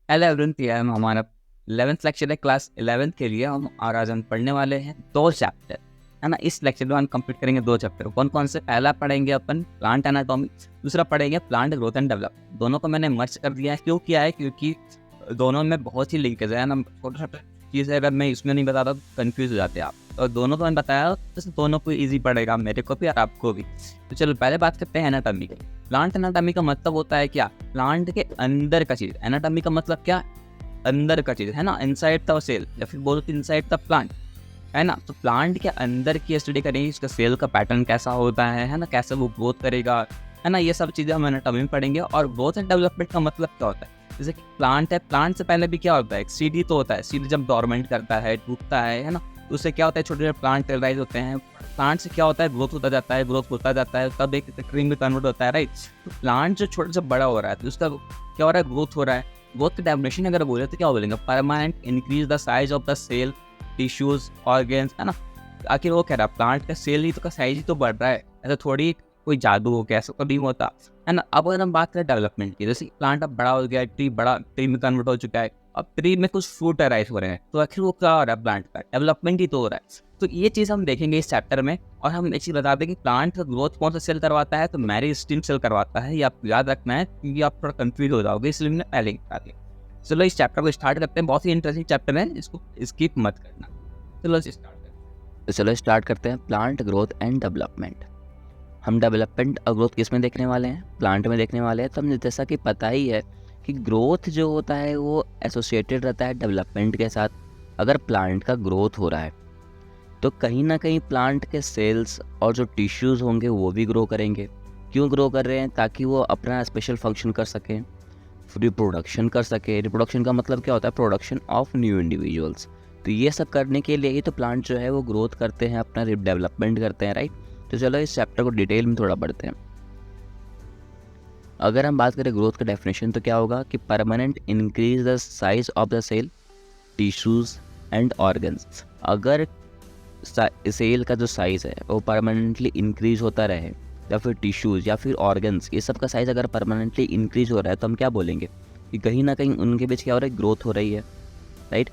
Hello everyone, ये हम हमारा 11th लेक्चर है क्लास 11th के लिए। हम और आज हम पढ़ने वाले हैं 2 चैप्टर, है ना। इस लेक्चर में हम कंप्लीट करेंगे 2 चैप्टर। कौन कौन से? पहला पढ़ेंगे अपन प्लांट एनाटॉमी, दूसरा पढ़ेंगे प्लांट ग्रोथ एंड डेवलपमेंट। दोनों को मैंने मर्ज कर दिया है। क्यों किया है? क्योंकि दोनों में बहुत ही लिंकेज है ना। छोटा छोटा चीज़ है, अगर मैं इसमें नहीं बताता तो कन्फ्यूज हो जाते हैं आप। और दोनों को मैंने बताया तो दोनों को ईजी पड़ेगा, मेरे को भी और आपको भी। तो चलो पहले बात करते हैं एनाटॉमी की। प्लांट एनाटॉमी का मतलब होता है क्या? प्लांट के अंदर का चीज़। एनाटॉमी का मतलब क्या? अंदर का चीज़, है ना। इनसाइड द सेल, या फिर बोलो तो इनसाइड द प्लांट, है ना। तो प्लांट के अंदर की स्टडी करेंगे, इसका सेल का पैटर्न कैसा होता है ना, कैसे वो ग्रोथ करेगा, है ना। ये सब चीज़ें हम एनाटॉमी में पढ़ेंगे। और ग्रोथ एंड डेवलपमेंट का मतलब क्या होता है? जैसे कि प्लांट है, प्लांट से पहले भी क्या होता है? एक सीडी तो होता है। सीडी जब डोरमेंट करता है, टूटता है ना, तो उससे क्या होता है? छोटे छोटे प्लांट राइज होते हैं। प्लांट से क्या होता है? ग्रोथ होता जाता है, ग्रोथ होता जाता है, तब एक ट्री में कन्वर्ट होता है, राइट। तो प्लांट जो छोटे से बड़ा हो रहा है तो उसका क्या हो रहा है? ग्रोथ हो रहा है। ग्रोथ की डेफिनेशन अगर बोले तो क्या बोलेंगे? Permanent increase the size of the cell, tissues, organs, है ना। आखिर वो कह रहा है प्लांट का सेल ही तो का साइज ही तो बढ़ रहा है, ऐसा थोड़ी कोई जादू हो गया, ऐसा कभी होता, है ना। अब अगर हम बात करें डेवलपमेंट की, जैसे प्लांट अब बड़ा हो गया, ट्री बड़ा, ट्री में कन्वर्ट हो चुका है, अब ट्री में कुछ फ्रूट अराइज हो रहे हैं, तो आखिर वो क्या हो रहा है? प्लांट का डेवलपमेंट ही तो हो रहा है। तो ये चीज़ हम देखेंगे इस चैप्टर में। और हम एक चीज़ बता दें कि प्लांट का ग्रोथ कौन सा सेल करवाता है, तो मेरिस्टेम सेल करवाता है। ये आपको याद रखना है, क्योंकि आप थोड़ा कंफ्यूज हो जाओगे, इसलिए मैंने पहले ही बता दिया। चलो इस चैप्टर को स्टार्ट करते हैं। बहुत ही इंटरेस्टिंग चैप्टर है, इसको स्किप मत करना। चलो स्टार्ट करते हैं। तो चलो स्टार्ट करते हैं प्लांट ग्रोथ एंड डेवलपमेंट। हम डेवलपमेंट और ग्रोथ किस में देखने वाले हैं? प्लांट में देखने वाले हैं। तो हमें जैसा कि पता ही है कि ग्रोथ जो होता है वो एसोसिएटेड रहता है डेवलपमेंट के साथ। अगर प्लांट का ग्रोथ हो रहा है तो कहीं ना कहीं प्लांट के सेल्स और जो टिश्यूज़ होंगे वो भी ग्रो करेंगे। क्यों ग्रो कर रहे हैं? ताकि वो अपना स्पेशल फंक्शन कर सकें, रिप्रोडक्शन कर सके। रिप्रोडक्शन का मतलब क्या होता है? Production of new individuals. तो ये सब करने के लिए ही तो प्लांट जो है वो ग्रोथ करते हैं, अपना डेवलपमेंट करते हैं, राइट। तो चलो इस चैप्टर को डिटेल में थोड़ा पढ़ते हैं। अगर हम बात करें ग्रोथ का डेफिनेशन तो क्या होगा कि permanent increase the size of the cell, tissues and organs. अगर सेल का जो साइज़ है वो परमानेंटली इंक्रीज होता रहे, या फिर टिश्यूज़ या फिर ऑर्गन्स, ये सब का साइज़ अगर परमानेंटली इंक्रीज हो रहा है तो हम क्या बोलेंगे कि कहीं ना कहीं उनके बीच क्या हो रहा है? ग्रोथ हो रही है, राइट।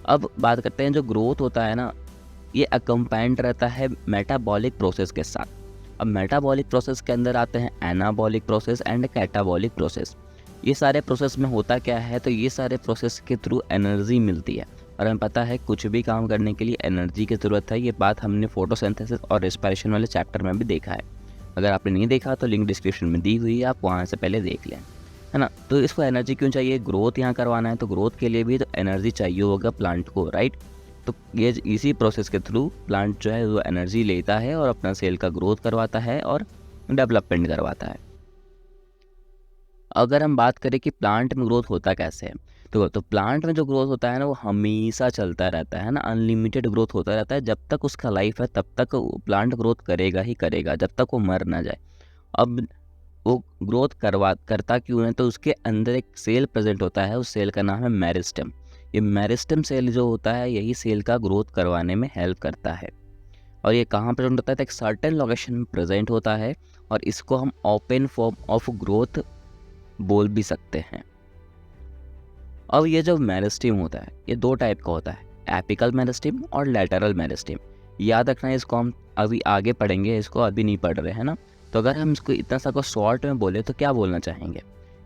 अब बात करते हैं, जो ग्रोथ होता है ना, ये अकम्पाइंड रहता है मेटाबॉलिक प्रोसेस के साथ। अब मेटाबॉलिक प्रोसेस के अंदर आते हैं anabolic process and catabolic process. ये सारे प्रोसेस में होता क्या है? तो ये सारे प्रोसेस के थ्रू एनर्जी मिलती है। और हमें पता है कुछ भी काम करने के लिए एनर्जी की ज़रूरत है। ये बात हमने फोटोसिंथेसिस और रेस्पिरेशन वाले चैप्टर में भी देखा है। अगर आपने नहीं देखा तो लिंक डिस्क्रिप्शन में दी हुई है, आप वहाँ से पहले देख लें, है ना। तो इसको एनर्जी क्यों चाहिए? ग्रोथ यहाँ करवाना है तो ग्रोथ के लिए भी तो एनर्जी चाहिए होगा प्लांट को, राइट। तो ये इसी प्रोसेस के थ्रू प्लांट जो है वो एनर्जी लेता है और अपना सेल का ग्रोथ करवाता है और डेवलपमेंट करवाता है। अगर हम बात करें कि प्लांट में ग्रोथ होता कैसे है, तो प्लांट में जो ग्रोथ होता है ना वो हमेशा चलता रहता है ना, अनलिमिटेड ग्रोथ होता रहता है। जब तक उसका लाइफ है तब तक प्लांट ग्रोथ करेगा ही करेगा, जब तक वो मर ना जाए। अब वो ग्रोथ करता क्यों है? तो उसके अंदर एक सेल प्रेजेंट होता है, उस सेल का नाम है मेरिस्टेम। ये मेरिस्टेम सेल जो होता है यही सेल का ग्रोथ करवाने में हेल्प करता है। और ये कहाँ प्रेजेंट होता है? तो एक सर्टेन लोकेशन में प्रेजेंट होता है, और इसको हम ओपन फॉर्म ऑफ ग्रोथ बोल भी सकते हैं। अब ये जो मेरिस्टेम होता है ये 2 टाइप का होता है, एपिकल मेरिस्टेम और लैटरल मेरिस्टेम। याद रखना है, इसको हम अभी आगे पढ़ेंगे, इसको अभी नहीं पढ़ रहे हैं ना। तो अगर हम इसको इतना सा को शॉर्ट में बोले तो क्या बोलना चाहेंगे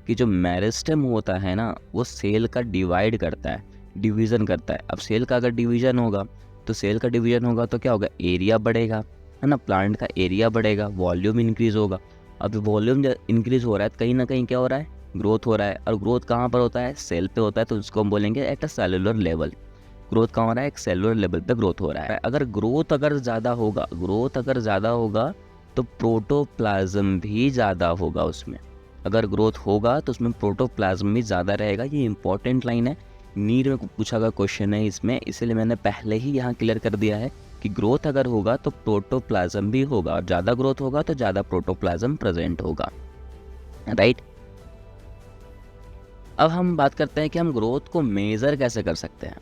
कि जो मेरिस्टेम होता है ना वो सेल का डिवाइड करता है, डिवीज़न करता है। अब सेल का अगर डिवीज़न होगा तो क्या होगा? एरिया बढ़ेगा, है ना। प्लांट का एरिया बढ़ेगा, वॉल्यूम इंक्रीज़ होगा। अब वॉल्यूम इंक्रीज़ हो रहा है तो कहीं ना कहीं क्या हो रहा है? ग्रोथ हो रहा है। और ग्रोथ कहाँ पर होता है? सेल पे होता है। तो उसको हम बोलेंगे at a cellular level. Growth कहाँ हो रहा है? एक सेलुलर लेवल पे ग्रोथ हो रहा है। अगर ग्रोथ अगर ज़्यादा होगा तो प्रोटोप्लाज्म भी ज़्यादा होगा उसमें। अगर ग्रोथ होगा तो उसमें प्रोटोप्लाज्म भी ज़्यादा रहेगा। ये इंपॉर्टेंट लाइन है, नीट में पूछा गया क्वेश्चन है इसमें, इसलिए मैंने पहले ही यहाँ क्लियर कर दिया है कि ग्रोथ अगर होगा तो प्रोटोप्लाज्म भी होगा, और ज़्यादा ग्रोथ होगा तो ज़्यादा प्रोटोप्लाज्म प्रेजेंट होगा, राइट। अब हम बात करते हैं कि हम ग्रोथ को मेज़र कैसे कर सकते हैं,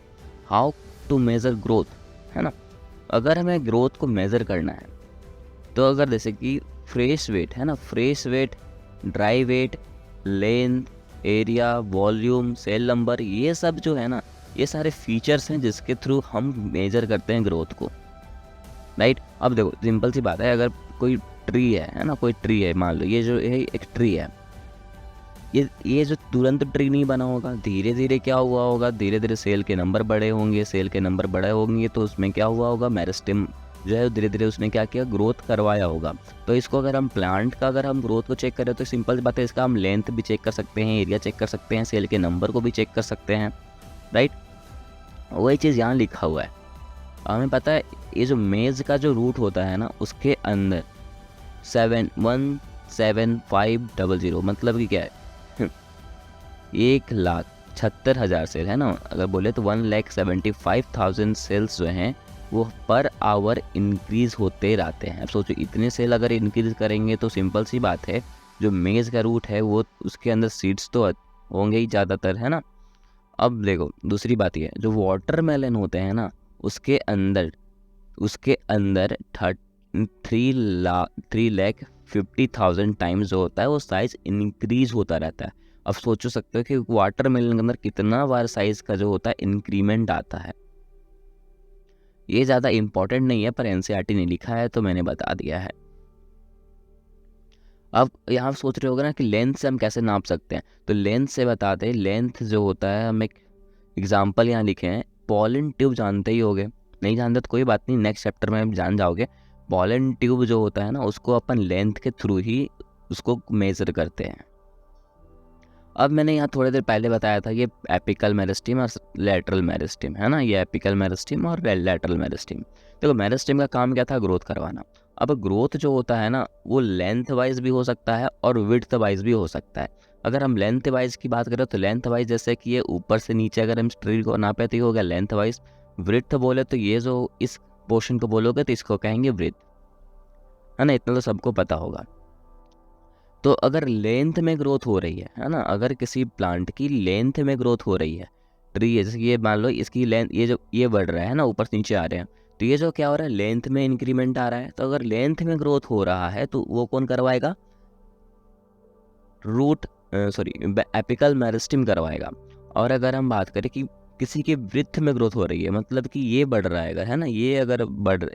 हाउ टू मेज़र ग्रोथ, है ना। अगर हमें ग्रोथ को मेज़र करना है तो अगर जैसे कि फ्रेश वेट है ना, fresh weight, dry weight, length, area, volume, cell number, ये सब जो है ना, ये सारे फीचर्स हैं जिसके थ्रू हम मेजर करते हैं ग्रोथ को, राइट। अब देखो सिंपल सी बात है, अगर कोई ट्री है ना, कोई ट्री है, मान लो ये जो है एक ट्री है, ये जो तुरंत ट्री नहीं बना होगा, धीरे धीरे क्या हुआ होगा, धीरे धीरे सेल के नंबर बड़े होंगे, सेल के नंबर बड़े होंगे तो उसमें क्या हुआ होगा, मेरिस्टेम जो है धीरे धीरे उसने क्या किया, ग्रोथ करवाया होगा। तो इसको अगर हम प्लांट का अगर हम ग्रोथ को चेक करें तो सिंपल सी बात है, इसका हम लेंथ भी चेक कर सकते हैं, एरिया चेक कर सकते हैं, सेल के नंबर को भी चेक कर सकते हैं, राइट। वही चीज़ यहाँ लिखा हुआ है। हमें पता है ये जो मेज़ का जो रूट होता है ना, उसके अंदर 1,75,000 मतलब कि क्या है 1,76,000 सेल है ना, अगर बोले तो 1,75,000 सेल्स जो हैं वो पर आवर इंक्रीज़ होते रहते हैं। अब सोचो इतने सेल अगर इंक्रीज़ करेंगे तो सिंपल सी बात है, जो मेज़ का रूट है वो उसके अंदर सीड्स तो होंगे ही ज़्यादातर, है ना। अब देखो दूसरी बात ये है, जो वाटरमेलन होते हैं ना, उसके अंदर 3,50,000 टाइम्स जो होता है वो साइज़ इंक्रीज़ होता रहता है। अब सोचो सकते हो कि वाटरमेलन के अंदर कितना बार साइज़ का जो होता है इंक्रीमेंट आता है। ये ज़्यादा इम्पोर्टेंट नहीं है, पर एनसीईआरटी ने लिखा है तो मैंने बता दिया है। अब यहाँ सोच रहे होगे ना कि लेंथ से हम कैसे नाप सकते हैं, तो लेंथ से बताते हैं। लेंथ जो होता है, हम एक एग्जाम्पल यहाँ लिखे हैं, पॉलन ट्यूब जानते ही होगे, नहीं जानते तो कोई बात नहीं, नेक्स्ट चैप्टर में हम जान जाओगे। पॉलन ट्यूब जो होता है ना, उसको अपन लेंथ के थ्रू ही उसको मेज़र करते हैं। अब मैंने यहाँ थोड़ी देर पहले बताया था ये एपिकल मेरिस्टेम और लैटरल मेरिस्टेम, है ना, ये एपिकल मेरिस्टेम और लैटरल मेरिस्टेम। देखो मेरिस्टेम का काम क्या था, ग्रोथ करवाना। अब ग्रोथ जो होता है ना, वो लेंथ वाइज भी हो सकता है और विड्थ वाइज भी हो सकता है। अगर हम लेंथ वाइज की बात करें तो लेंथ वाइज जैसे कि ये ऊपर से नीचे अगर हम ट्री को नापे तो ये हो गया लेंथ वाइज। विड्थ बोले तो ये जो इस पोर्शन को बोलोगे तो इसको कहेंगे विड्थ, है ना, इतना तो सबको पता होगा। तो अगर लेंथ में ग्रोथ हो रही है ना, अगर किसी प्लांट की लेंथ में ग्रोथ हो रही है, ट्री है जैसे कि ये मान लो इसकी लेंथ, ये जो ये बढ़ रहा है ना, ऊपर से नीचे आ रहे हैं, तो ये जो क्या हो रहा है, लेंथ में इंक्रीमेंट आ रहा है। तो अगर लेंथ में ग्रोथ हो रहा है तो वो कौन करवाएगा, एपिकल मेरिस्टेम करवाएगा। और अगर हम बात करें कि किसी की विड्थ में ग्रोथ हो रही है, मतलब कि ये बढ़ रहा है ना, ये अगर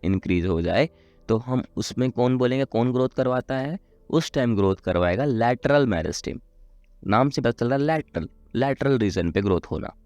इंक्रीज हो जाए तो हम उसमें कौन बोलेंगे, कौन ग्रोथ करवाता है, उस टाइम ग्रोथ करवाएगा लैटरल मेरिस्टेम। नाम से पता चल रहा है लैटरल रीजन पे ग्रोथ होना,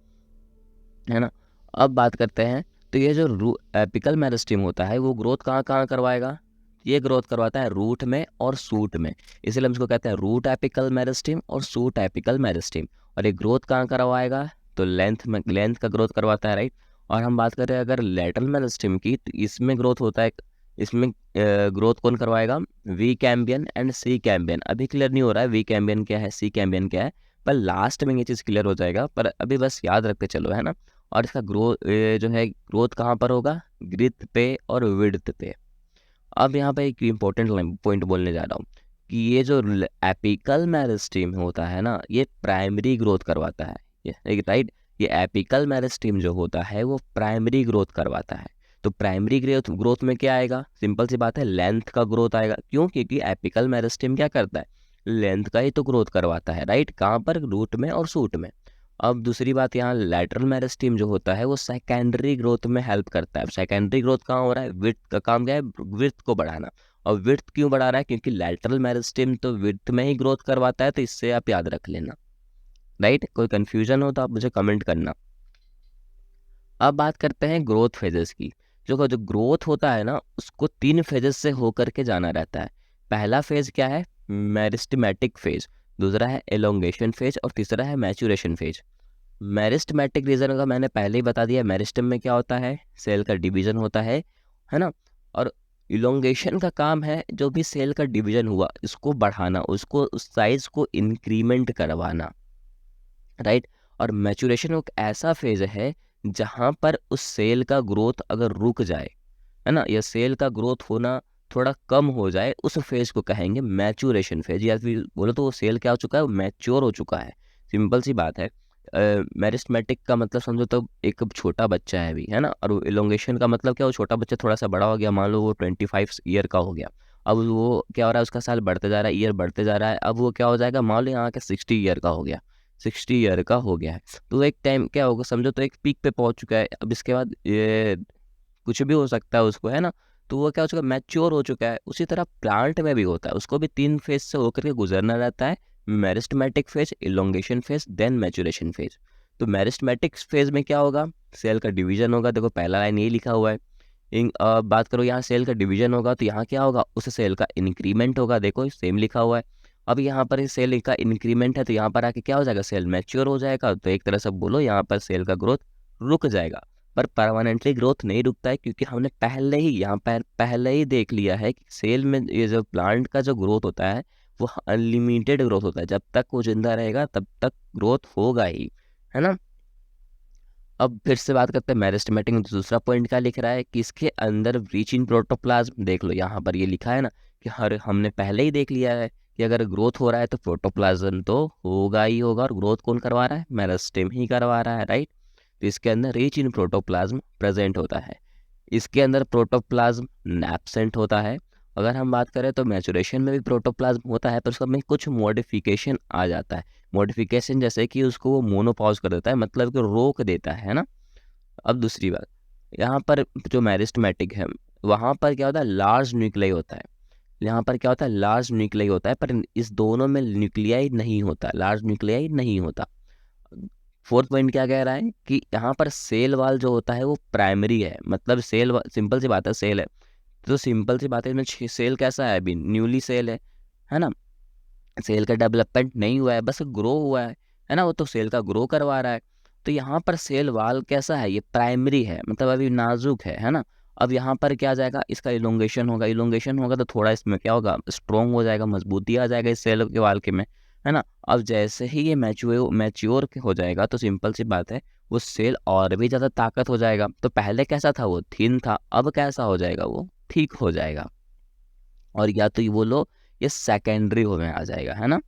है ना। अब बात करते हैं, तो ये जो एपिकल मेरिस्टेम होता है वो ग्रोथ कहाँ कहाँ करवाएगा, ये ग्रोथ करवाता है रूट में और सूट में, इसलिए हम इसको कहते हैं रूट एपिकल मेरिस्टेम और सूट एपिकल मेरिस्टेम। और ये ग्रोथ कहाँ करवाएगा, तो लेंथ का ग्रोथ करवाता है, राइट। और हम बात करें अगर लैटरल मेरिस्टेम की, तो इसमें ग्रोथ होता है, इसमें ग्रोथ कौन करवाएगा, V cambium and C cambium. अभी क्लियर नहीं हो रहा है वी कैम्बियन क्या है, सी कैम्बियन क्या है, पर लास्ट में ये चीज़ क्लियर हो जाएगा, पर अभी बस याद रखते चलो, है ना। और इसका ग्रोथ जो है ग्रोथ कहाँ पर होगा, ग्रिथ पे और विड्थ पे। अब यहाँ पे एक इम्पोर्टेंट पॉइंट बोलने जा रहा हूँ कि ये जो एपिकल मेरिस्टेम होता है ना, ये प्राइमरी ग्रोथ करवाता है, ये राइट। ये एपिकल मेरिस्टेम जो होता है वो प्राइमरी ग्रोथ करवाता है। तो प्राइमरी ग्रोथ में क्या आएगा, सिंपल सी बात है, लेंथ का ग्रोथ आएगा। क्यों, क्योंकि एपिकल मेरिस्टेम क्या करता है, लेंथ का ही तो ग्रोथ करवाता है, राइट। कहाँ पर, रूट में और सूट में। अब दूसरी बात, यहाँ लैटरल मेरिस्टेम जो होता है वो सेकेंडरी ग्रोथ में हेल्प करता है। सेकेंडरी ग्रोथ कहाँ हो रहा है, विड्थ का काम क्या है, विड्थ को बढ़ाना। और विड्थ क्यों बढ़ा रहा है, क्योंकि लैटरल मेरिस्टेम तो विड्थ में ही ग्रोथ करवाता है, तो इससे आप याद रख लेना, राइट। कोई कंफ्यूजन हो तो आप मुझे कमेंट करना। अब बात करते हैं ग्रोथ फेजेस की। जो ग्रोथ होता है ना, उसको 3 फेजेस से होकर के जाना रहता है। पहला फेज क्या है, मेरिस्टेमेटिक फेज, दूसरा है एलोंगेशन फेज और तीसरा है मैच्योरेशन फेज। मेरिस्टेमेटिक रीजन का मैंने पहले ही बता दिया, मेरिस्टेम में क्या होता है, सेल का डिवीजन होता है ना। और इलोंगेशन का काम है जो भी सेल का डिवीजन हुआ इसको बढ़ाना, उसको उस साइज को इंक्रीमेंट करवाना, राइट। और मैच्योरेशन एक ऐसा फेज है जहाँ पर उस सेल का ग्रोथ अगर रुक जाए, है ना, या सेल का ग्रोथ होना थोड़ा कम हो जाए, उस फेज को कहेंगे मैच्योरेशन फेज, या फिर बोलो तो वो सेल क्या हो चुका है, मैच्योर हो चुका है। सिंपल सी बात है। मेरिस्टेमेटिक का मतलब समझो तो एक छोटा बच्चा है अभी, है ना। और इलोंगेशन का मतलब क्या, वो छोटा बच्चा थोड़ा सा बड़ा हो गया, मान लो वो 25 ईयर का हो गया। अब वो क्या हो रहा है, उसका साल बढ़ते जा रहा है, ईयर बढ़ते जा रहा है, अब वो क्या हो जाएगा, मान लो यहाँ के 60 ईयर का हो गया। 60 ईयर का हो गया है। तो एक टाइम क्या होगा समझो, तो एक पीक पे पहुंच चुका है। अब इसके बाद ये कुछ भी हो सकता है उसको, है ना। तो वो क्या हो चुका है, मैच्योर हो चुका है। उसी तरह प्लांट में भी होता है, उसको भी 3 फेज से होकर के गुजरना रहता है। Meristematic phase, elongation phase, then maturation phase. तो मेरिस्टेमेटिक फेज में क्या होगा, सेल का डिवीजन होगा। देखो पहला लाइन ये लिखा हुआ है। बात करो यहाँ सेल का डिवीजन होगा, तो यहाँ क्या होगा, उस सेल का इंक्रीमेंट होगा। देखो सेम लिखा हुआ है। अब यहाँ पर सेल का इंक्रीमेंट है, तो यहाँ पर आके क्या हो जाएगा, सेल मैच्योर हो जाएगा। तो एक तरह से बोलो यहाँ पर सेल का ग्रोथ रुक जाएगा। पर परमानेंटली ग्रोथ नहीं रुकता है, क्योंकि हमने पहले ही यहाँ पर पहले ही देख लिया है कि सेल में ये जो प्लांट का जो ग्रोथ होता है वो अनलिमिटेड ग्रोथ होता है। जब तक वो जिंदा रहेगा तब तक ग्रोथ होगा ही, है ना। अब फिर से बात करते हैं मेरिस्टेमेटिक में। दूसरा पॉइंट क्या लिख रहा है कि इसके अंदर रीच इन प्रोटोप्लाज्म। देख लो यहाँ पर ये लिखा है ना कि हर हमने पहले ही देख लिया है कि अगर ग्रोथ हो रहा है तो प्रोटोप्लाज्म तो होगा ही होगा। और ग्रोथ कौन करवा रहा है, मेरिस्टेम ही करवा रहा है, राइट। तो इसके अंदर रीच इन प्रोटोप्लाज्म प्रेजेंट होता है। इसके अंदर प्रोटोप्लाज्म एब्सेंट होता है। अगर हम बात करें तो मैचुरेशन में भी प्रोटोप्लाज्म होता है, पर उसमें कुछ मॉडिफिकेशन आ जाता है। मॉडिफिकेशन जैसे कि उसको वो मोनोपॉज कर देता है, मतलब कि रोक देता है ना। अब दूसरी बात, यहाँ पर जो मेरिस्टेमेटिक है वहाँ पर क्या होता है, लार्ज न्यूक्लियाई होता है। यहाँ पर क्या होता है, लार्ज न्यूक्लियाई होता है, पर इस दोनों में न्यूक्लियाई नहीं होता, लार्ज न्यूक्लियाई नहीं होता। फोर्थ पॉइंट क्या कह रहा है कि यहाँ पर सेल वाल जो होता है वो प्राइमरी है। मतलब सेल, सिंपल सी बात है, सेल है तो सिंपल सी बात है, इसमें सेल कैसा है, अभी न्यूली सेल है ना। सेल का डेवलपमेंट नहीं हुआ है, बस ग्रो हुआ है ना। वो तो सेल का ग्रो करवा रहा है। तो यहाँ पर सेल वाल कैसा है, ये प्राइमरी है, मतलब अभी नाजुक है ना। अब यहाँ पर क्या आ जाएगा, इसका इलोंगेशन होगा। इलोंगेशन होगा तो थोड़ा इसमें क्या होगा, स्ट्रॉन्ग हो जाएगा, मजबूती आ जाएगा इस सेल के वाल के में, है ना। अब जैसे ही ये मैच्योर हो जाएगा तो सिंपल सी बात है, वो सेल और भी ज़्यादा ताकत हो जाएगा। तो पहले कैसा था, वो थिन था, अब कैसा हो जाएगा, वो ठीक हो जाएगा। और या तो ये बोलो ये सेकेंडरी हो में आ जाएगा, है ना।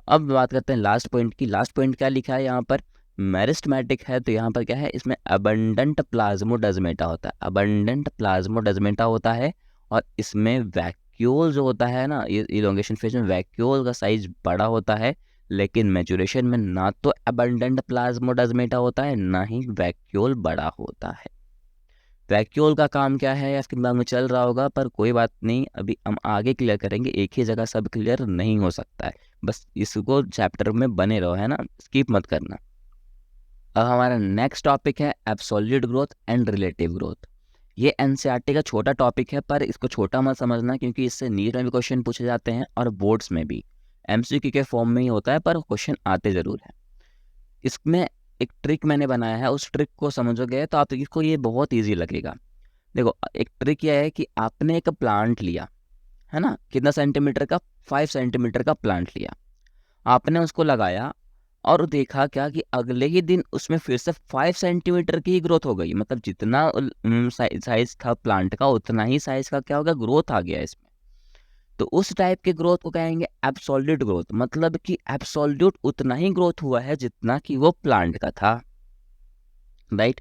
अब बात करते हैं लास्ट पॉइंट की। लास्ट पॉइंट क्या लिखा है यहाँ पर, मेरिस्टेमेटिक है तो यहाँ पर क्या है, इसमें अबंडेंट प्लाज्मोडेस्माटा होता है। अबंडेंट प्लाज्मोडेस्माटा होता है। और इसमें वैक्यूल जो होता है ना, ये इलोंगेशन फेज में वैक्यूल का साइज बड़ा होता है। लेकिन मैचुरेशन में ना तो अबंडेंट प्लाज्मोडेस्माटा होता है, ना ही वैक्यूल बड़ा होता है। वैक्यूल का काम क्या है आपके दिमाग में चल रहा होगा, पर कोई बात नहीं, अभी हम आगे क्लियर करेंगे। एक ही जगह सब क्लियर नहीं हो सकता है, बस इसको चैप्टर में बने रहो, है ना, स्किप मत करना। अब हमारा नेक्स्ट टॉपिक है absolute growth and relative growth. ये एनसीईआरटी का छोटा टॉपिक है, पर इसको छोटा मत समझना, क्योंकि इससे नीट में भी क्वेश्चन पूछे जाते हैं और बोर्ड्स में भी। एमसीक्यू के फॉर्म में ही होता है, पर क्वेश्चन आते ज़रूर हैं। इसमें एक ट्रिक मैंने बनाया है, उस ट्रिक को समझोगे तो आपको ये बहुत ईजी लगेगा। देखो एक ट्रिक यह है कि आपने एक प्लांट लिया, है ना, कितना सेंटीमीटर का, 5 सेंटीमीटर का प्लांट लिया। आपने उसको लगाया और देखा क्या कि अगले ही दिन उसमें फिर से 5 सेंटीमीटर की ही ग्रोथ हो गई। मतलब जितना साइज था प्लांट का, उतना ही साइज का क्या होगा, ग्रोथ आ गया इसमें। तो उस टाइप के ग्रोथ को कहेंगे एब्सोल्यूट ग्रोथ। मतलब कि एब्सोल्यूट उतना ही ग्रोथ हुआ है जितना कि वो प्लांट का था, राइट।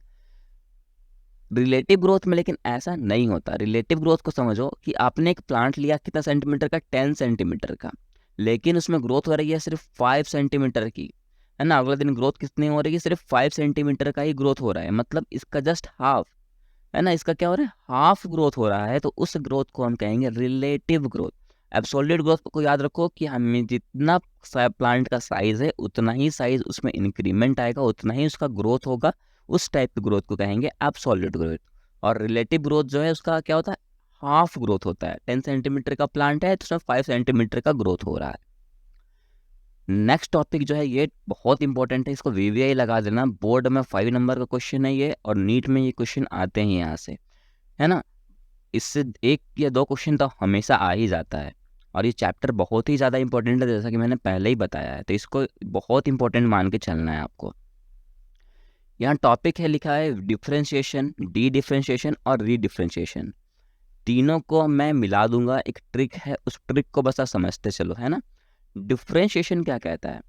रिलेटिव ग्रोथ में लेकिन ऐसा नहीं होता। रिलेटिव ग्रोथ को समझो कि आपने एक प्लांट लिया कितना सेंटीमीटर का, 10 सेंटीमीटर का, लेकिन उसमें ग्रोथ हो रही है सिर्फ 5 सेंटीमीटर की, है ना। अगले दिन ग्रोथ कितनी हो रही है, सिर्फ 5 सेंटीमीटर का ही ग्रोथ हो रहा है। मतलब इसका जस्ट हाफ, है ना, इसका क्या हो रहा है, हाफ ग्रोथ हो रहा है। तो उस ग्रोथ को हम कहेंगे रिलेटिव ग्रोथ। एब्सोल्यूट ग्रोथ को याद रखो कि हमें जितना प्लांट का साइज है उतना ही साइज उसमें इंक्रीमेंट आएगा, उतना ही उसका ग्रोथ होगा। उस टाइप की ग्रोथ को कहेंगे एब्सोल्यूट ग्रोथ। और रिलेटिव ग्रोथ जो है उसका क्या होता है, हाफ ग्रोथ होता है। 10 सेंटीमीटर का प्लांट है तो उसमें 5 सेंटीमीटर का ग्रोथ हो रहा है। नेक्स्ट टॉपिक जो है ये बहुत इंपॉर्टेंट है, इसको वीवीआई लगा देना। बोर्ड में 5 नंबर का क्वेश्चन है ये, और नीट में ये क्वेश्चन आते हैं यहाँ से, है ना। इससे 1 या 2 क्वेश्चन तो हमेशा आ ही जाता है। और ये चैप्टर बहुत ही ज़्यादा इंपॉर्टेंट है, जैसा कि मैंने पहले ही बताया है, तो इसको बहुत इंपॉर्टेंट मान के चलना है आपको। यहाँ टॉपिक है लिखा है डिफ्रेंशिएशन, डी डिफ्रेंशिएशन और री डिफ्रेंशिएशन। तीनों को मैं मिला दूंगा, एक ट्रिक है, उस ट्रिक को बस आप समझते चलो, है ना। डिफ्रेंशिएशन क्या कहता है,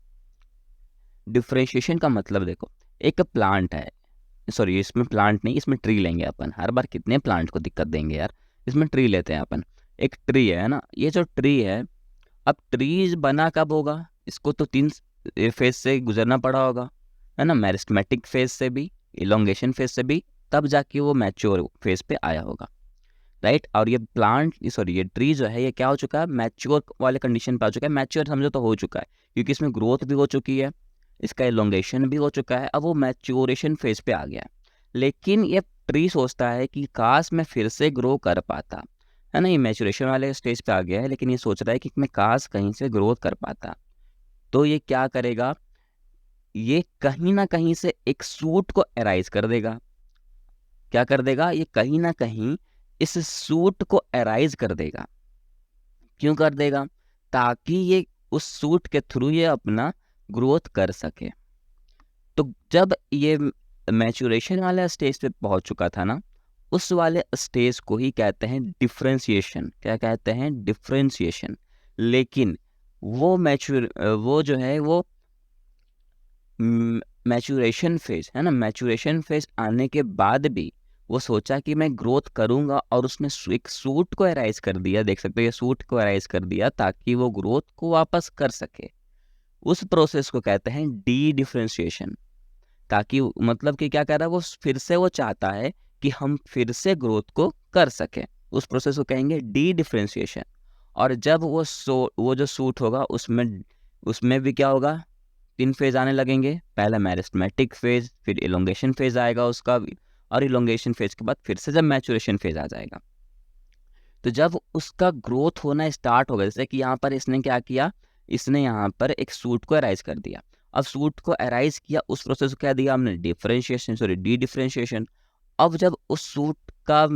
डिफ्रेंशिएशन का मतलब देखो, एक प्लांट है, सॉरी इसमें प्लांट नहीं, इसमें ट्री लेंगे अपन। हर बार कितने प्लांट को दिक्कत देंगे यार, इसमें ट्री लेते हैं अपन। एक ट्री है ना, ये जो ट्री है, अब ट्री बना कब होगा, इसको तो 3 फेज से गुजरना पड़ा होगा, है ना, मेरिस्टेमेटिक फेज से भी, इलोंगेशन फेज से भी, तब जाके वो मैच्योर फेज पे आया होगा, राइट। और ये प्लांट, सॉरी, ये ट्री जो है ये क्या हो चुका है, मैच्योर वाले कंडीशन पे आ चुका है। मैच्योर समझो तो हो चुका है, क्योंकि इसमें ग्रोथ भी हो चुकी है, इसका इलोंगेशन भी हो चुका है, अब वो मैच्योरेशन फेज पे आ गया है। लेकिन ये ट्री सोचता है कि काश मैं फिर से ग्रो कर पाता, है ना, ये मैच्योरेशन वाले स्टेज पे आ गया है, लेकिन ये सोच रहा है कि मैं काश कहीं से ग्रोथ कर पाता। तो ये क्या करेगा, ये कहीं ना कहीं से एक सूट को एराइज कर देगा। क्या कर देगा, ये कहीं ना कहीं इस सूट को एराइज कर देगा। क्यों कर देगा, ताकि ये उस सूट के थ्रू ये अपना ग्रोथ कर सके। तो जब ये मैच्योरेशन वाले स्टेज पे पहुंच चुका था ना, उस वाले स्टेज को ही कहते हैं डिफरेंशिएशन। क्या कहते हैं, डिफरेंशिएशन। लेकिन वो जो है वो मैच्योरेशन फेज, है ना, मैच्योरेशन फेज आने के बाद भी वो सोचा कि मैं ग्रोथ करूंगा, और उसने एक सूट को एराइज कर दिया। देख सकते हो, ये सूट को एराइज कर दिया ताकि वो ग्रोथ को वापस कर सके। उस प्रोसेस को कहते हैं डी डिफरेंशिएशन। ताकि मतलब कि क्या कर रहा है वो, फिर से वो चाहता है कि हम फिर से ग्रोथ को कर सकें। उस प्रोसेस को कहेंगे डी डिफरेंशिएशन। और जब वो जो सूट होगा उसमें उसमें भी क्या होगा, 3 फेज आने लगेंगे। पहला मेरिस्टेमेटिक फेज, फिर इलोंगेशन फेज आएगा उसका, और इलोंगेशन फेज के बाद फिर से जब मैच्योरेशन फेज आ जाएगा। तो जब उसका ग्रोथ होना स्टार्ट होगा, जैसे कि यहाँ पर इसने क्या किया, इसने यहाँ पर एक सूट को अराइज कर दिया। अब सूट को अराइज किया, उस प्रोसेस को क्या दिया हमने, डिफरेंशिएशन, सॉरी, डी डिफरेंशिएशन। अब जब उस सूट का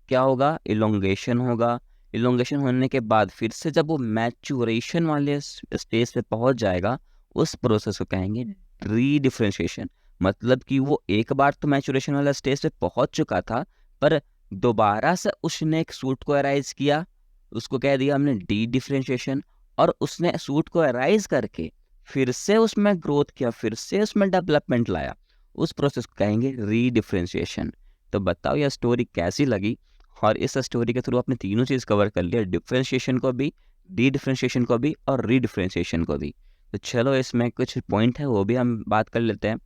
क्या होगा, इलोंगेशन होगा। इलोंगेशन होने के बाद फिर से जब वो मैच्योरेशन वाले स्टेज पे पहुंच जाएगा, उस प्रोसेस को कहेंगे री डिफरेंशिएशन। मतलब कि वो एक बार तो मैच्योरेशन वाला स्टेज पे पहुंच चुका था, पर दोबारा से उसने एक सूट को अराइज किया, उसको कह दिया हमने डी डिफरेंशिएशन। और उसने सूट को अराइज करके फिर से उसमें ग्रोथ किया, फिर से उसमें डेवलपमेंट लाया, उस प्रोसेस को कहेंगे री डिफरेंशिएशन। तो बताओ यह स्टोरी कैसी लगी। और इस स्टोरी के थ्रू आपने तीनों चीज़ कवर कर लिया, डिफरेंशिएशन को भी, डी डिफरेंशिएशन को भी, और री डिफरेंशिएशन को भी। तो चलो इसमें कुछ पॉइंट है वो भी हम बात कर लेते हैं।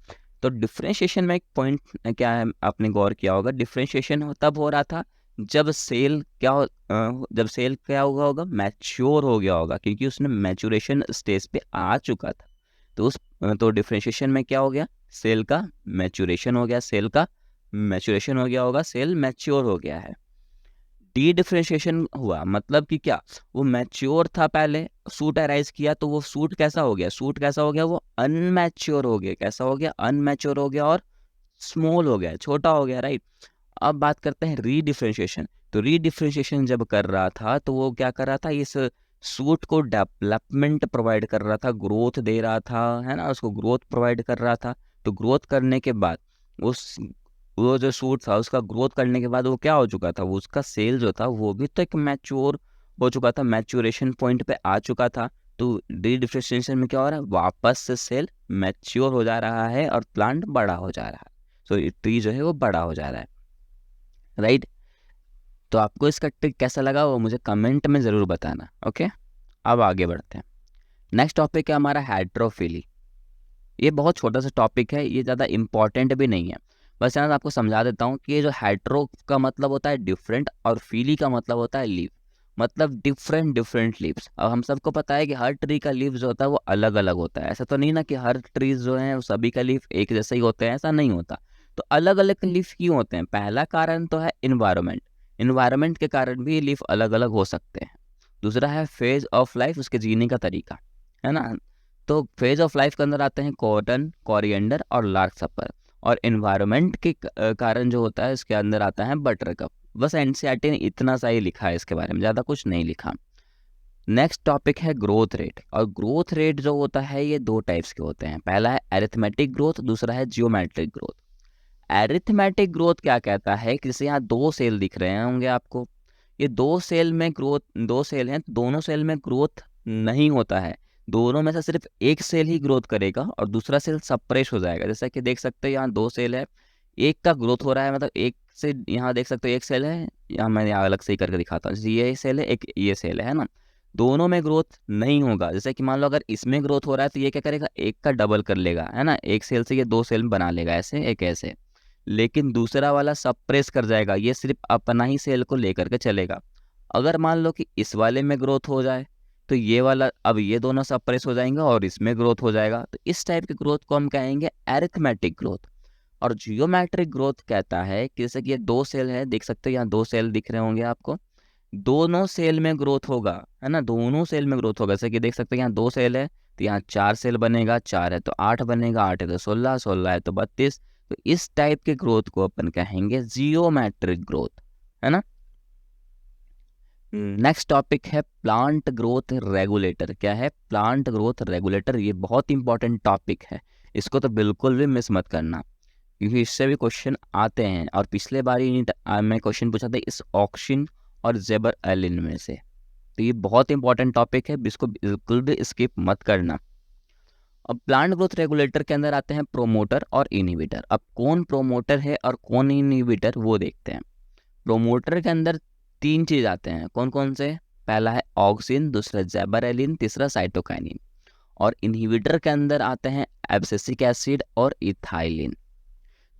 तो डिफरेंशिएशन में एक पॉइंट क्या है, आपने गौर किया होगा, डिफरेंशिएशन तब हो रहा था जब सेल जब सेल क्या हुआ होगा, मैच्योर हो गया होगा, क्योंकि उसने मैच्योरेशन स्टेज पे आ चुका था। तो डिफरेंशिएशन में क्या हो गया, सेल का मैच्योरेशन हो गया, सेल का मैच्योरेशन हो गया होगा, सेल मैच्योर हो गया है। डी डिफरेंशिएशन हुआ मतलब कि क्या, वो मैच्योर था पहले, सूट अराइज किया, तो वो सूट कैसा हो गया, सूट कैसा हो गया, वो अनमैच्योर हो गया। कैसा हो गया, अनमैच्योर हो गया, और स्मॉल हो गया, छोटा हो गया, राइट। अब बात करते हैं री डिफरेंशिएशन। तो री डिफरेंशिएशन जब कर रहा था तो वो क्या कर रहा था, इस सूट को डेवलपमेंट प्रोवाइड कर रहा था, ग्रोथ दे रहा था, है ना, उसको ग्रोथ प्रोवाइड कर रहा था। तो ग्रोथ करने के बाद उस वो जो सूट था उसका ग्रोथ करने के बाद वो क्या हो चुका था, वो उसका सेल जो था वो भी तो एक मैच्योर हो चुका था, मैच्योरेशन पॉइंट पे आ चुका था। तो डी डिफरेंशिएशन में क्या हो रहा है, वापस से सेल मैच्योर हो जा रहा है और प्लांट बड़ा हो जा रहा है। सो ट्री जो है वो बड़ा हो जा रहा है, राइट। तो आपको इसका ट्रिक कैसा लगा वो मुझे कमेंट में ज़रूर बताना, ओके। अब आगे बढ़ते हैं। नेक्स्ट टॉपिक है हमारा हेट्रोफिली। ये बहुत छोटा सा टॉपिक है, ये ज़्यादा इम्पॉर्टेंट भी नहीं है। बस यहाँ आपको समझा देता हूँ कि ये जो हेट्रो का मतलब होता है डिफरेंट, और फीली का मतलब होता है लीफ, मतलब डिफरेंट लीव्स। अब हम सबको पता है कि हर ट्री का लीफ जो होता है वो अलग अलग होता है। ऐसा तो नहीं ना कि हर ट्रीज जो हैं सभी का लीफ एक जैसा ही होते हैं, ऐसा नहीं होता। तो अलग अलग लीफ क्यों होते हैं, पहला कारण तो है इन्वायरमेंट। इन्वायरमेंट के कारण भी लीफ अलग अलग हो सकते हैं। दूसरा है फेज ऑफ लाइफ, उसके जीने का तरीका, है ना। तो फेज ऑफ लाइफ के अंदर आते हैं कॉटन, कोरिएंडर और लार्क सपर। और इन्वायरमेंट के कारण जो होता है इसके अंदर आता है बटरकप। बस एनसीईआरटी ने इतना सा ही लिखा है इसके बारे में, ज़्यादा कुछ नहीं लिखा। नेक्स्ट टॉपिक है ग्रोथ रेट। और ग्रोथ रेट जो होता है ये 2 टाइप्स के होते हैं, पहला है एरिथमेटिक ग्रोथ, दूसरा है जियोमेट्रिक ग्रोथ। एरिथमेटिक ग्रोथ क्या कहता है कि जैसे यहाँ 2 सेल दिख रहे होंगे आपको, ये 2 सेल में ग्रोथ, 2 सेल हैं, दोनों सेल में ग्रोथ नहीं होता है। दोनों में से सिर्फ एक सेल ही ग्रोथ करेगा और दूसरा सेल सप्रेस हो जाएगा। जैसा कि देख सकते हैं यहाँ 2 सेल है, एक का ग्रोथ हो रहा है, मतलब एक से यहाँ देख सकते हो एक सेल है, यहाँ मैं यहाँ अलग से ही करके दिखाता हूँ, ये सेल है, एक ये सेल है ना। दोनों में ग्रोथ नहीं होगा। जैसे कि मान लो अगर इसमें ग्रोथ हो रहा है तो ये क्या करेगा, एक का डबल कर लेगा, है ना, एक सेल से ये दो सेल बना लेगा, ऐसे एक ऐसे। लेकिन दूसरा वाला सप्रेस कर जाएगा, ये सिर्फ अपना ही सेल को लेकर के चलेगा। अगर मान लो कि इस वाले में ग्रोथ हो जाए तो ये वाला, अब ये दोनों सप्रेस हो जाएंगे और इसमें ग्रोथ हो जाएगा। तो इस टाइप की ग्रोथ को हम कहेंगे एरिथमेटिक ग्रोथ। और जियोमेट्रिक ग्रोथ कहता है कि जैसे कि ये दो सेल है, देख सकते हो यहाँ दो सेल दिख रहे होंगे आपको, दोनों सेल में ग्रोथ होगा, है ना, दोनों सेल में ग्रोथ होगा। जैसे कि देख सकते हैं यहाँ दो सेल है तो यहाँ चार सेल बनेगा, चार है तो आठ बनेगा, आठ है तो 16, 16 है तो 32। तो इस टाइप के ग्रोथ को अपन कहेंगे जियोमेट्रिक ग्रोथ, है ना। नेक्स्ट टॉपिक है प्लांट ग्रोथ रेगुलेटर। क्या है प्लांट ग्रोथ रेगुलेटर? ये बहुत इंपॉर्टेंट टॉपिक है, इसको तो बिल्कुल भी मिस मत करना, क्योंकि इससे भी क्वेश्चन आते हैं। और पिछले बार ही मैं क्वेश्चन पूछा था इस ऑक्सिन और जेबर एलिन में से। तो ये बहुत इंपॉर्टेंट टॉपिक है, इसको बिल्कुल भी स्किप मत करना। अब प्लांट ग्रोथ रेगुलेटर के अंदर आते हैं प्रोमोटर और इनहिबिटर। अब कौन प्रोमोटर है और कौन इनहिबिटर वो देखते हैं। प्रोमोटर के अंदर तीन चीज आते हैं, कौन कौन से? पहला है ऑक्सिन, दूसरा जेबरएलिन, तीसरा साइटोकाइनिन। और इनहिबिटर के अंदर आते हैं एब्सिसिक एसिड और इथाइलिन।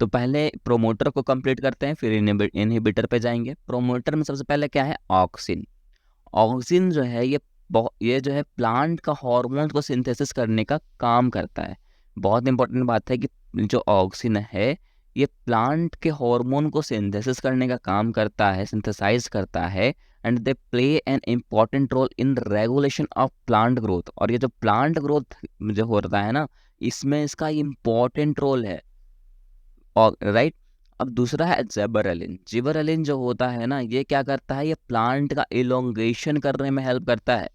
तो पहले प्रोमोटर को कंप्लीट करते हैं, फिर इनहिबिटर पे जाएंगे। प्रोमोटर में सबसे पहले क्या है? ऑक्सिन। ऑक्सिन जो है ये जो है प्लांट का हार्मोन को सिंथेसिस करने का काम करता है। बहुत इंपॉर्टेंट बात है कि जो ऑक्सिन है ये प्लांट के हार्मोन को सिंथेसिस करने का काम करता है, सिंथेसाइज करता है। And they play an important role in regulation of plant growth. और ये जो प्लांट ग्रोथ जो हो रहा है ना, इसमें इसका इम्पॉर्टेंट रोल है। और राइट, अब दूसरा है जेबरएलिन। जिबरएलिन जो होता है ना, ये क्या करता है? ये प्लांट का इलोंगेशन करने में हेल्प करता है,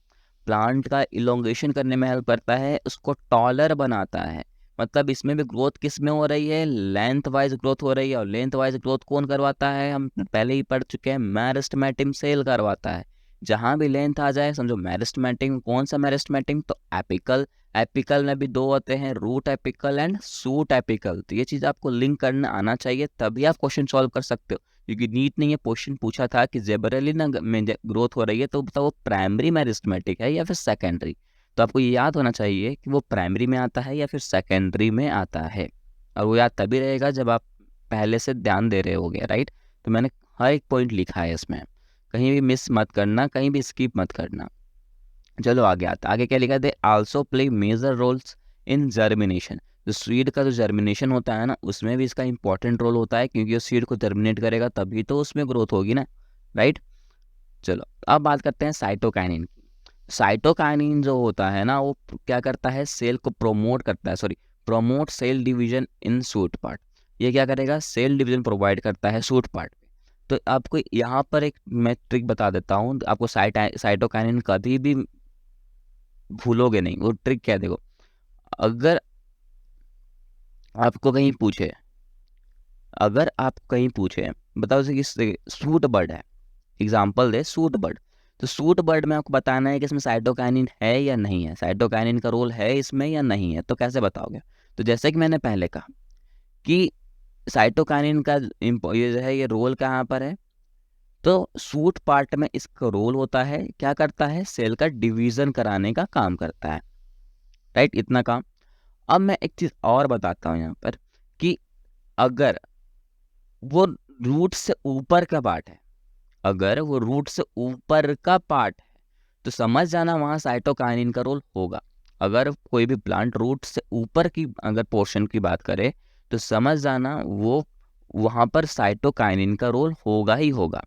प्लांट का इलोंगेशन करने में हेल्प करता है, उसको टॉलर बनाता है। मतलब इसमें भी ग्रोथ किस में हो रही है? लेंथ वाइज ग्रोथ हो रही है। और लेंथ वाइज ग्रोथ कौन करवाता है? हम पहले ही पढ़ चुके हैं, मेरिस्टेमेटिक सेल करवाता है। जहां भी लेंथ आ जाए समझो मेरिस्टेमेटिक। कौन सा मेरिस्टेमेटिक? तो एपिकल। एपिकल में भी दो होते हैं, root apical and shoot apical. तो ये चीज़ आपको लिंक करना आना चाहिए, तभी आप क्वेश्चन सॉल्व कर सकते हो। क्योंकि नीट ने ये क्वेश्चन पूछा था कि जेबरएलिन में ग्रोथ हो रही है तो बताओ वो प्राइमरी मेरिस्टेमेटिक है या फिर सेकेंडरी। तो आपको ये याद होना चाहिए कि वो प्राइमरी में आता है या फिर सेकेंडरी में आता है। और वो याद तभी रहेगा जब आप पहले से ध्यान दे रहे होगे, राइट। तो मैंने हर एक पॉइंट लिखा है इसमें, कहीं भी मिस मत करना, कहीं भी स्किप मत करना। चलो आगे आता, आगे क्या लिखा? They also play major roles in germination. जो सीड का जो जर्मिनेशन होता है ना, उसमें भी इसका इंपॉर्टेंट रोल होता है, क्योंकि उस सीड को जर्मिनेट करेगा तभी तो उसमें ग्रोथ होगी ना, राइट। चलो अब बात करते हैं साइटोकाइनिन की। साइटोकाइनिन जो होता है ना, वो क्या करता है? सेल को प्रोमोट करता है, sorry, promote cell division in shoot part. ये क्या करेगा? सेल डिवीजन प्रोवाइड करता है सूट पार्ट। तो आपको यहाँ पर एक मैं ट्रिक बता देता हूँ, आपको साइटोकाइनिन कभी भी भूलोगे नहीं। वो ट्रिक क्या है देखो, अगर आपको कहीं पूछे, अगर आप कहीं पूछे बताओ जैसे कि सूट बर्ड है, एग्जाम्पल दे सूट बर्ड, तो सूट बर्ड में आपको बताना है कि इसमें साइटोकाइनिन है या नहीं है, साइटोकाइनिन का रोल है इसमें या नहीं है। तो कैसे बताओगे? तो जैसे कि मैंने पहले कहा कि साइटोकाइनिन का ये जो है ये रोल कहाँ पर है? तो सूट पार्ट में इसका रोल होता है, क्या करता है? सेल का डिवीजन कराने का काम करता है, राइट, इतना काम। अब मैं एक चीज और बताता हूँ यहाँ पर कि अगर वो रूट से ऊपर का पार्ट है, अगर वो रूट से ऊपर का पार्ट है तो समझ जाना वहाँ साइटोकाइनिन का रोल होगा। अगर कोई भी प्लांट रूट से ऊपर की अगर पोर्शन की बात करे तो समझ जाना वो वहाँ पर साइटोकाइनिन का रोल होगा ही होगा।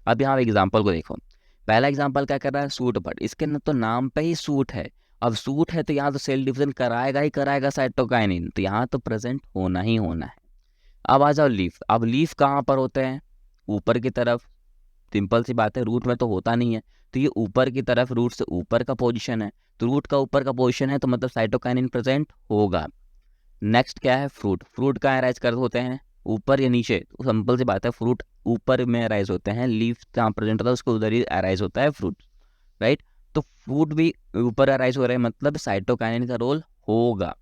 अब यहाँ एग्जाम्पल को देखो, पहला एग्जाम्पल क्या कर रहा है? Suit bird. इसके न तो नाम पे ही सूट है। अब सूट है तो यहाँ तो सेल डिवीजन कराएगा ही कराएगा साइटोकाइनिन, तो यहाँ तो प्रेजेंट होना ही होना है। अब आ जाओ लीफ। अब लीफ कहाँ पर होते हैं? ऊपर की तरफ। सिंपल सी बात है, रूट में तो होता नहीं है, तो ये ऊपर की तरफ, रूट से ऊपर का पोजीशन है। तो रूट का ऊपर का पोजीशन है तो मतलब साइटोकाइनिन प्रेजेंट होगा। नेक्स्ट क्या है? फ्रूट। फ्रूट कहाँ अराइज कर होते हैं? ऊपर या नीचे? तो सिंपल सी बात है, फ्रूट ऊपर में अराइज होते हैं, लीफ जहाँ प्रेजेंट होता है उसको उधर ही अराइज होता है फ्रूट, राइट। तो फ्रूट भी ऊपर अराइज हो रहे हैं, मतलब साइटोकाइनिन का रोल होगा।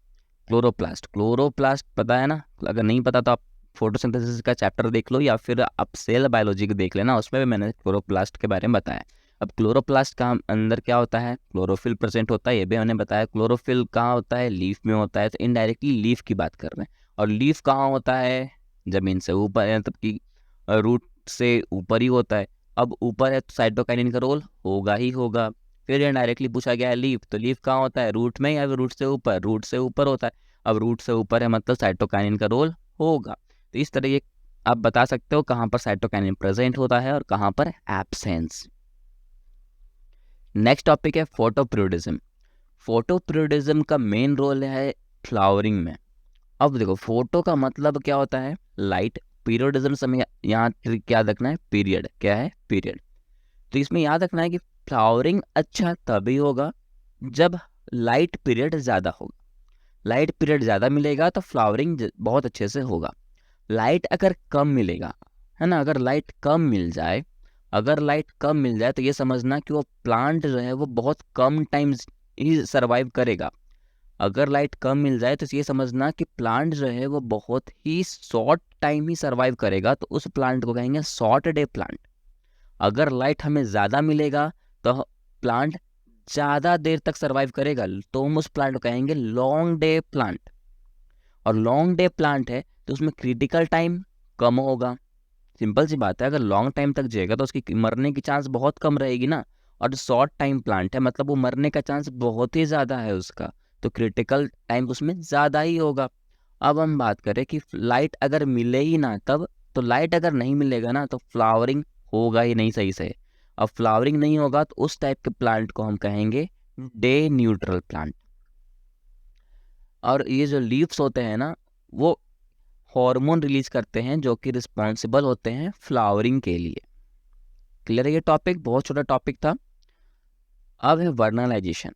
क्लोरोप्लास्ट। क्लोरोप्लास्ट पता है ना? अगर नहीं पता तो आप फोटोसिंथेसिस का चैप्टर देख लो या फिर आप सेल बायोलॉजी को देख लेना, उसमें भी मैंने क्लोरोप्लास्ट के बारे में बताया। अब क्लोरोप्लास्ट का अंदर क्या होता है, क्लोरोफिल प्रेजेंट होता है, ये भी हमने बताया। क्लोरोफिल कहाँ होता है, लीफ में होता है, तो इनडायरेक्टली लीफ की बात कर रहे हैं। और लीफ कहाँ होता है, जमीन से ऊपर, मतलब कि रूट से ऊपर ही होता है। अब ऊपर है तो साइटोकाइनिन का रोल होगा ही होगा। फिर इनडायरेक्टली पूछा गया है लीफ, तो लीफ कहाँ होता है, रूट में या फिर रूट से ऊपर, रूट से ऊपर होता है। अब रूट से ऊपर है मतलब साइटोकाइनिन का रोल होगा। तो इस तरह ये आप बता सकते हो कहाँ पर साइटोकाइनिन प्रेजेंट होता है और कहाँ पर एब्सेंस। नेक्स्ट टॉपिक है फोटोपीरियोडिज्म। फोटोपीरियोडिज्म का मेन रोल है फ्लावरिंग में। अब देखो फोटो का मतलब क्या होता है, लाइट। पीरियडिज्म से हमें यहाँ ट्रिक याद रखना है, पीरियड क्या है, पीरियड। तो इसमें याद रखना है कि फ्लावरिंग अच्छा तभी होगा जब लाइट पीरियड ज़्यादा होगा। लाइट पीरियड ज़्यादा मिलेगा तो फ्लावरिंग बहुत अच्छे से होगा। लाइट अगर कम मिलेगा, है ना, अगर लाइट कम मिल जाए, अगर लाइट कम मिल जाए तो ये समझना कि वो प्लांट जो है वो बहुत कम टाइम ही सरवाइव करेगा। अगर लाइट कम मिल जाए तो ये समझना कि प्लांट जो है वो बहुत ही शॉर्ट टाइम ही सरवाइव करेगा, तो उस प्लांट को कहेंगे शॉर्ट डे प्लांट। अगर लाइट हमें ज़्यादा मिलेगा तो प्लांट ज़्यादा देर तक सरवाइव करेगा, तो हम उस प्लांट को कहेंगे लॉन्ग डे प्लांट। और लॉन्ग डे प्लांट है तो उसमें क्रिटिकल टाइम कम होगा। सिंपल सी बात है, अगर लॉन्ग टाइम तक जिएगा तो उसकी मरने की चांस बहुत कम रहेगी ना। और शॉर्ट टाइम प्लांट है मतलब वो मरने का चांस बहुत ही ज़्यादा है उसका, तो क्रिटिकल टाइम उसमें ज़्यादा ही होगा। अब हम बात करें कि लाइट अगर मिले ही ना तब, तो लाइट अगर नहीं मिलेगा ना तो फ्लावरिंग होगा ही नहीं सही से। अब फ्लावरिंग नहीं होगा तो उस टाइप के प्लांट को हम कहेंगे डे न्यूट्रल प्लांट। और ये जो लीव्स होते हैं ना, वो हार्मोन रिलीज करते हैं जो कि रिस्पॉन्सिबल होते हैं फ्लावरिंग के लिए। क्लियर है ये टॉपिक, बहुत छोटा टॉपिक था। अब है वर्नलाइजेशन।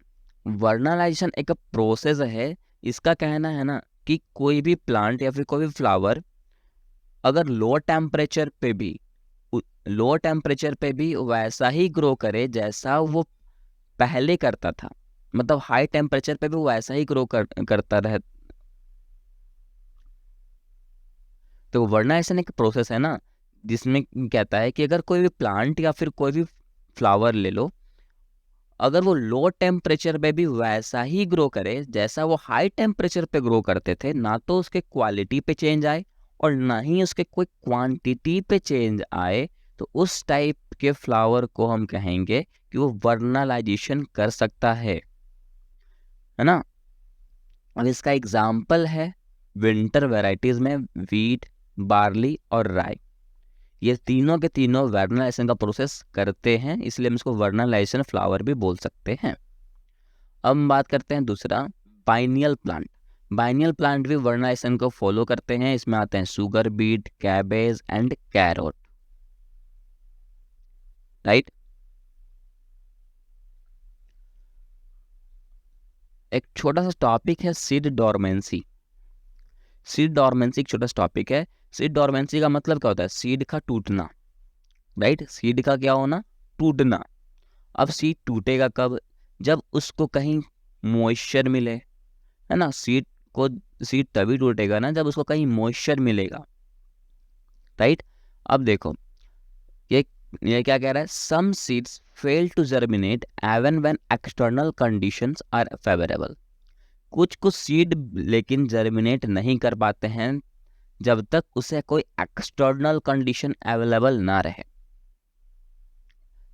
वर्नलाइजेशन एक प्रोसेस है। इसका कहना है ना कि कोई भी प्लांट या फिर कोई भी फ्लावर अगर लो टेम्परेचर पे भी वैसा ही ग्रो करे जैसा वो पहले करता था, मतलब हाई टेम्परेचर पे भी वो वैसा ही ग्रो करता रहे। तो वर्नाइजेशन एक प्रोसेस है ना, जिसमें कहता है कि अगर कोई भी प्लांट या फिर कोई भी फ्लावर ले लो, अगर वो लो टेम्परेचर पे भी वैसा ही ग्रो करे जैसा वो हाई टेम्परेचर पे ग्रो करते थे, ना तो उसके क्वालिटी पे चेंज आए और ना ही उसके कोई क्वांटिटी पे चेंज आए, तो उस टाइप के फ्लावर को हम कहेंगे कि वो वर्नलाइजेशन कर सकता है ना। अब इसका एग्जाम्पल है विंटर वेराइटीज में वीट, बार्ली और राई। ये तीनों के तीनों वर्नलाइजेशन का प्रोसेस करते हैं, इसलिए हम इसको वर्नलाइजेशन फ्लावर भी बोल सकते हैं। अब हम बात करते हैं दूसरा, बाइनियल प्लांट। बाइनियल प्लांट भी वर्नलाइजेशन को फॉलो करते हैं। इसमें आते हैं sugar beet, cabbage and carrot, right. एक छोटा सा टॉपिक है सीड डोरमेंसी। सीड डोरमेंसी एक छोटा सा टॉपिक है। सीड डोरमेंसी का मतलब क्या होता है, सीड का टूटना, राइट। सीड का क्या होना, टूटना। अब सीड टूटेगा कब, जब उसको कहीं मॉइस्चर मिले, है ना। सीड तभी टूटेगा ना जब उसको कहीं मॉइस्चर मिलेगा, राइट। अब देखो ये ये क्या कह रहा है, some seeds fail to germinate even when external conditions are favourable. कुछ कुछ सीड लेकिन जर्मिनेट नहीं कर पाते हैं जब तक उसे कोई एक्सटर्नल कंडीशन अवेलेबल ना रहे।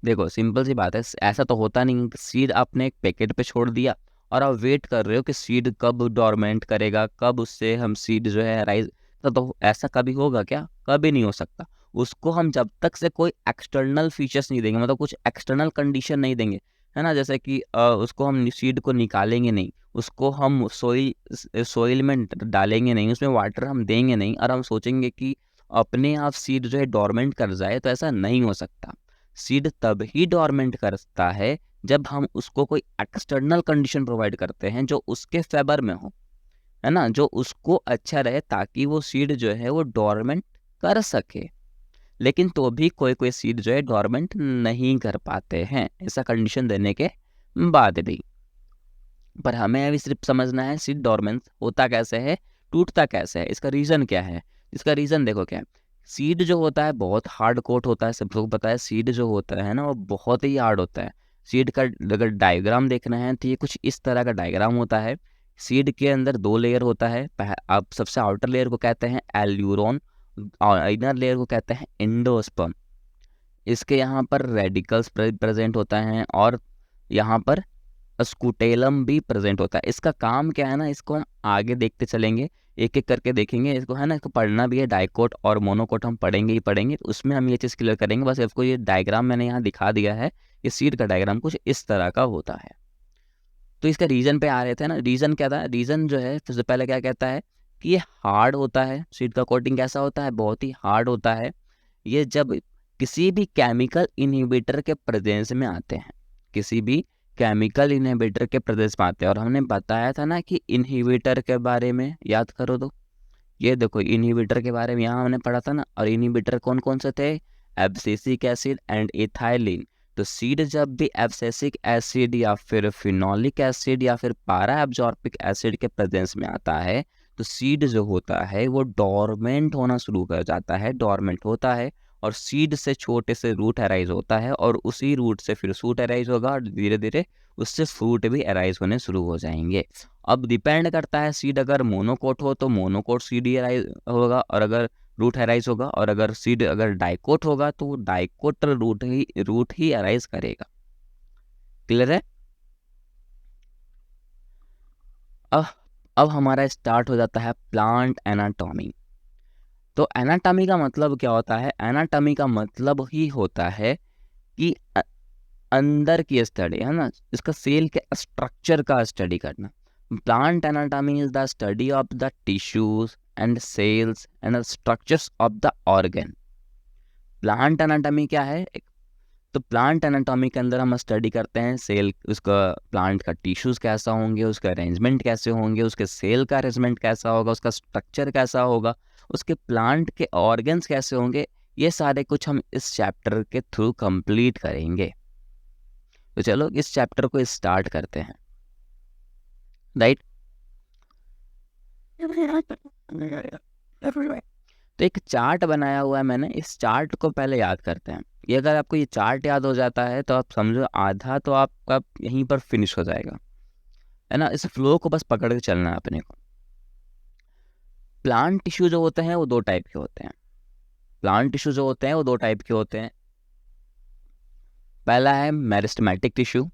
देखो सिंपल सी बात है, ऐसा तो होता नहीं कि सीड आपने एक पैकेट पे छोड़ दिया और आप वेट कर रहे हो कि सीड कब डोरमेंट करेगा, कब उससे हम सीड जो है राइज। तो ऐसा कभी होगा क्या, कभी नहीं हो सकता। उसको हम जब तक से कोई एक्सटर्नल फीचर्स नहीं देंगे, मतलब कुछ एक्सटर्नल कंडीशन नहीं देंगे, है ना, जैसे कि उसको हम सीड को निकालेंगे नहीं, उसको हम सोइल में डालेंगे नहीं, उसमें वाटर हम देंगे नहीं और हम सोचेंगे कि अपने आप सीड जो है डोरमेंट कर जाए, तो ऐसा नहीं हो सकता। सीड तब ही डोरमेंट करता है जब हम उसको कोई एक्सटर्नल कंडीशन प्रोवाइड करते हैं जो उसके फेवर में हो, है ना, जो उसको अच्छा रहे ताकि वो सीड जो है वो डोरमेंट कर सके। लेकिन तो भी कोई कोई सीड जो है डोरमेंट नहीं कर पाते हैं ऐसा कंडीशन देने के बाद भी। पर हमें अभी सिर्फ समझना है सीड डोरमेंट होता कैसे है, टूटता कैसे है, इसका रीज़न क्या है। इसका रीज़न देखो क्या है, सीड जो होता है बहुत हार्ड कोट होता है, सबको पता है सीड जो होता है ना वो बहुत ही हार्ड होता है। सीड का अगर डायग्राम देखना है तो ये कुछ इस तरह का डायग्राम होता है। सीड के अंदर 2 लेयर होता है। आप सबसे आउटर लेयर को कहते हैं एल्यूरोन और इनर लेयर को कहते हैं एंडोस्पर्म। इसके यहाँ पर रेडिकल्स प्रेजेंट होता है और यहाँ पर स्कूटेलम भी प्रेजेंट होता है। इसका काम क्या है ना, इसको हम आगे देखते चलेंगे, एक एक करके देखेंगे इसको, है ना। इसको पढ़ना भी है, डाइकोट और मोनोकोट हम पढ़ेंगे ही पढ़ेंगे, तो उसमें हम ये चीज़ क्लियर करेंगे। बस आपको ये डायग्राम मैंने यहाँ दिखा दिया है। ये सीड का डायग्राम कुछ इस तरह का होता है। तो इसका रीजन पे आ रहे थे ना, रीजन क्या था, रीजन जो है सबसे पहले क्या कहता है कि ये हार्ड होता है। सीड का कोटिंग कैसा होता है, बहुत ही हार्ड होता है। ये जब किसी भी केमिकल इनहिबिटर के प्रेजेंस में आते हैं, किसी भी केमिकल इनहिबिटर के प्रेजेंस में आते हैं। और हमने बताया था ना कि इनहिबिटर के बारे में याद करो तो, ये देखो इनहिबिटर के बारे में यहाँ हमने पढ़ा था ना। और इनहिबिटर कौन कौन से थे, एब्सिसिक एसिड एंड इथाइलिन। तो सीड जब भी एब्सिसिक एसिड या फिर फिनोलिक एसिड या फिर पारा एब्जॉर्बिक एसिड के प्रेजेंस में आता है तो सीड जो होता है वो डोरमेंट होना शुरू कर जाता है, डोरमेंट होता है। और सीड से छोटे से रूट अराइज होता है और उसी रूट से फिर शूट अराइज होगा और धीरे धीरे उससे फ्रूट भी अराइज होने शुरू हो जाएंगे। अब डिपेंड करता है, सीड अगर मोनोकोट हो तो मोनोकोट सीड ही अराइज होगा और अगर रूट अराइज होगा, और अगर सीड अगर डाइकोट होगा तो डाइकोट रूट ही अराइज करेगा। क्लियर है। अब अब हमारा स्टार्ट हो जाता है प्लांट एनाटॉमी। तो एनाटॉमी का मतलब क्या होता है, एनाटॉमी का मतलब ही होता है कि अंदर की स्टडी, है ना, इसका सेल के स्ट्रक्चर का स्टडी करना। Plant anatomy is the study of the tissues and cells and structures of the organ. Plant anatomy क्या है, तो प्लांट एनाटॉमी के अंदर हम स्टडी करते हैं सेल, उसका प्लांट का टिश्यूज कैसा होंगे, उसका अरेंजमेंट कैसे होंगे, उसके सेल का अरेंजमेंट कैसा होगा, उसका स्ट्रक्चर कैसा होगा, उसके प्लांट के ऑर्गन्स कैसे होंगे। ये सारे कुछ हम इस चैप्टर के थ्रू कंप्लीट करेंगे। तो चलो इस चैप्टर को स्टार्ट करते हैं, राइट। तो एक चार्ट बनाया हुआ है मैंने, इस चार्ट को पहले याद करते हैं। ये अगर आपको ये चार्ट याद हो जाता है तो आप समझो आधा तो आपका यहीं पर फिनिश हो जाएगा, है ना। इस फ्लो को बस पकड़ के चलना है अपने को। प्लांट टिश्यू जो होते हैं वो 2 टाइप के होते हैं। प्लांट टिश्यू जो होते हैं वो 2 टाइप के होते हैं। पहला है मेरिस्टेमेटिक टिश्यू,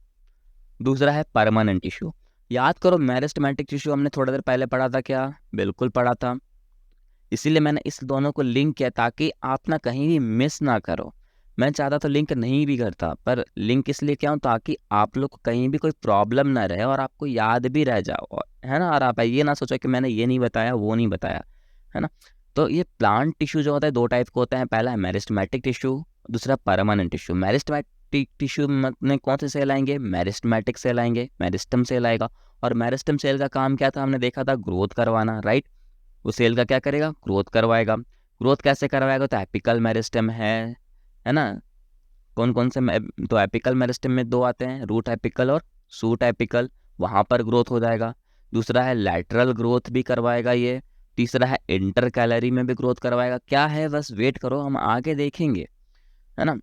दूसरा है परमानेंट टिश्यू। याद करो मेरिस्टेमेटिक टिश्यू हमने थोड़ा देर पहले पढ़ा था क्या, बिल्कुल पढ़ा था। इसीलिए मैंने इस दोनों को लिंक किया ताकि आप ना कहीं भी मिस ना करो। मैं चाहता तो लिंक नहीं भी करता, पर लिंक इसलिए क्या हूँ ताकि आप लोग को कहीं भी कोई प्रॉब्लम ना रहे और आपको याद भी रह जाओ, है ना। और आप ये ना सोचो कि मैंने ये नहीं बताया वो नहीं बताया, है ना। तो ये प्लांट टिश्यू जो होता है 2 टाइप के होते हैं। पहला है मेरिस्टेमेटिक टिश्यू, दूसरा परमानेंट टिश्यू। मेरिस्टेमेटिक टिश्यू में कौन से सेल आएंगे, मेरिस्टेमेटिक सेल आएंगे, मेरिस्टम सेल आएगा। और मेरिस्टम सेल का काम क्या था, हमने देखा था ग्रोथ करवाना, राइट। वो सेल का क्या करेगा, ग्रोथ करवाएगा। ग्रोथ कैसे करवाएगा, तो एपिकल मेरिस्टम है ना। कौन कौन से तो एपिकल मेरिस्टम में 2 आते हैं, रूट एपिकल और शूट एपिकल, वहाँ पर ग्रोथ हो जाएगा। दूसरा है लैटरल ग्रोथ भी करवाएगा ये। तीसरा है इंटर कैलरी में भी ग्रोथ करवाएगा। क्या है, बस वेट करो, हम आगे देखेंगे, है ना।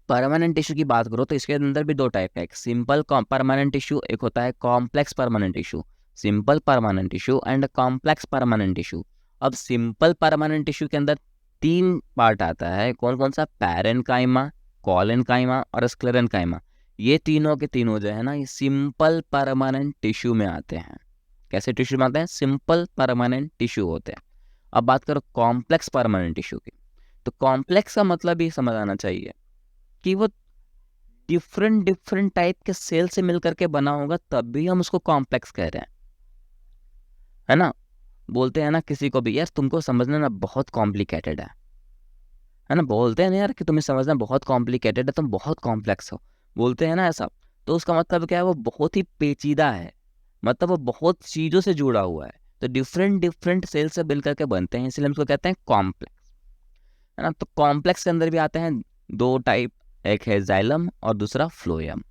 परमानेंट टिश्यू की बात करो तो इसके अंदर भी 2 टाइप है, एक सिंपल परमानेंट टिश्यू, एक होता है complex permanent tissue. Simple permanent tissue and complex permanent tissue. अब सिंपल परमानेंट टिश्यू के अंदर 3 पार्ट आता है, कौन कौन सा, पैरेन्काइमा, कोलेन्काइमा और स्क्लेरेन्काइमा। ये तीनों के तीनों जो है ना ये सिंपल परमानेंट टिश्यू में आते हैं। कैसे टिश्यू में आते हैं, सिंपल परमानेंट टिश्यू होते हैं। अब बात करो कॉम्प्लेक्स परमानेंट टिश्यू की, तो कॉम्प्लेक्स का मतलब ये समझ आना चाहिए कि वो डिफरेंट टाइप के सेल से मिलकर के बना होगा, तब भी हम उसको कॉम्प्लेक्स कह रहे हैं, है ना। बोलते हैं ना किसी को भी, यार तुमको समझना ना बहुत कॉम्प्लिकेटेड है ना। बोलते हैं ना यार कि तुम्हें समझना बहुत कॉम्प्लिकेटेड है, तुम बहुत कॉम्प्लेक्स हो, बोलते हैं ना ऐसा। तो उसका मतलब क्या है, वो बहुत ही पेचीदा है, मतलब वो बहुत चीज़ों से जुड़ा हुआ है। तो डिफरेंट सेल से मिलकर के बनते हैं, इसलिए हम उसको कहते हैं कॉम्प्लेक्स, है ना। तो कॉम्प्लेक्स के अंदर भी आते हैं 2 टाइप, एक है जाइलम और दूसरा फ्लोएम।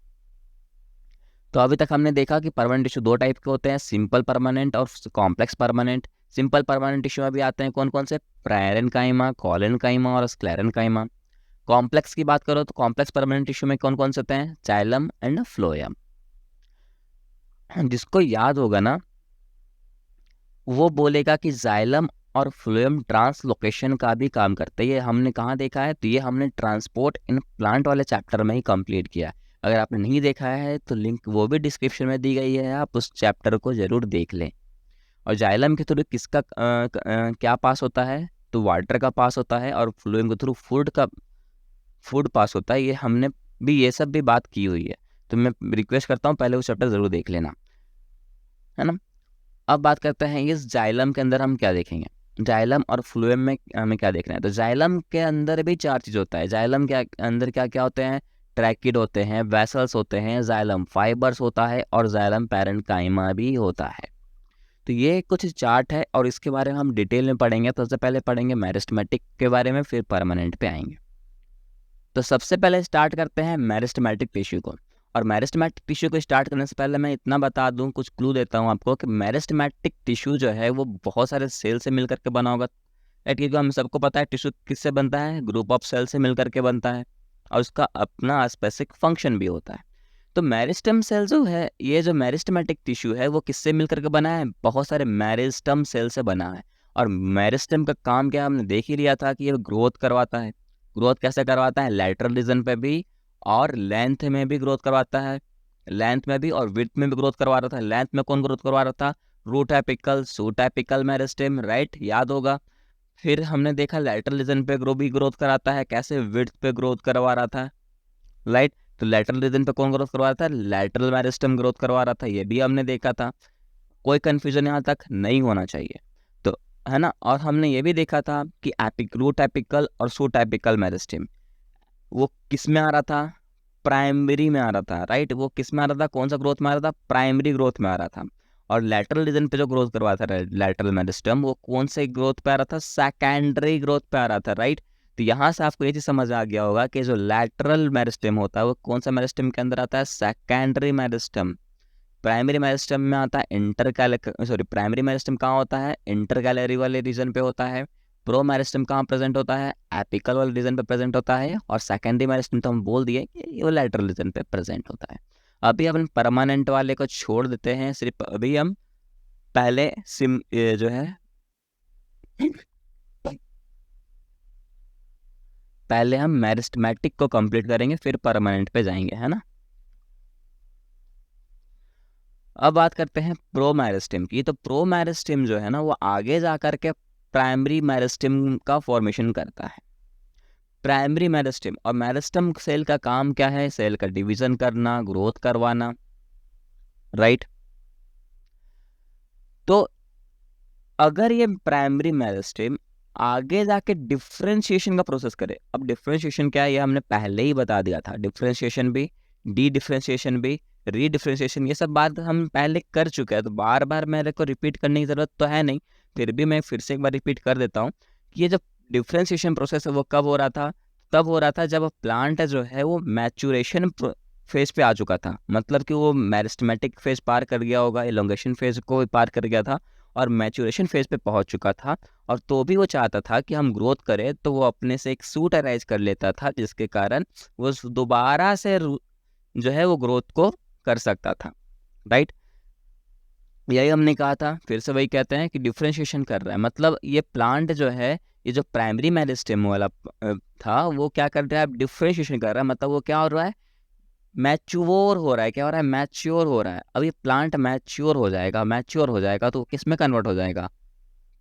तो अभी तक हमने देखा कि परमानेंट टिश्यू 2 टाइप के होते हैं, सिंपल परमानेंट और complex permanent. Simple permanent tissue में भी आते हैं कौन कौन से, पैरेन्काइमा, कोलेनकाइमा और स्क्लेरेन्काइमा। कॉम्प्लेक्स की बात करो तो कॉम्प्लेक्स परमानेंट टिश्यू में कौन कौन से होते हैं, जाइलम एंड फ्लोएम। जिसको याद होगा ना वो बोलेगा कि जाइलम और फ्लोएम ट्रांसलोकेशन का भी काम करते हैं। ये हमने कहाँ देखा है, तो ये हमने ट्रांसपोर्ट इन प्लांट वाले चैप्टर में ही कंप्लीट किया है। अगर आपने नहीं देखा है तो लिंक वो भी डिस्क्रिप्शन में दी गई है, आप उस चैप्टर को जरूर देख लें। और जाइलम के थ्रू किसका क्या पास होता है, तो वाटर का पास होता है, और फ्लोएम के थ्रू फूड पास होता है। ये हमने भी ये सब भी बात की हुई है, तो मैं रिक्वेस्ट करता हूँ पहले वो चैप्टर जरूर देख लेना, है ना। अब बात करते हैं इस जाइलम के अंदर हम क्या देखेंगे, जाइलम और फ्लोएम में हमें क्या देखना है। तो जाइलम के अंदर भी 4 चीज़ होता है। जाइलम के अंदर क्या क्या होते हैं, ट्रैकिड होते हैं, वेसल्स होते हैं, जाइलम फाइबर्स होता है, और जाइलम पैरेन्काइमा भी होता है। तो ये कुछ चार्ट है और इसके बारे में हम डिटेल में पढ़ेंगे। तो सबसे पहले पढ़ेंगे मेरिस्टेमेटिक के बारे में, फिर परमानेंट पे आएंगे। तो सबसे पहले स्टार्ट करते हैं मेरिस्टेमेटिक टिश्यू को। और मेरिस्टेमेटिक टिश्यू को स्टार्ट करने से पहले मैं इतना बता दूं, कुछ क्लू देता हूं आपको कि मेरिस्टेमेटिक टिश्यू जो है वो बहुत सारे सेल से मिलकर के बना होगा। राइट, क्योंकि हम सबको पता है टिश्यू किससे बनता है, ग्रुप ऑफ सेल से मिलकर के बनता है, और उसका अपना स्पेसिफिक फंक्शन भी होता है। तो मेरिस्टम सेल जो है, ये जो मेरिस्टेमेटिक टिश्यू है वो किससे मिलकर के बना है, बहुत सारे मेरिस्टम सेल से बना है। और मेरिस्टम का काम क्या, हमने देख ही लिया था कि ये ग्रोथ करवाता है। ग्रोथ कैसे करवाता है, लैटरल रीजन पे भी और लेंथ में भी ग्रोथ करवाता है। लेंथ में भी और विड्थ में भी ग्रोथ करवा रहा था। लेंथ में कौन ग्रोथ करवा रहा था, root apical, shoot apical meristem, right, याद होगा। फिर हमने देखा लैटरल रीजन पे भी ग्रोथ कराता है, कैसे, विड्थ पे ग्रोथ करवा रहा था, राइट। तो लैटरल रीजन पे कौन ग्रोथ करवा रहा था, लैटरल मेरिस्टेम ग्रोथ करवा रहा था, ये भी हमने देखा था। कोई कंफ्यूजन यहाँ तक नहीं होना चाहिए, तो है ना। और हमने ये भी देखा था कि रूट एपिकल और सूट एपिकल मेरिस्टेम वो किस में आ रहा था, प्राइमरी में आ रहा था, राइट। वो किस में आ रहा था, कौन सा ग्रोथ में आ रहा था, प्राइमरी ग्रोथ में आ रहा था। और लैटरल रीजन पे जो ग्रोथ करवा था लैटरल मेरिस्टम, वो कौन से ग्रोथ पे आ रहा था, सेकेंडरी ग्रोथ पे आ रहा था, राइट। तो यहाँ से आपको ये चीज समझ आ गया होगा कि जो लैटरल मेरिस्टम होता है वो कौन सा मेरिस्टम के अंदर आता है, सेकेंडरी मेरिस्टम। प्राइमरी मेरिस्टम में आता है प्राइमरी मेरिस्टम कहाँ होता है, इंटरकैलरी वाले रीजन पे होता है। प्रो मेरिस्टम कहाँ प्रेजेंट होता है, एपिकल वाले रीजन पे प्रेजेंट होता है। और सेकेंडरी मेरिस्टम तो हम बोल दिए कि वो लैटरल रीजन पे प्रेजेंट होता है। अभी अपन परमानेंट वाले को छोड़ देते हैं, सिर्फ अभी हम पहले ये जो है पहले हम मेरिस्टेमेटिक को कंप्लीट करेंगे, फिर परमानेंट पे जाएंगे, है ना। अब बात करते हैं प्रो मेरिस्टेम की। तो प्रो मेरिस्टेम जो है ना वो आगे जाकर के प्राइमरी मेरिस्टेम का फॉर्मेशन करता है। प्राइमरी मेरिस्टेम, और मेरिस्टेम सेल का काम क्या है, सेल का डिवीजन करना, ग्रोथ करवाना, राइट। तो अगर ये प्राइमरी मेरिस्टेम आगे जाके डिफरेंशिएशन का प्रोसेस करे, अब डिफरेंशिएशन क्या है ये हमने पहले ही बता दिया था, डिफरेंशिएशन भी, डी डिफरेंशिएशन भी, रीडिफरेंशिएशन, ये सब बात हम पहले कर चुके हैं, तो बार बार मेरे को रिपीट करने की ज़रूरत तो है नहीं, फिर भी मैं फिर से एक बार रिपीट कर देता हूँ कि ये जो डिफरेंशिएशन प्रोसेस है वो कब हो रहा था, तब हो रहा था जब प्लांट जो है वो मैचुरेशन फेज पे आ चुका था। मतलब कि वो मेरिस्टेमेटिक फेज पार कर गया होगा, एलोंगेशन फेज को पार कर गया था और मैचुरेशन फेज पे पहुंच चुका था। और तो भी वो चाहता था कि हम ग्रोथ करें, तो वो अपने से एक सूट अराइज कर लेता था, जिसके कारण वो दोबारा से जो है वो ग्रोथ को कर सकता था, राइट। यही हमने कहा था, फिर से वही कहते हैं कि डिफरेंशिएशन कर रहा है। मतलब ये प्लांट जो है, ये जो प्राइमरी मेरिस्टेम वाला था वो क्या कर रहा है, डिफरेंशिएशन कर रहा है। मतलब वो क्या हो रहा है, मैच्योर हो रहा है। क्या हो रहा है, मैच्योर हो रहा है। अब ये प्लांट मैच्योर हो जाएगा तो किस में कन्वर्ट हो जाएगा,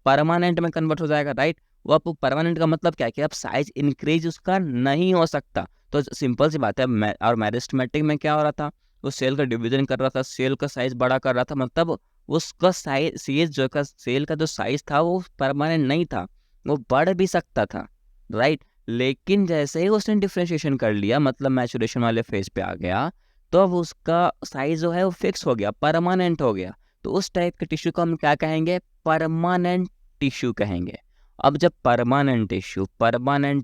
परमानेंट में कन्वर्ट हो जाएगा, राइट। वो अब परमानेंट का मतलब क्या है कि अब साइज इंक्रीज उसका नहीं हो सकता। तो सिंपल सी बात है। और मेरिस्टेमेटिक में क्या हो रहा था, वो सेल का डिवीजन कर रहा था, सेल का साइज बड़ा कर रहा था। मतलब उसका सेल का जो साइज था वो परमानेंट नहीं था, वो बढ़ भी सकता था, राइट। लेकिन जैसे ही उसने डिफ्रेंशिएशन कर लिया, मतलब मैचुरेशन वाले फेज पे आ गया, तो अब उसका साइज जो है वो फिक्स हो गया, परमानेंट हो गया। तो उस टाइप के टिश्यू को हम क्या कहेंगे, परमानेंट टिश्यू कहेंगे। अब जब परमानेंट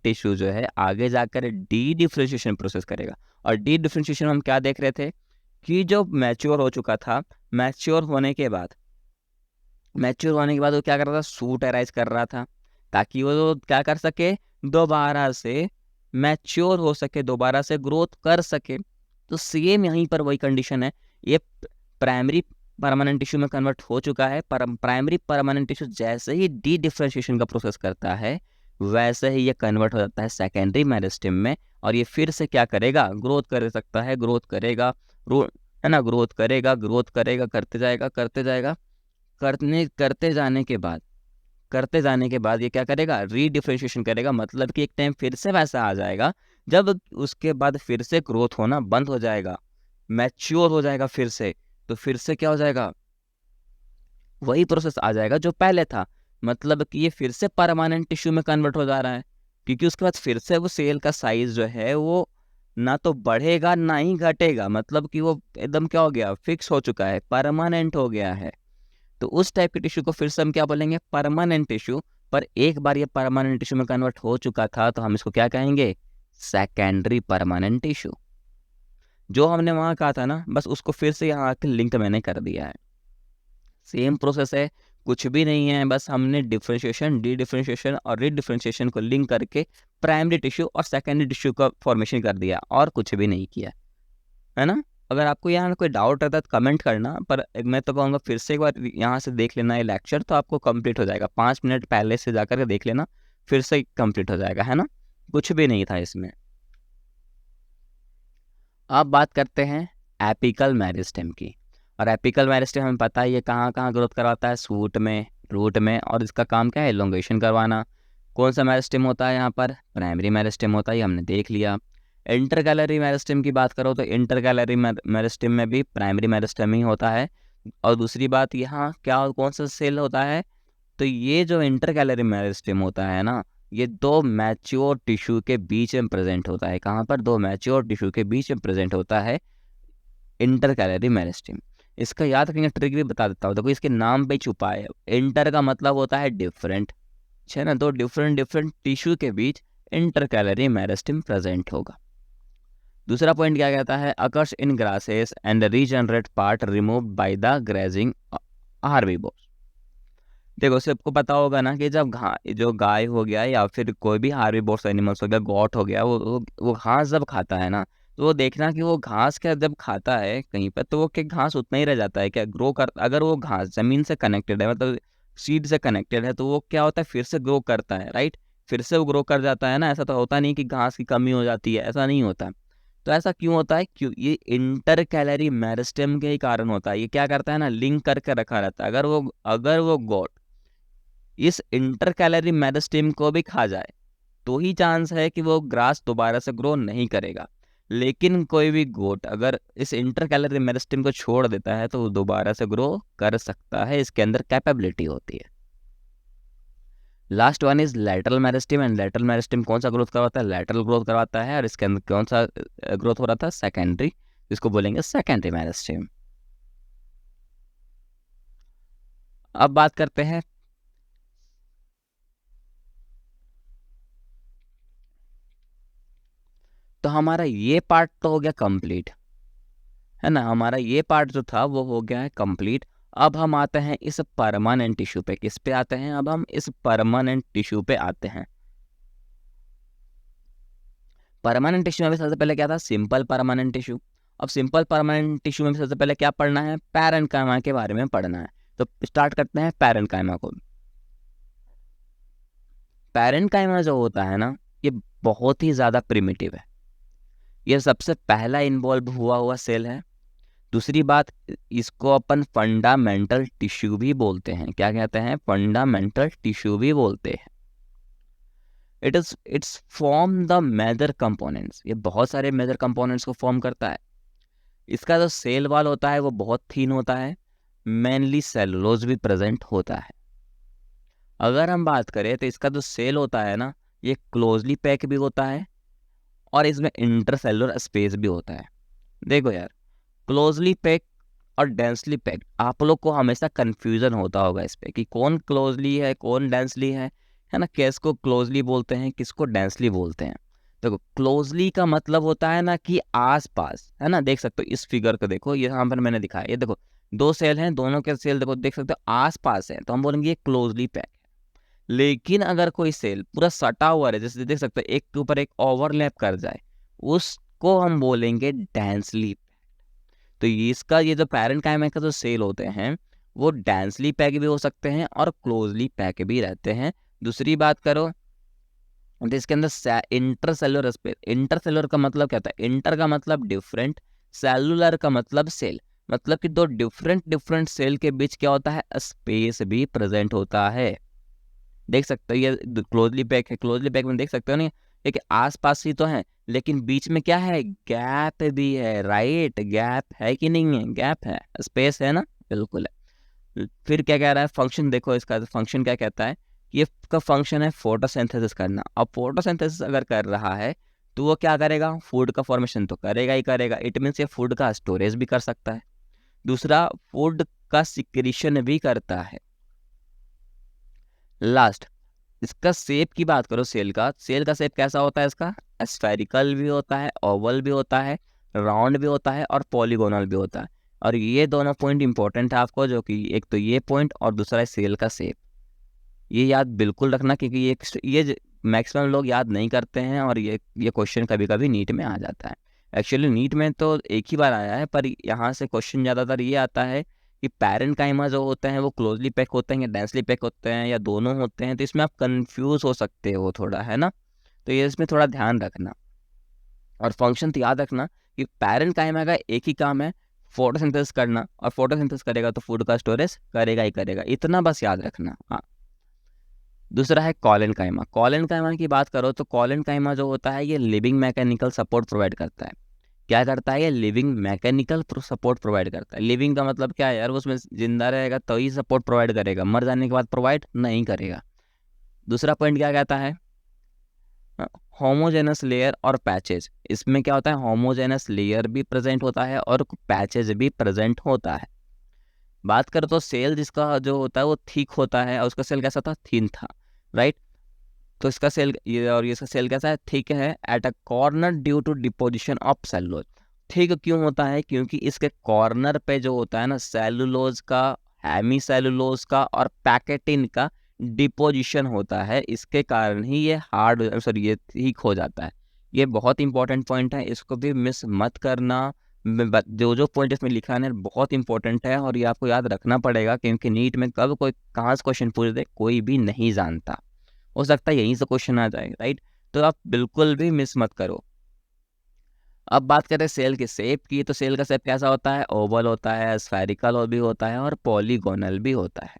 टिश्यू जो है आगे जाकर डी डिफ्रेंशिएशन प्रोसेस करेगा। और डी डिफ्रेंशिएशन हम क्या देख रहे थे कि जो मैच्योर हो चुका था, मैच्योर होने के बाद मैच्योर होने के बाद वो क्या कर रहा था, सूट अराइज कर रहा था, ताकि वो क्या कर सके, दोबारा से मैच्योर हो सके, दोबारा से ग्रोथ कर सके। तो सेम यहीं पर वही कंडीशन है, ये प्राइमरी परमानेंट टिश्यू में कन्वर्ट हो चुका है। प्राइमरी परमानेंट टिश्यू जैसे ही डी डिफरेंशिएशन का प्रोसेस करता है, वैसे ही ये कन्वर्ट हो जाता है सेकेंडरी मेरिस्टेम में, और ये फिर से क्या करेगा, ग्रोथ कर सकता है, ग्रोथ करेगा, है ना, ग्रोथ करेगा, ग्रोथ करेगा, करते जाएगा, करते जाएगा, करते जाने के बाद ये क्या करेगा, रीडिफरेंशिएशन करेगा। मतलब कि एक टाइम फिर से वैसा आ जाएगा जब उसके बाद फिर से ग्रोथ होना बंद हो जाएगा, मैच्योर हो जाएगा फिर से, तो फिर से क्या हो जाएगा, वही प्रोसेस आ जाएगा जो पहले था। मतलब कि ये फिर से परमानेंट टिश्यू में कन्वर्ट हो जा रहा है, क्योंकि उसके बाद फिर से वो सेल का साइज जो है वो ना तो बढ़ेगा ना ही घटेगा। मतलब कि वो एकदम क्या हो गया, फिक्स हो चुका है, परमानेंट हो गया है। तो उस टाइप के टिश्यू को फिर से हम क्या बोलेंगे, परमानेंट टिश्यू। पर एक बार ये परमानेंट टिश्यू में कन्वर्ट हो चुका था, तो हम इसको क्या कहेंगे, सेकेंडरी परमानेंट टिश्यू। जो हमने वहां कहा था ना, बस उसको फिर से यहाँ आके लिंक मैंने कर दिया है। सेम प्रोसेस है, कुछ भी नहीं है, बस हमने डिफरेंशिएशन, डी डिफरेंशिएशन और रीडिफरेंशिएशन को लिंक करके प्राइमरी टिश्यू और सेकेंडरी टिश्यू का फॉर्मेशन कर दिया, और कुछ भी नहीं किया, है ना। अगर आपको यहाँ कोई डाउट रहता है तो कमेंट करना, पर मैं तो कहूँगा फिर से एक बार यहाँ से देख लेना ये लेक्चर, तो आपको कंप्लीट हो जाएगा। 5 मिनट पहले से जाकर के देख लेना, फिर से कंप्लीट हो जाएगा, है ना। कुछ भी नहीं था इसमें। अब बात करते हैं एपिकल मेरिस्टेम की। और एपिकल मेरिस्टेम हमें पता है ये कहाँ कहाँ ग्रोथ करवाता है, सूट में, रूट में, और इसका काम क्या है, एलोंगेशन करवाना। कौन सा मेरिस्टेम होता है यहाँ पर, प्राइमरी मेरिस्टेम होता है, ये हमने देख लिया। इंटरकैलरी मेरिस्टेम की बात करो तो इंटरकैलरी मेरिस्टेम में भी प्राइमरी मेरिस्टेम ही होता है। और दूसरी बात, यहाँ क्या कौन सा सेल होता है, तो ये जो इंटरकैलरी मेरिस्टेम होता है ना, ये दो मैच्योर टिश्यू के बीच में प्रेजेंट होता है। कहाँ पर, दो मैच्योर टिश्यू के बीच में प्रेजेंट होता है इंटरकैलरी मेरिस्टेम। इसका याद रखने का ट्रिक भी बता देता हूँ, देखो इसके नाम पे छुपा है। इंटर का मतलब होता है डिफरेंट, है ना, तो डिफरेंट डिफरेंट टिश्यू के बीच इंटरकैलरी मेरिस्टेम प्रेजेंट होगा। दूसरा पॉइंट क्या कहता है, occurs in grasses and regenerate part removed by the grazing herbivores. देखो सबको पता होगा ना कि जब जो गाय हो गया या फिर कोई भी हार्बीवोर्स एनिमल्स हो गया, गॉट हो गया, वो घास जब खाता है ना, तो वो देखना कि वो घास क्या जब खाता है कहीं पर, तो वो क्या घास उतना ही रह जाता है क्या, ग्रो कर, अगर वो घास जमीन से कनेक्टेड है, मतलब सीड से कनेक्टेड है, तो वो क्या होता है, फिर से ग्रो करता है, राइट, फिर से वो ग्रो कर जाता है ना। ऐसा तो होता नहीं कि घास की कमी हो जाती है, ऐसा नहीं होता। तो ऐसा क्यों होता है, क्यों, ये इंटर कैलरी मेरिस्टेम के ही कारण होता है। ये क्या करता है ना, लिंक करके रखा रहता है। अगर वो गॉट इस इंटर कैलरी मेरिस्टेम को भी खा जाए, तो ही चांस है कि वो ग्रास दोबारा से ग्रो नहीं करेगा। लेकिन कोई भी गोट अगर इस इंटर कैलरी मेरिस्टेम को छोड़ देता है, तो वो दोबारा से ग्रो कर सकता है, इसके अंदर कैपेबिलिटी होती है। Last one is lateral meristem. And lateral meristem कौन सा ग्रोथ करवाता है, लैटरल ग्रोथ करवाता है, और इसके अंदर कौन सा ग्रोथ हो रहा था, सेकेंडरी, इसको बोलेंगे सेकेंडरी मेरिस्टेम। अब बात करते हैं तो हमारा ये पार्ट तो हो गया कंप्लीट, है ना, हमारा ये पार्ट जो था वो हो गया है कंप्लीट। अब हम आते हैं इस परमानेंट टिश्यू पे। किस पे आते हैं, अब हम इस परमानेंट टिश्यू पे आते हैं। परमानेंट टिश्यू में भी सबसे पहले क्या था, सिंपल परमानेंट टिश्यू। अब सिंपल परमानेंट टिश्यू में भी सबसे पहले क्या पढ़ना है, पैरेन्काइमा के बारे में पढ़ना है। तो स्टार्ट करते हैं पैरेन्काइमा को। पैरेन्काइमा जो होता है ना, ये बहुत ही ज़्यादा प्रिमिटिव है। ये सबसे पहला इन्वॉल्व हुआ सेल है। दूसरी बात, इसको अपन फंडामेंटल टिश्यू भी बोलते हैं। क्या कहते हैं, फंडामेंटल टिश्यू भी बोलते हैं। Its form the major components, ये बहुत सारे मेजर कंपोनेंट्स को फॉर्म करता है। इसका जो सेल वॉल होता है वो बहुत थीन होता है, मेनली सेलुलोज भी प्रेजेंट होता है। अगर हम बात करें तो इसका जो सेल होता है ना, ये क्लोजली पैक भी होता है, और इसमें इंटरसेलुलर स्पेस भी होता है। देखो यार, क्लोजली पैक और डेंसली पैक्ड, आप लोग को हमेशा कंफ्यूजन होता होगा इस पे कि कौन क्लोजली है कौन डेंसली है ना, किसको क्लोजली बोलते हैं किसको डेंसली बोलते हैं। देखो क्लोजली का मतलब होता है ना कि आस पास, है ना, देख सकते हो इस फिगर को, देखो ये यहाँ पर मैंने दिखाया, ये देखो दो सेल हैं, दोनों के सेल देखो देख सकते हो आस पास है, तो हम बोलेंगे ये क्लोजली पैक है। लेकिन अगर कोई सेल पूरा सटा हुआ है, जैसे देख सकते हो एक के ऊपर एक ओवरलैप कर जाए, उसको हम बोलेंगे डेंसली। तो इसका ये जो पैरेंकाइमा का जो सेल होते हैं वो डेंसली पैक भी हो सकते हैं और क्लोजली पैक भी रहते हैं। दूसरी बात करो तो इसके अंदर इंटरसेलुलर स्पेस, इंटरसेलुलर का मतलब क्या होता है, इंटर का मतलब डिफरेंट, सेलुलर का मतलब सेल, मतलब कि दो डिफरेंट डिफरेंट सेल के बीच क्या होता है, स्पेस भी प्रेजेंट होता है। देख सकते हो ये क्लोजली पैक है, क्लोजली पैक में देख सकते हो नहीं, एक आस पास ही तो है लेकिन बीच में क्या है, गैप भी है, राइट, गैप है कि नहीं है, गैप है, स्पेस है ना, बिल्कुल है। फिर क्या कह रहा है फंक्शन, देखो इसका फंक्शन क्या कहता है, ये का फंक्शन है फोटोसिंथेसिस करना। अब फोटोसिंथेसिस अगर कर रहा है तो वो क्या करेगा, फूड का फॉर्मेशन तो करेगा ही करेगा, इट मीन्स ये फूड का स्टोरेज भी कर सकता है, दूसरा फूड का सिक्रीशन भी करता है। लास्ट, इसका शेप की बात करो, सेल का शेप कैसा होता है, इसका स्फेरिकल भी होता है, ओवल भी होता है, राउंड भी होता है और पॉलीगोनल भी होता है। और ये दोनों पॉइंट इंपॉर्टेंट है आपको, जो कि एक तो ये पॉइंट और दूसरा है सेल का शेप, ये याद बिल्कुल रखना, क्योंकि ये मैक्सिमम लोग याद नहीं करते हैं और ये क्वेश्चन कभी कभी नीट में आ जाता है। एक्चुअली नीट में तो एक ही बार आया है, पर यहाँ से क्वेश्चन ज़्यादातर ये आता है कि पैरेंकाइमा जो होते हैं वो क्लोजली पैक होते हैं या डेंसली पैक होते हैं या दोनों होते हैं, तो इसमें आप कंफ्यूज हो सकते हो थोड़ा, है ना, तो ये इसमें थोड़ा ध्यान रखना। और फंक्शन तो याद रखना कि पैरेंकाइमा का एक ही काम है, फोटोसिंथेसिस करना, और फोटोसिंथेसिस करेगा तो फूड का स्टोरेज करेगा ही करेगा, इतना बस याद रखना। हाँ, दूसरा है कॉलेनकाइमा। कॉलेनकाइमा की बात करो तो कॉलेनकाइमा जो होता है ये लिविंग मैकेनिकल सपोर्ट प्रोवाइड करता है। क्या करता है, ये लिविंग मैकेनिकल सपोर्ट प्रोवाइड करता है। लिविंग का मतलब क्या है यार, उसमें जिंदा रहेगा तो ही सपोर्ट प्रोवाइड करेगा, मर जाने के बाद प्रोवाइड नहीं करेगा। दूसरा पॉइंट क्या कहता है, होमोजेनस लेयर और पैचेज। इसमें क्या होता है, होमोजेनस लेयर भी प्रेजेंट होता है और पैचेज भी प्रेजेंट होता है। बात करो तो सेल जिसका जो होता है वो थिक होता है और उसका सेल कैसा था, थिन था, राइट। तो इसका सेल ये और ये इसका सेल कैसा है, थिक है at a corner due to deposition of cellulose. Thick क्यों होता है, क्योंकि इसके कॉर्नर पे जो होता है ना सेलुलोज का, हेमी सेलुलोज का और पैकेटिन का डिपोजिशन होता है, इसके कारण ही ये हार्ड सॉरी ये थिक हो जाता है। ये बहुत इंपॉर्टेंट पॉइंट है, इसको भी मिस मत करना। जो जो पॉइंट इसमें लिखा है बहुत इंपॉर्टेंट है और ये आपको याद रखना पड़ेगा, क्योंकि नीट में कब कोई कहाँ से क्वेश्चन पूछ दे कोई भी नहीं जानता, हो सकता है यहीं से क्वेश्चन आ जाए, राइट। तो आप बिल्कुल भी मिस मत करो। अब बात करें सेल के शेप की, तो सेल का शेप कैसा होता है, ओवल होता है, स्फेरिकल भी होता है और पॉलीगोनल भी होता है।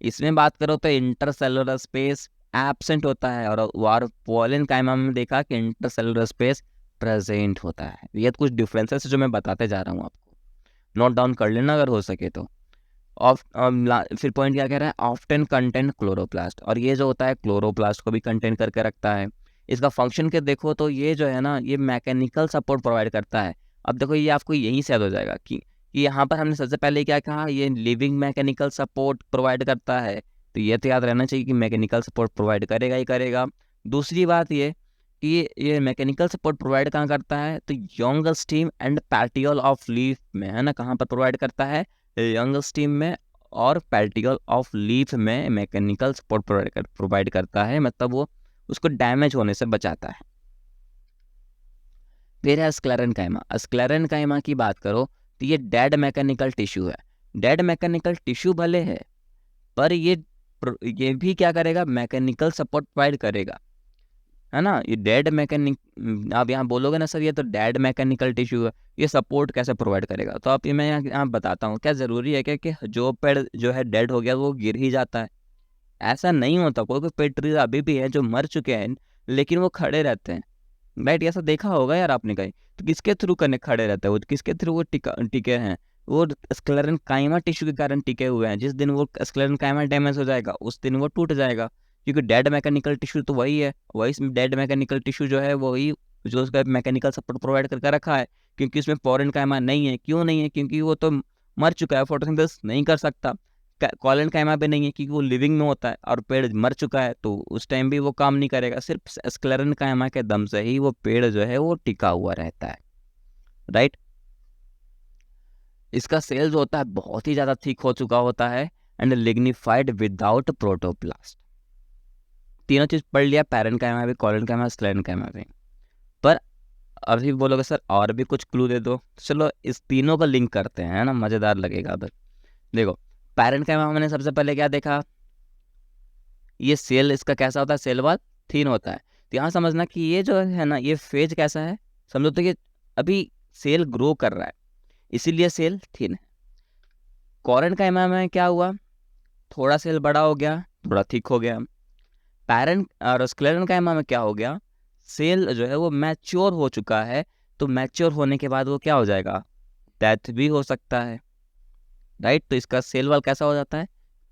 इसमें बात करो तो इंटरसेलुलर स्पेस एब्सेंट होता है और पॉलिनकाइमा में देखा कि इंटरसेलुलर स्पेस प्रेजेंट होता है। ये कुछ डिफरेंसेस जो मैं बताते जा रहा हूँ आपको, नोट डाउन कर लेना अगर हो सके तो। फिर पॉइंट क्या कह रहा है, ऑफ्टन कंटेंट क्लोरोप्लास्ट, और ये जो होता है क्लोरोप्लास्ट को भी कंटेंट करके रखता है। इसका फंक्शन के देखो तो ये जो है ना ये मैकेनिकल सपोर्ट प्रोवाइड करता है। अब देखो ये आपको यहीं से याद हो जाएगा कि यहाँ पर हमने सबसे पहले क्या कहा, ये लिविंग मैकेनिकल सपोर्ट प्रोवाइड करता है, तो ये तो याद रहना चाहिए कि मैकेनिकल सपोर्ट प्रोवाइड करेगा ही करेगा। दूसरी बात ये कि ये मैकेनिकल सपोर्ट प्रोवाइड कहाँ करता है, तो young steam and petiole of leaf में, है ना, कहाँ पर प्रोवाइड करता है, यंग स्टीम में और पैटियोल ऑफ लीफ में मैकेनिकल सपोर्ट प्रोवाइड करता है, मतलब वो उसको डैमेज होने से बचाता है। फिर है स्क्लेरेनकाइमा। स्क्लेरेनकाइमा की बात करो तो ये डेड मैकेनिकल टिश्यू है। डेड मैकेनिकल टिश्यू भले है पर ये भी क्या करेगा, मैकेनिकल सपोर्ट प्रोवाइड करेगा, है ना। ये डेड मैकेनिक, आप यहाँ बोलोगे ना सर ये तो डेड मैकेनिकल टिश्यू है, ये सपोर्ट कैसे प्रोवाइड करेगा, तो आप ये मैं यहाँ बताता हूँ। क्या ज़रूरी है क्या कि जो पेड़ जो है डेड हो गया वो गिर ही जाता है, ऐसा नहीं होता। कोई कोई पेड़ ट्रीज अभी भी है जो मर चुके हैं लेकिन वो खड़े रहते हैं, राइट। ऐसा देखा होगा यार आपने कहीं, तो किसके थ्रू करने खड़े रहते हैं वो, किसके थ्रू वो टिके हैं, वो स्क्लेरेनकाइमा टिश्यू के कारण टिके हुए हैं। जिस दिन वो स्क्लेरेनकाइमा डैमेज हो जाएगा उस दिन वो टूट जाएगा, क्योंकि डेड मैकेनिकल टिश्यू तो वही है, वही डेड मैकेनिकल टिश्यू जो है वही जो उसका मैकेनिकल सपोर्ट प्रोवाइड करके रखा है, क्योंकि उसमें पोरेनकाइमा नहीं है। क्यों नहीं है, क्योंकि वो तो मर चुका है, फोटोसिंथेसिस नहीं कर सकता। कॉलेनकाइमा भी नहीं है क्योंकि वो लिविंग में होता है और पेड़ मर चुका है तो उस टाइम भी वो काम नहीं करेगा। सिर्फ स्क्लेरेनकाइमा के दम से ही वो पेड़ जो है वो टिका हुआ रहता है, राइट। इसका सेल जो होता है बहुत ही ज़्यादा थिक हो चुका होता है एंड लिग्निफाइड विदाउट प्रोटोप्लास्ट। तीनों चीज़ पढ़ लिया, पैरेन्काइमा भी, कोलेनकाइमा, स्क्लेरेन्काइमा भी। पर अभी बोलोगे सर और भी कुछ क्लू दे दो, चलो इस तीनों का लिंक करते हैं, है ना, मज़ेदार लगेगा। अब देखो पैरेन्काइमा मैंने सबसे पहले क्या देखा, ये सेल इसका कैसा होता है, सेल वॉल थिन होता है। तो यहाँ समझना कि ये जो है ना, ये फेज कैसा है, समझो तो कि अभी सेल ग्रो कर रहा है इसीलिए सेल थिन है। कोलेनकाइमा में क्या हुआ, थोड़ा सेल बड़ा हो गया, थोड़ा थिक हो गया। पैरेंट और स्क्लेरेन्काइमा में क्या हो गया, सेल जो है वो मैच्योर हो चुका है, तो मैच्योर होने के बाद वो क्या हो जाएगा, डेथ भी हो सकता है, राइट। तो इसका सेल वॉल कैसा हो जाता है,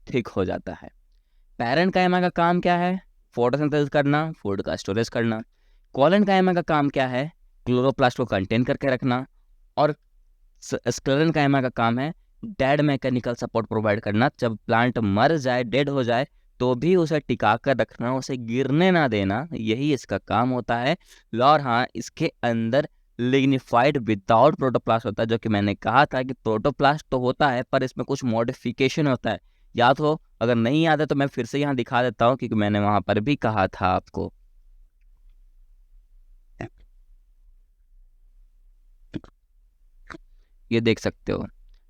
थिक हो जाता है। पैरेन्काइमा का काम क्या है, फोटोसिंथेसिस करना, फूड का स्टोरेज करना। कोलेनकाइमा का काम क्या है, क्लोरोप्लास्ट को कंटेन करके रखना। और स्क्लेरेन्काइमा का काम है डेड मैकेनिकल सपोर्ट प्रोवाइड करना, जब प्लांट मर जाए, डेड हो जाए, तो भी उसे टिका कर रखना, उसे गिरने ना देना, यही इसका काम होता है। और हाँ, इसके अंदर लिग्निफाइड विदाउट प्रोटोप्लास्ट होता है, जो कि मैंने कहा था कि प्रोटोप्लास्ट तो होता है पर इसमें कुछ मॉडिफिकेशन होता है। याद हो, अगर नहीं याद है तो मैं फिर से यहाँ दिखा देता हूँ, क्योंकि मैंने वहां पर भी कहा था आपको। ये देख सकते हो,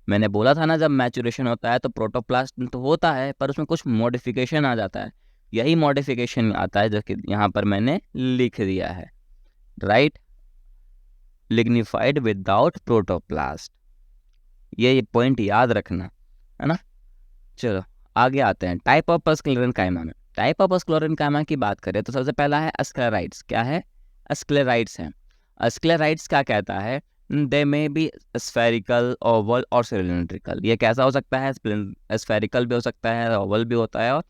मैंने बोला था ना, जब मैचुरेशन होता है तो प्रोटोप्लास्ट तो होता है पर उसमें कुछ मॉडिफिकेशन आ जाता है। यही मॉडिफिकेशन आता है जो कि यहाँ पर मैंने लिख दिया है, राइट, लिग्निफाइड विदाउट प्रोटोप्लास्ट। ये पॉइंट याद रखना, है ना। चलो आगे आते हैं टाइप ऑफ स्क्लेरेन्काइमा में। टाइप ऑफ स्क्लेरेन्काइमा की बात करें तो सबसे पहला है स्क्लेराइड्स। क्या है, स्क्लेराइड्स है। स्क्लेराइड्स क्या कहता है, दे में बी स्फेरिकल, ओवल और सिलिंड्रिकल। ये कैसा हो सकता है, स्फेरिकल भी हो सकता है, ओवल भी होता है और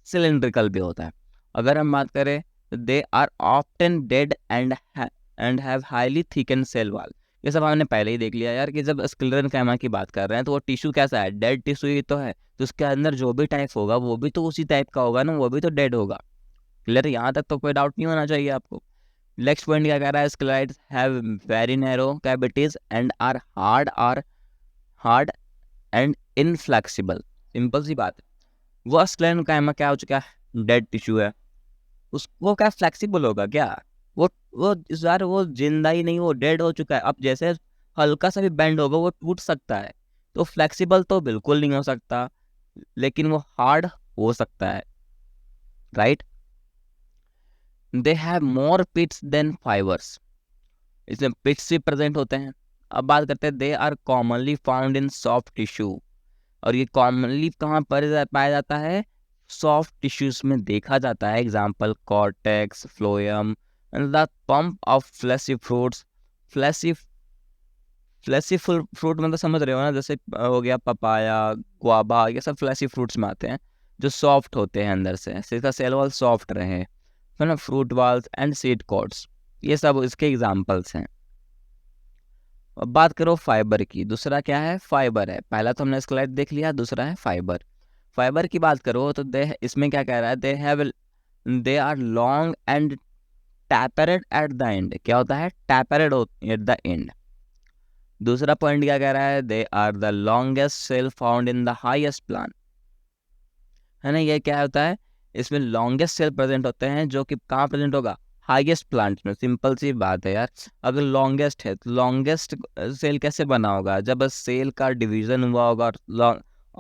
सिलिंड्रिकल भी होता है। अगर हम बात करें, they are often dead and have highly thicken cell wall. ये सब हमने पहले ही देख लिया यार, कि जब स्क्लेरेन्काइमा की बात कर रहे हैं तो वो टिश्यू कैसा है, डेड टिश्यू ही तो है, तो उसके अंदर जो भी टाइप होगा वो भी तो उसी टाइप का होगा ना, वो भी तो डेड होगा। क्लियर, यहाँ तक तो कोई डाउट नहीं होना चाहिए आपको। नेक्स्ट पॉइंट क्या कह रहा है, sclereids have very narrow cavities and are hard and inflexible. Simple सी बात है, वो स्क्लेरेन्काइमा क्या हो चुका है, डेड टिश्यू है, उसको क्या फ्लेक्सिबल होगा क्या, वो इस बार वो जिंदा ही नहीं, वो डेड हो चुका है। अब जैसे हल्का सा भी बेंड होगा वो टूट सकता है, तो फ्लेक्सिबल तो बिल्कुल नहीं हो सकता, लेकिन वो हार्ड हो सकता है, right. They have more pits than fibres, इसमें पिट्स भी प्रेजेंट होते हैं। अब बात करते हैं, they are commonly found in soft tissue. और ये कॉमनली कहाँ पर पाया जाता है, सॉफ्ट टिश्यूज में देखा जाता है। Example cortex, phloem and the pulp of fleshy fruits. Fleshy fleshy fruit मतलब समझ रहे हो ना, जैसे हो गया पपाया, गुआवा, ये सब फ्लैशी फ्रूट्स में आते हैं, जो सॉफ्ट होते हैं अंदर से, इसका सेल वॉल सॉफ्ट रहे, है ना। Fruit walls and seed coats, ये सब इसके एग्जाम्पल्स हैं। अब बात करो फाइबर की, दूसरा क्या है, फाइबर है। पहला तो हमने स्लाइड देख लिया, दूसरा है फाइबर। फाइबर की बात करो तो दे, इसमें क्या कह रहा है, they are long and tapered at the end. क्या होता है, टैपरेड एट द एंड। दूसरा पॉइंट क्या कह रहा है, they are the longest cell found in the highest plant, है ना। ये क्या होता है, इसमें लॉन्गेस्ट सेल प्रेजेंट होते हैं, जो कि कहाँ प्रेजेंट होगा, हाईएस्ट प्लांट में। सिंपल सी बात है यार, अगर लॉन्गेस्ट है तो लॉन्गेस्ट सेल कैसे बना होगा, जब सेल का डिवीजन हुआ होगा।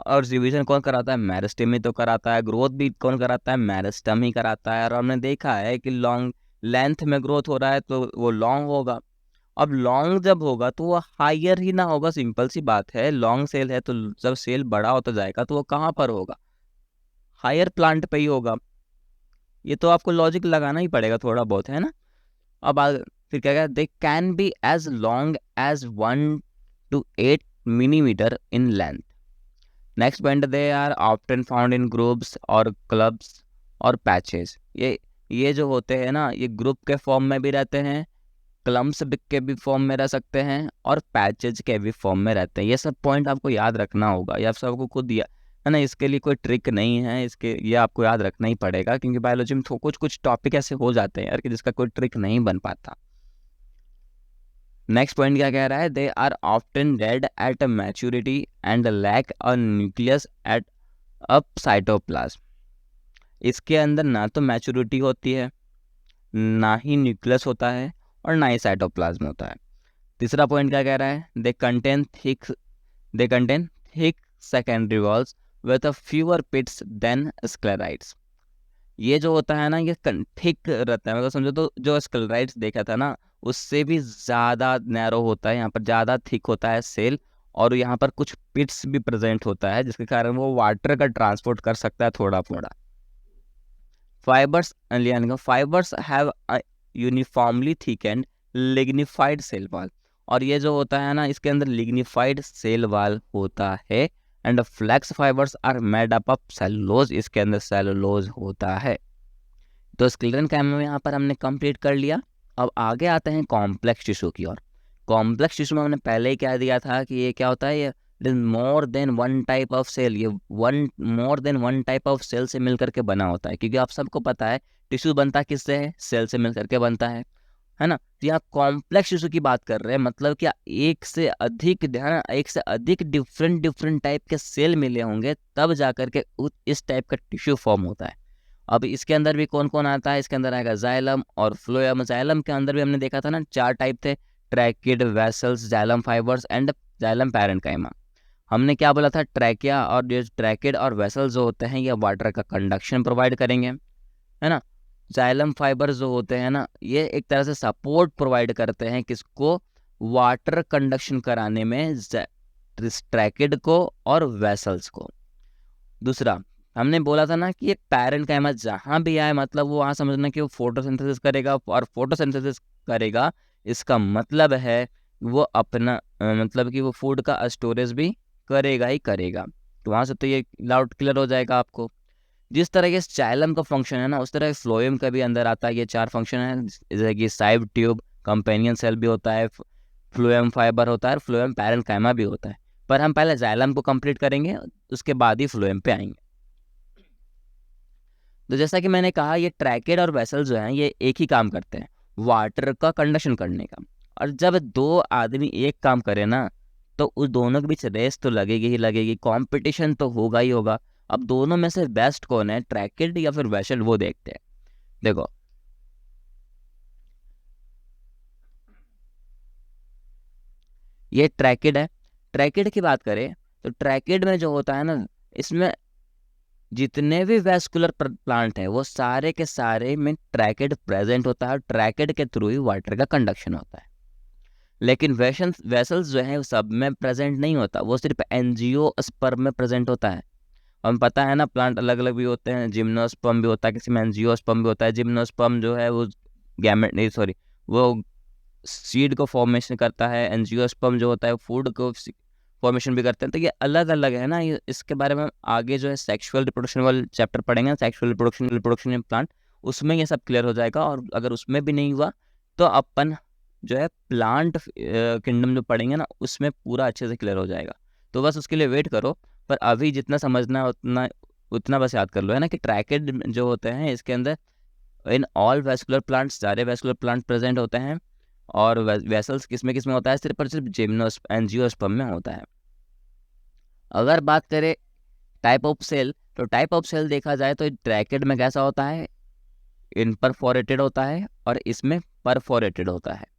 और डिवीजन कौन कराता है, मेरिस्टेम ही तो कराता है। ग्रोथ भी कौन कराता है, मेरिस्टेम ही कराता है। और हमने देखा है कि लॉन्ग लेंथ में ग्रोथ हो रहा है तो वो लॉन्ग होगा। अब लॉन्ग जब होगा तो वो हायर ही ना होगा, सिंपल सी बात है। लॉन्ग सेल है तो जब सेल बड़ा होता जाएगा तो वो कहाँ पर होगा, हायर प्लांट पे ही होगा। ये तो आपको लॉजिक लगाना ही पड़ेगा थोड़ा बहुत, है ना। अब फिर क्या कहते, they can be as long as 1 to 8 millimetre in length. Next point, they are often found in groups or clubs or patches. ये जो होते हैं ना, ये ग्रुप के फॉर्म में भी रहते हैं, क्लम्स के भी फॉर्म में रह सकते हैं और पैचेज के भी फॉर्म में रहते हैं। ये सब पॉइंट आपको याद रखना होगा, ये आप सबको खुद दिया है ना, इसके लिए कोई ट्रिक नहीं है, इसके ये आपको याद रखना ही पड़ेगा, क्योंकि बायोलॉजी में कुछ कुछ टॉपिक ऐसे हो जाते हैं यार कि जिसका कोई ट्रिक नहीं बन पाता। नेक्स्ट पॉइंट क्या कह रहा है, they are often dead at maturity and lack a nucleus at up cytoplasm. इसके अंदर ना तो मैच्योरिटी होती है, ना ही न्यूक्लियस होता है, और ना ही साइटोप्लाज्म होता है। तीसरा पॉइंट क्या कह रहा है, they contain thick secondary walls with a fewer pits than sclereids. ये जो होता है ना, ये थिक रहता है, मतलब समझो तो जो स्क्लेराइड्स देखा था ना, उससे भी ज़्यादा नैरो होता है, यहाँ पर ज़्यादा थिक होता है सेल, और यहाँ पर कुछ पिट्स भी प्रेजेंट होता है जिसके कारण वो वाटर का ट्रांसपोर्ट कर सकता है थोड़ा थोड़ा। Fibres have a uniformly thick and lignified cell wall. और ये जो होता है ना, इसके अंदर लिग्निफाइड सेल वॉल होता है। And flax fibres are made up of cellulose, इसके अंदर सेलुलोज होता है। तो स्क्लेरन कैमो यहाँ पर हमने कंप्लीट कर लिया। अब आगे आते हैं कॉम्प्लेक्स टिश्यू की ओर। कॉम्प्लेक्स टिश्यू में हमने पहले ही क्या दिया था कि ये क्या होता है, ये it is more than one type of cell, ये more than one type of cell से मिलकर के बना होता है। क्योंकि आप सबको पता है टिश्यू बनता किससे है, सेल से मिलकर के बनता है ना। तो यहाँ कॉम्प्लेक्स टिश्यू की बात कर रहे हैं, मतलब क्या एक से अधिक डिफरेंट डिफरेंट टाइप के सेल मिले होंगे तब जाकर के इस टाइप का टिश्यू फॉर्म होता है। अब इसके अंदर भी कौन कौन आता है, इसके अंदर आएगा जाइलम और फ्लोएम। जाइलम के अंदर भी हमने देखा था ना, 4 टाइप थे, tracheid, vessels, xylem fibres and xylem parenchyma. हमने क्या बोला था, ट्रैकिया और ये ट्रैकिड और वेसल्स जो होते हैं ये वाटर का कंडक्शन प्रोवाइड करेंगे, है ना। जाइलम फाइबर जो होते हैं ना, ये एक तरह से सपोर्ट प्रोवाइड करते हैं किसको, वाटर कंडक्शन कराने में, ट्रैकिड को और वेसल्स को। दूसरा हमने बोला था ना कि ये पैरेन्काइमा जहाँ भी आए, मतलब वो वहाँ समझना कि वो फोटोसिंथेसिस करेगा, और फोटोसिंथेसिस करेगा इसका मतलब है वो अपना मतलब कि वो फूड का स्टोरेज भी करेगा ही करेगा। तो वहाँ से तो ये डाउट क्लियर हो जाएगा आपको। जिस तरह के जाइलम का फंक्शन है ना, उस तरह फ्लोएम का भी अंदर आता है। ये 4 फंक्शन है, जैसे कि साइड ट्यूब, कंपेनियन सेल भी होता है, फ्लोएम फाइबर होता है, फ्लोएम पैरेन्काइमा भी होता है। पर हम पहले जाइलम को कंप्लीट करेंगे, उसके बाद ही फ्लोएम पे आएंगे। तो जैसा कि मैंने कहा, ये ट्रैकेड और वेसल जो हैं ये एक ही काम करते हैं, वाटर का कंडक्शन करने का। और जब 2 आदमी एक काम करे ना, तो उस दोनों के बीच रेस तो लगेगी ही लगेगी, कंपटीशन तो होगा ही होगा। अब दोनों में से बेस्ट कौन है, ट्रैकेड या फिर वेसल, वो देखते हैं। देखो ये ट्रैकेड है। ट्रैकेड की बात करें तो ट्रैकेड में जो होता है ना, इसमें जितने भी वैस्कुलर प्लांट है वो सारे के सारे में ट्रैकेड प्रेजेंट होता है, और ट्रैकेड के थ्रू ही वाटर का कंडक्शन होता है। लेकिन वेसल्स जो है वो सब में प्रेजेंट नहीं होता, वो सिर्फ एंजियोस्पर्म में प्रेजेंट होता है। हम पता है ना, प्लांट अलग अलग भी होते हैं, जिम्नोस्पर्म भी होता है, किसी में एंजियोस्पर्म भी होता है। जिम्नोस्पर्म जो है वो गैमेट नहीं, सॉरी, वो सीड को फॉर्मेशन करता है। एंजियोस्पर्म जो होता है फूड को फॉर्मेशन भी करते हैं। तो ये अलग अलग है ना, ये इसके बारे में हम आगे जो है सेक्सुअल रिप्रोडक्शन वाले चैप्टर पढ़ेंगे, सेक्सुअल रिप्रोडक्शन इन प्लांट, उसमें ये सब क्लियर हो जाएगा। और अगर उसमें भी नहीं हुआ तो अपन जो है प्लांट किंगडम जो पढ़ेंगे ना, उसमें पूरा अच्छे से क्लियर हो जाएगा। तो बस उसके लिए वेट करो। पर अभी जितना समझना है उतना उतना बस याद कर लो, है ना, कि ट्रैकेड जो होते हैं इसके अंदर इन ऑल वेस्कुलर प्लांट्स, सारे वेस्कुलर प्लांट प्रेजेंट होते हैं। और वेसल्स किस में होता है, सिर्फ और सिर्फ जिम्नोस एंजियोस्पर्म में होता है। अगर बात करें टाइप ऑफ सेल, तो टाइप ऑफ सेल देखा जाए तो ट्रैकेड में कैसा होता है, इनपरफोरेटेड होता है, और इसमें परफोरेटेड होता है।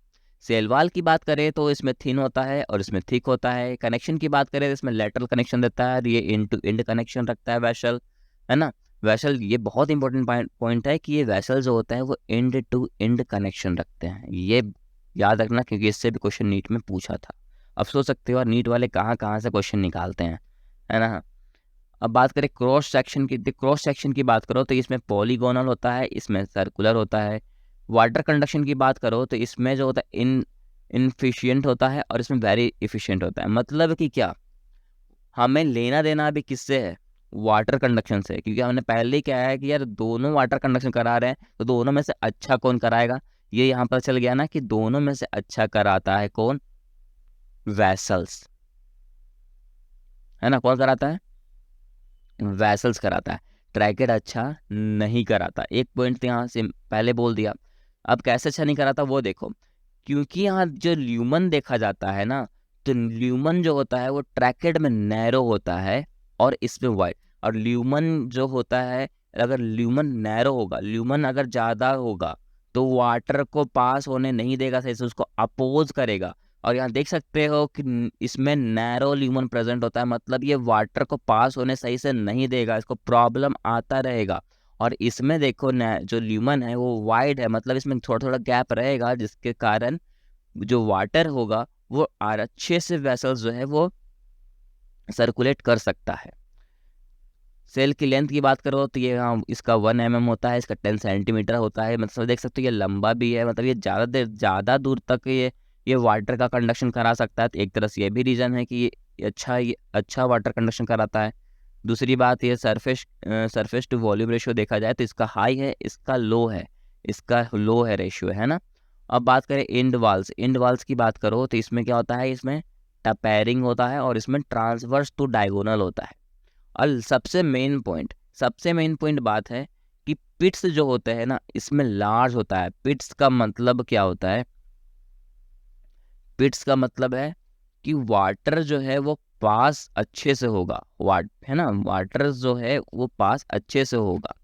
सेल वाल की बात करें तो इसमें थिन होता है और इसमें थिक होता है। कनेक्शन की बात करें तो इसमें लेटरल कनेक्शन देता है, और ये इंड टू इंड कनेक्शन रखता है वैसल, है ना। वैसल, ये बहुत इंपॉर्टेंट पॉइंट है कि ये वैसल जो होता है वो इंड टू इंड कनेक्शन रखते हैं। ये याद रखना, क्योंकि इससे भी क्वेश्चन नीट में पूछा था। अब सोच सकते हो और नीट वाले कहाँ कहाँ से क्वेश्चन निकालते हैं, है ना। अब बात करें क्रॉस सेक्शन की, क्रॉस सेक्शन की बात करो तो इसमें पॉलीगोनल होता है, इसमें सर्कुलर होता है। वाटर कंडक्शन की बात करो तो इसमें जो होता है इनफिशियंट होता है, और इसमें वेरी इफिशियंट होता है। मतलब कि क्या, हमें लेना देना भी किससे है, वाटर कंडक्शन से। क्योंकि हमने पहले ही क्या है कि यार दोनों वाटर कंडक्शन करा रहे हैं, तो दोनों में से अच्छा कौन कराएगा, ये यहाँ पर चल गया ना कि दोनों में से अच्छा कराता है कौन, वैसल्स, है ना। कौन कराता है, वैसल्स कराता है। ट्रैकेड अच्छा नहीं कराता। एक पॉइंट यहाँ से पहले बोल दिया। अब कैसे अच्छा नहीं कराता वो देखो, क्योंकि यहाँ जो ल्यूमन देखा जाता है ना, तो ल्यूमन जो होता है वो ट्रैकेड में नैरो होता है और इसमें वाइड। और ल्यूमन जो होता है, अगर ल्यूमन नैरो होगा, ल्यूमन अगर ज़्यादा होगा तो वाटर को पास होने नहीं देगा सही से, उसको अपोज करेगा। और यहाँ देख सकते हो कि इसमें नैरो ल्यूमन प्रेजेंट होता है, मतलब ये वाटर को पास होने सही से नहीं देगा, इसको प्रॉब्लम आता रहेगा। और इसमें देखो जो ल्यूमन है वो वाइड है, मतलब इसमें थोड़ा थोड़ा गैप रहेगा, जिसके कारण जो वाटर होगा वो अच्छे से वेसल्स जो है वो सर्कुलेट कर सकता है। सेल की लेंथ की बात करो तो ये हाँ इसका 1 mm होता है, इसका 10 सेंटीमीटर होता है, मतलब देख सकते हो ये लंबा भी है, मतलब ये ज़्यादा दूर तक ये वाटर का कंडक्शन करा सकता है। तो एक तरह से ये भी रीज़न है कि ये अच्छा वाटर कंडक्शन कराता है। दूसरी बात ये सरफेस टू वॉल्यूम रेशियो देखा जाए तो इसका हाई है, इसका लो है रेशियो, है ना। अब बात करें इंड वाल्स की बात करो तो इसमें क्या होता है, इसमें टपेयरिंग होता है और इसमें ट्रांसवर्स टू डायगोनल होता है। और सबसे मेन पॉइंट बात है कि पिट्स जो होते हैं ना, इसमें लार्ज होता है। पिट्स का मतलब क्या होता है, पिट्स का मतलब है कि वाटर जो है वो पास अच्छे से होगा, है ना, वाटर जो है वो पास अच्छे से होगा।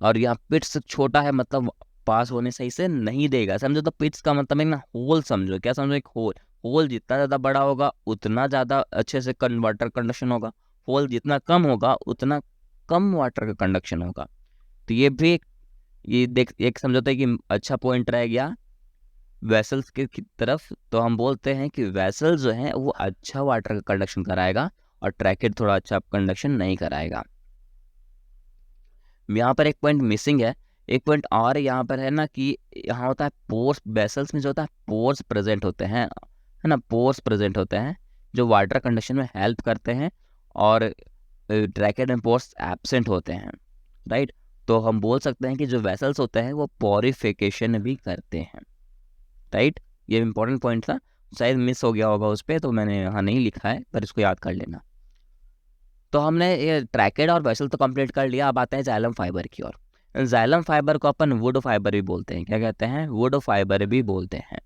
और यहाँ पिट्स छोटा है, मतलब पास होने सही से नहीं देगा, समझो। तो पिट्स का मतलब है ना होल समझो, क्या समझो, एक होल जितना ज़्यादा बड़ा होगा उतना ज़्यादा अच्छे से वाटर कंडक्शन होगा, होल जितना कम होगा उतना कम वाटर का कंडक्शन होगा। तो ये भी एक समझौता है कि अच्छा पॉइंट रह गया वेसल्स की तरफ। तो हम बोलते हैं कि वेसल जो है वो अच्छा वाटर का कंडक्शन कराएगा और ट्रैकेट थोड़ा अच्छा कंडक्शन नहीं कराएगा। यहाँ पर एक पॉइंट मिसिंग है, एक पॉइंट और यहाँ पर है ना कि यहाँ होता है पोर्स। वेसल्स में जो होता है पोर्स प्रेजेंट होते हैं, है ना, पोर्स प्रेजेंट होते हैं जो वाटर कंडक्शन में हेल्प करते हैं, और ट्रैकेट में पोर्स एब्सेंट होते हैं, राइट। तो हम बोल सकते हैं कि जो वेसल्स होते हैं वो पोरिफिकेशन भी करते हैं, राइट। ये इंपॉर्टेंट पॉइंट था, शायद मिस हो गया होगा उस पर, तो मैंने यहाँ नहीं लिखा है, पर इसको याद कर लेना। तो हमने ये ट्रैकेड और वेसल तो कंप्लीट कर लिया, अब आते हैं जाइलम फाइबर की ओर। जाइलम फाइबर को अपन वुड फाइबर भी बोलते हैं, क्या कहते हैं, वुड फाइबर भी बोलते हैं।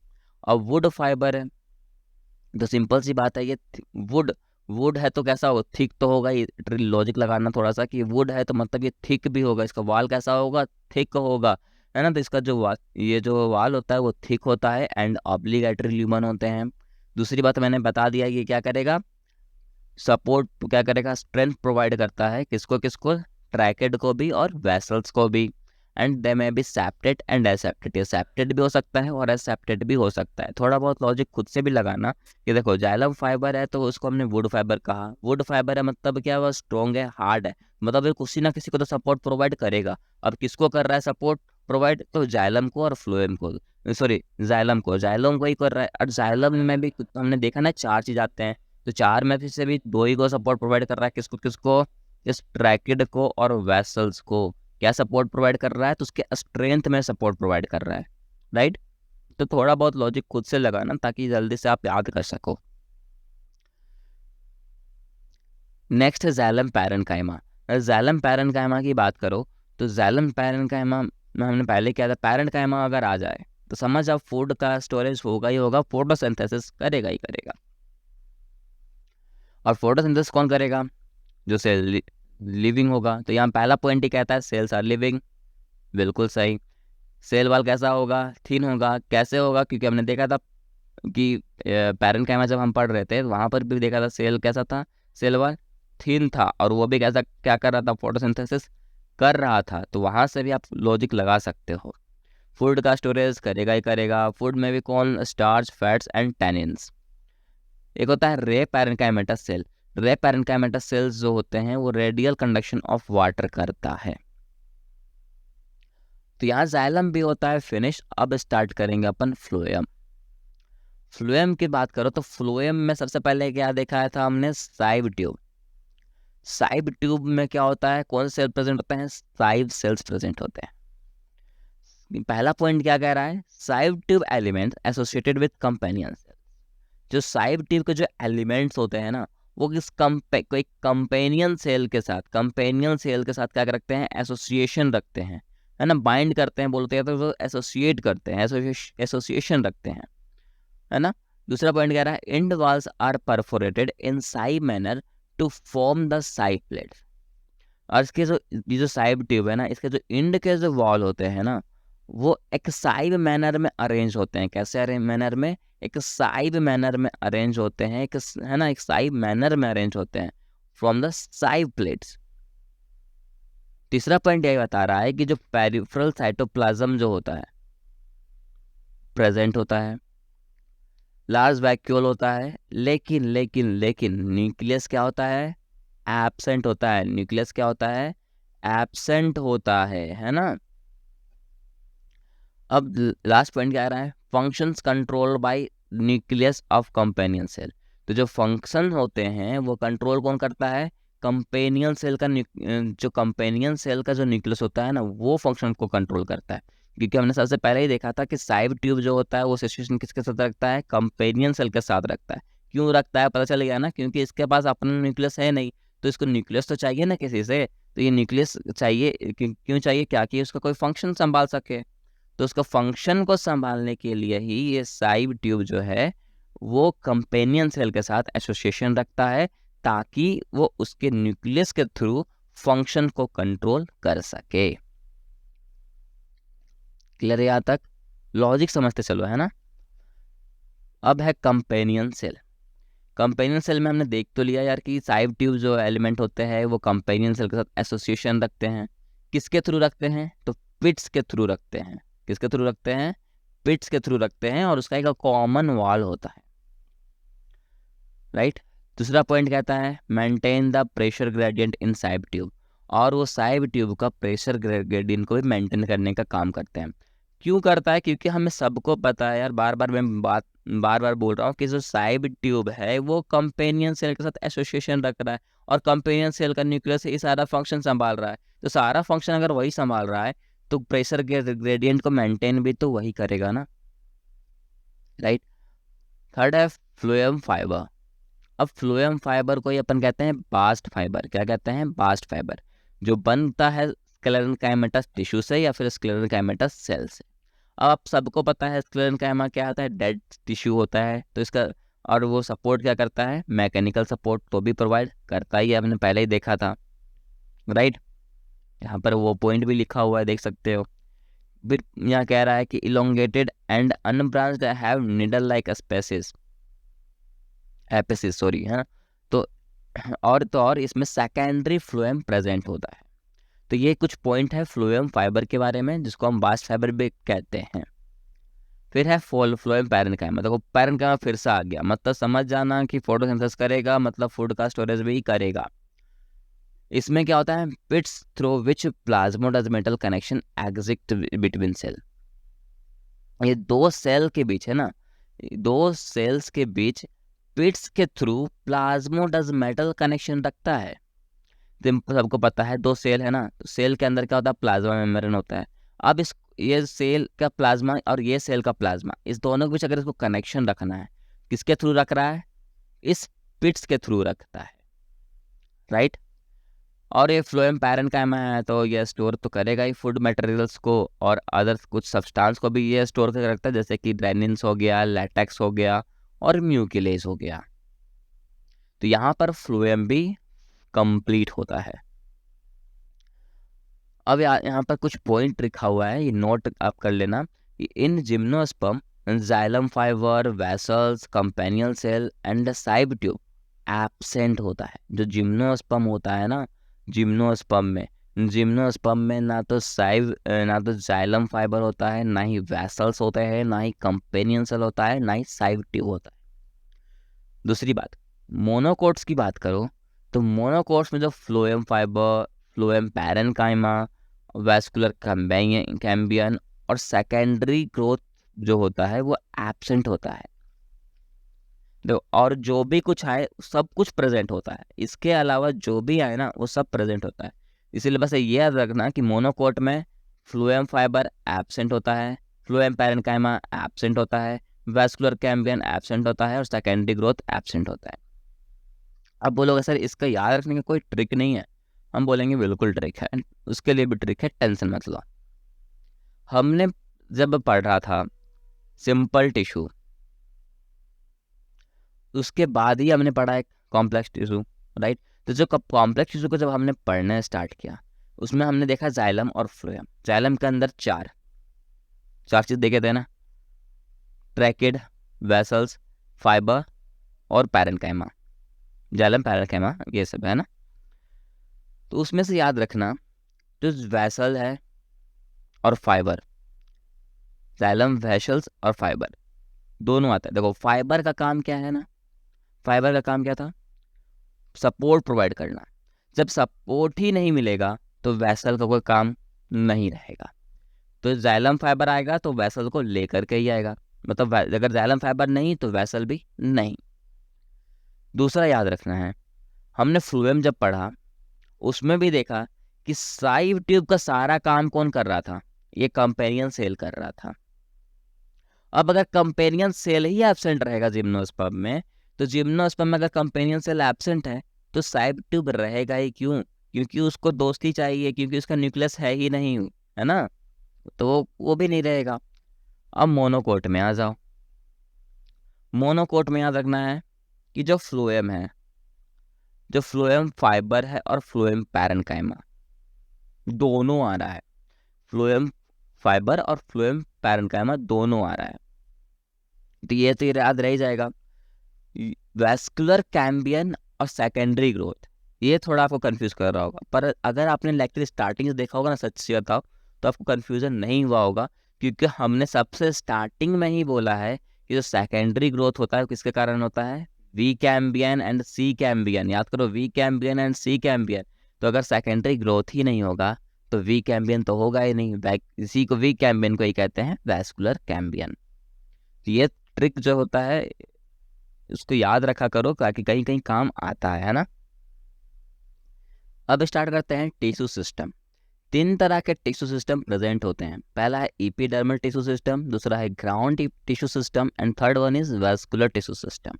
अब वुड फाइबर है तो सिंपल सी बात है, ये वुड वुड है तो कैसा हो, थिक तो होगा ही। लॉजिक लगाना थोड़ा सा कि वुड है तो मतलब ये थिक भी होगा, इसका वाल कैसा होगा, थिक होगा, है ना। तो इसका ये जो वाल होता है वो थिक होता है एंड ऑब्लिगेटरी ल्यूमन होते हैं। दूसरी बात मैंने बता दिया, ये क्या करेगा, सपोर्ट क्या करेगा, स्ट्रेंथ प्रोवाइड करता है, किसको किसको, ट्रैकेड को भी और वेसल्स को भी। एंड दे में बी सेप्टेड एंड एसेप्टेड, ये सेप्टेड भी हो सकता है और एसेप्टेड भी हो सकता है। थोड़ा बहुत लॉजिक खुद से भी लगाना कि देखो जाइलम फाइबर है तो उसको हमने वुड फाइबर कहा, वुड फाइबर है मतलब क्या, वो स्ट्रॉन्ग है, हार्ड है, मतलब ये किसी ना किसी को तो सपोर्ट प्रोवाइड करेगा। अब किसको कर रहा है सपोर्ट प्रोवाइड, तो जाइलम को और फ्लोएम को, सॉरी जाइलम को ही कर रहा है। और जाइलम में भी हमने देखा ना 4 चीज आते हैं, तो 4 में से भी 2 ही को सपोर्ट प्रोवाइड कर रहा है, किसको किसको, इस ट्रैकेड को और वेसल्स को। क्या सपोर्ट प्रोवाइड कर रहा है, तो उसके स्ट्रेंथ में सपोर्ट प्रोवाइड कर रहा है, राइट। तो थोड़ा बहुत लॉजिक खुद से लगाना ताकि जल्दी से आप याद कर सको। नेक्स्ट है जाइलम पैरेन्काइमा। जाइलम पैरेन्काइमा की बात करो तो जाइलम पैरेन्काइमा में हमने पहले किया था, पैरेन्काइमा अगर आ जाए तो समझ आप फूड का स्टोरेज होगा ही होगा, फोटोसिंथेसिस करेगा ही करेगा। और फोटोसिंथेसिस कौन करेगा, जो सेल लिविंग होगा। तो यहाँ पहला पॉइंट ही कहता है सेल्स आर लिविंग, बिल्कुल सही। सेल वाल कैसा होगा, थिन होगा, कैसे होगा, क्योंकि हमने देखा था कि पैरेन्काइमा जब हम पढ़ रहे थे वहाँ पर भी देखा था सेल कैसा था, सेल वाल थिन था, और वो भी कैसा क्या कर रहा था, फोटोसिंथेसिस कर रहा था। तो वहाँ से भी आप लॉजिक लगा सकते हो, फूड का स्टोरेज करेगा ही करेगा। फूड में भी कौन, स्टार्च, फैट्स एंड टैनिन्स। एक होता है रे पैरेन्काइमेटस सेल। रे पैरेन्काइमेटस सेल्स जो होते हैं वो रेडियल कंडक्शन ऑफ वाटर करता है। तो यहाँ जाइलम भी होता है फिनिश। अब स्टार्ट करेंगे अपन फ्लोएम। फ्लोएम की बात करो तो फ्लोएम में सबसे पहले क्या देखा था हमने, साइव ट्यूब। साइव ट्यूब में क्या होता है, कौन से सेल प्रेजेंट होते हैं, साइव सेल्स प्रेजेंट होते हैं। पहला पॉइंट क्या कह रहा है, sieve tube element associated with companion cell. जो साइव ट्यूब के जो एलिमेंट्स होते हैं ना, वो कोई कंपेनियन सेल के साथ क्या रखते हैं, एसोसिएशन रखते हैं, है ना, बाइंड करते हैं बोलते हैं, तो एसोसिएट करते हैं, एसोसिएशन रखते हैं, है ना। दूसरा पॉइंट कह रहा है end walls are perforated in sieve manner to form the sieve plates. और इसके जो ये जो साइड ट्यूब है ना, इसके जो इंड के जो वॉल होते हैं ना, वो एक साइड मैनर में अरेंज होते हैं। कैसे मैनर में? एक साइड मैनर में अरेंज होते हैं, एक है ना, एक साइड मैनर में अरेंज होते हैं फ्रॉम द साइड प्लेट्स। तीसरा पॉइंट यही बता रहा है कि जो पेरिफेरल साइटोप्लाज्म जो होता है प्रेजेंट होता है, लार्ज वैक्यूल होता है, लेकिन लेकिन लेकिन न्यूक्लियस क्या होता है? एब्सेंट होता है। न्यूक्लियस क्या होता है? एब्सेंट होता है ना। अब लास्ट पॉइंट क्या आ रहा है? Functions control by nucleus of companion cell. तो जो फंक्शन होते हैं वो कंट्रोल कौन करता है? कंपेनियन सेल का जो कंपेनियन सेल का जो न्यूक्लियस होता है ना, वो फंक्शन को कंट्रोल करता है। क्योंकि हमने सबसे पहले ही देखा था कि साइड ट्यूब जो होता है वो सिचुएशन किसके साथ रखता है? कंपेनियन सेल के साथ रखता है। क्यों रखता है पता चल गया ना, क्योंकि इसके पास अपना न्यूक्लियस है नहीं, तो इसको न्यूक्लियस तो चाहिए ना किसी से। तो ये न्यूक्लियस चाहिए, क्यों चाहिए? क्या कि उसका कोई फंक्शन संभाल सके। तो उसका फंक्शन को संभालने के लिए ही ये साइड ट्यूब जो है वो कंपेनियन सेल के साथ एसोसिएशन रखता है, ताकि वो उसके न्यूक्लियस के थ्रू फंक्शन को कंट्रोल कर सके। क्लियर है यहाँ तक? लॉजिक समझते चलो, है ना। अब है कंपेनियन सेल। कंपेनियन सेल में हमने देख तो लिया यार कि साइड ट्यूब जो एलिमेंट होते हैं वो कंपेनियन सेल के साथ एसोसिएशन रखते हैं। किसके थ्रू रखते हैं? तो पिट्स के थ्रू रखते हैं। किसके थ्रू रखते हैं? पिट्स के थ्रू रखते हैं, और उसका एक कॉमन वॉल होता है, राइट। दूसरा पॉइंट कहता है maintain the pressure gradient in side tube, और वो साइड ट्यूब का प्रेशर ग्रेडियंट को भी मेंटेन करने का काम करते हैं। क्यों करता है? क्योंकि हमें सबको पता है यार, बार बार मैं बार बार बोल रहा हूँ कि जो साइड ट्यूब है वो कंपेनियन सेल के साथ एसोसिएशन रख रहा है, और कंपेनियन सेल का न्यूक्लियस ही सारा फंक्शन संभाल रहा है। तो सारा फंक्शन अगर वही संभाल रहा है तो प्रेशर ग्रेडियंट को मेंटेन भी तो वही करेगा ना, राइट। थर्ड है फ्लोएम फाइबर। अब फ्लोएम फाइबर को ही अपन कहते हैं बास्ट फाइबर। क्या कहते हैं? बास्ट फाइबर, जो बनता है स्क्लेरेनकाइमेटस टिश्यू से या फिर स्क्लेरेनकाइमेटस सेल से। अब आप सबको पता है स्क्लेरेनकाइमा क्या होता है? डेड टिश्यू होता है। तो इसका और वो सपोर्ट क्या करता है? मैकेनिकल सपोर्ट तो भी प्रोवाइड करता ही है, हमने पहले ही देखा था, राइट। यहाँ पर वो पॉइंट भी लिखा हुआ है, देख सकते हो। फिर यहाँ कह रहा है कि elongated and unbranched have needle like species apices, sorry, है ना। तो और इसमें सेकेंडरी फ्लोएम प्रेजेंट होता है। तो ये कुछ पॉइंट है फ्लोएम फाइबर के बारे में, जिसको हम बास्ट फाइबर भी कहते हैं। फिर है फ्लोएम पैरेन्काइमा। देखो पैरेन्काइमा फिर से आ गया, मतलब समझ जाना कि फोटोसिंथेसिस करेगा, मतलब फूड का स्टोरेज भी करेगा। इसमें क्या होता है? Pits through which plasmodesmatal connection exist between cell. ये दो सेल के बीच है ना, दो सेल्स के बीच पिट्स के थ्रू प्लाज्मोडेमाटल कनेक्शन रखता है। सबको पता है दो सेल है ना, तो सेल के अंदर क्या होता है? प्लाज्मा मेम्ब्रेन होता है। अब इस ये सेल का प्लाज्मा और ये सेल का प्लाज्मा, इस दोनों के बीच अगर इसको कनेक्शन रखना है, किसके थ्रू रख रहा है? इस पिट्स के थ्रू रखता है, राइट। और ये फ्लोएम पैरेन्काइमा है, तो ये स्टोर तो करेगा ही फूड मटेरियल्स को, और अदर कुछ सब्सटेंस को भी ये स्टोर करके रखता है, जैसे कि ड्रेनिन्स हो गया, लैटेक्स हो गया, और म्यूकिलेज हो गया। तो यहाँ पर फ्लोएम भी कंप्लीट होता है। अब यहाँ पर कुछ पॉइंट लिखा हुआ है, ये नोट आप कर लेना। In gymnosperm xylem fibre vessels companion cell and sieve tube absent होता है। जो जिम्नोस्पर्म होता है ना, जिम्नोस्पर्म में ना तो जाइलम फाइबर होता है, ना ही वेसल्स होते हैं, ना ही कंपेनियन सेल होता है, ना ही साइड ट्यूब होता है। दूसरी बात, मोनोकोट्स की बात करो तो मोनोकोट्स में जो phloem fibre, phloem parenchyma, vascular Cambrian और सेकेंडरी ग्रोथ जो होता है वो एब्सेंट होता है। देखो, और जो भी कुछ आए सब कुछ प्रेजेंट होता है, इसके अलावा जो भी आए ना वो सब प्रेजेंट होता है। इसीलिए बस ये याद रखना कि मोनोकोट में फ्लोएम फाइबर एब्सेंट होता है, फ्लोएम पैरेन्काइमा एब्सेंट होता है, वैस्कुलर कैम्बियन एब्सेंट होता है, और सेकेंडरी ग्रोथ एब्सेंट होता है। अब बोलोगे सर इसका याद रखने का कोई ट्रिक नहीं है, हम बोलेंगे बिल्कुल ट्रिक है, उसके लिए भी ट्रिक है, टेंशन मत लो। हमने जब पढ़ रहा था सिंपल टिश्यू, उसके बाद ही हमने पढ़ा है कॉम्प्लेक्स टिश्यू, राइट। तो जो कॉम्प्लेक्स टिश्यू को जब हमने पढ़ना स्टार्ट किया, उसमें हमने देखा जाइलम और फ्लोएम। जाइलम के अंदर चार चीज़ देखे थे ना, ट्रैकिड, वेसल्स, फाइबर और पैरेन्काइमा। जाइलम, पैरेन्काइमा, ये सब है ना। तो उसमें से याद रखना, जो वेसल है और फाइबर, जाइलम, वेसल्स और फाइबर दोनों आता है। देखो फाइबर का काम क्या है ना, फाइबर का काम क्या था, सपोर्ट प्रोवाइड करना। जब सपोर्ट ही नहीं मिलेगा तो वेसल का कोई काम नहीं रहेगा। तो जाइलम फाइबर आएगा तो वेसल को लेकर के ही आएगा, मतलब अगर जाइलम फाइबर नहीं तो वेसल भी नहीं। दूसरा याद रखना है, हमने फ्लूएम जब पढ़ा उसमें भी देखा कि साइड ट्यूब का सारा काम कौन कर रहा था, ये कंपेनियन सेल कर रहा था। अब अगर कंपेनियन सेल ही एब्सेंट रहेगा जिम्नोस्पर्म में, तो जिम्नोस्पर्म में अगर कंपेनियन सेल एब्सेंट है तो साइड ट्यूब रहेगा ही क्यों, क्योंकि उसको दोस्ती चाहिए, क्योंकि उसका न्यूक्लियस है ही नहीं, है ना, तो वो भी नहीं रहेगा। अब मोनोकोट में आ जाओ। मोनोकोट में याद रखना है कि जो फ्लोएम है, जो फ्लोएम फाइबर है और फ्लोएम पैरेन्काइमा दोनों आ रहा है। फ्लोएम फाइबर और फ्लोएम पैरेन्काइमा दोनों आ रहा है। तो ये याद रह जाएगा। वैस्कुलर कैम्बियन और सेकेंडरी ग्रोथ, ये थोड़ा आपको कंफ्यूज कर रहा होगा, पर अगर आपने लेक्चर स्टार्टिंग से देखा होगा ना, सच से बताओ, तो आपको कंफ्यूजन नहीं हुआ होगा, क्योंकि हमने सबसे स्टार्टिंग में ही बोला है कि जो सेकेंडरी ग्रोथ होता है किसके कारण होता है, V cambium and C cambium. याद करो, V cambium and C cambium. तो अगर सेकेंडरी ग्रोथ ही नहीं होगा तो वी कैम्बियन तो होगा ही नहीं। इसी को, वी कैम्बियन को ही कहते हैं वैस्कुलर कैम्बियन। ये ट्रिक जो होता है उसको याद रखा करो, ताकि कहीं कहीं काम आता है ना। अब स्टार्ट करते हैं टिश्यू सिस्टम। 3 तरह के टिश्यू सिस्टम प्रेजेंट होते हैं। पहला है एपिडर्मल टिश्यू सिस्टम, दूसरा है ground tissue system and third one is vascular tissue system.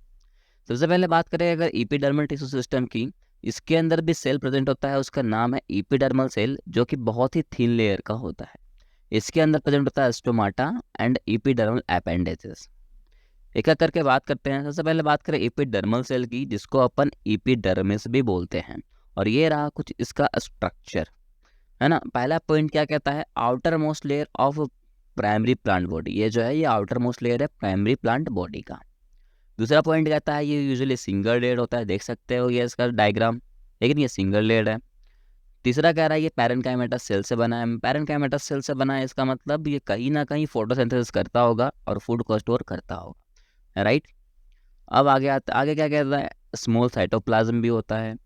सबसे पहले बात करें अगर एपिडर्मल टिश्यू सिस्टम की, इसके अंदर भी सेल प्रेजेंट होता है, उसका नाम है एपिडर्मल सेल, जो कि बहुत ही थिन लेयर का होता है। इसके अंदर प्रेजेंट होता है स्टोमाटा एंड एपिडर्मल अपेंडेजेस। एक एक करके बात करते हैं। सबसे पहले बात करें एपिडर्मल सेल की, जिसको अपन एपिडर्मिस भी बोलते हैं, और ये रहा कुछ इसका स्ट्रक्चर, है ना। पहला पॉइंट क्या कहता है, outer most layer of primary plant body. ये जो है ये आउटर मोस्ट लेयर है प्राइमरी प्लांट बॉडी का। दूसरा पॉइंट कहता है ये यूजुअली सिंगल लेयर होता है, देख सकते हो ये इसका डायग्राम, लेकिन ये सिंगल लेयर है। तीसरा कह रहा है ये पैरेन्काइमेटस सेल से बना है। पैरेन्काइमेटस सेल से बना है, इसका मतलब ये कहीं ना कहीं फोटोसिंथेसिस करता होगा और फूड को स्टोर करता होगा, राइट। अब आगे क्या कहता है, स्मॉल साइटोप्लाज्म भी होता है।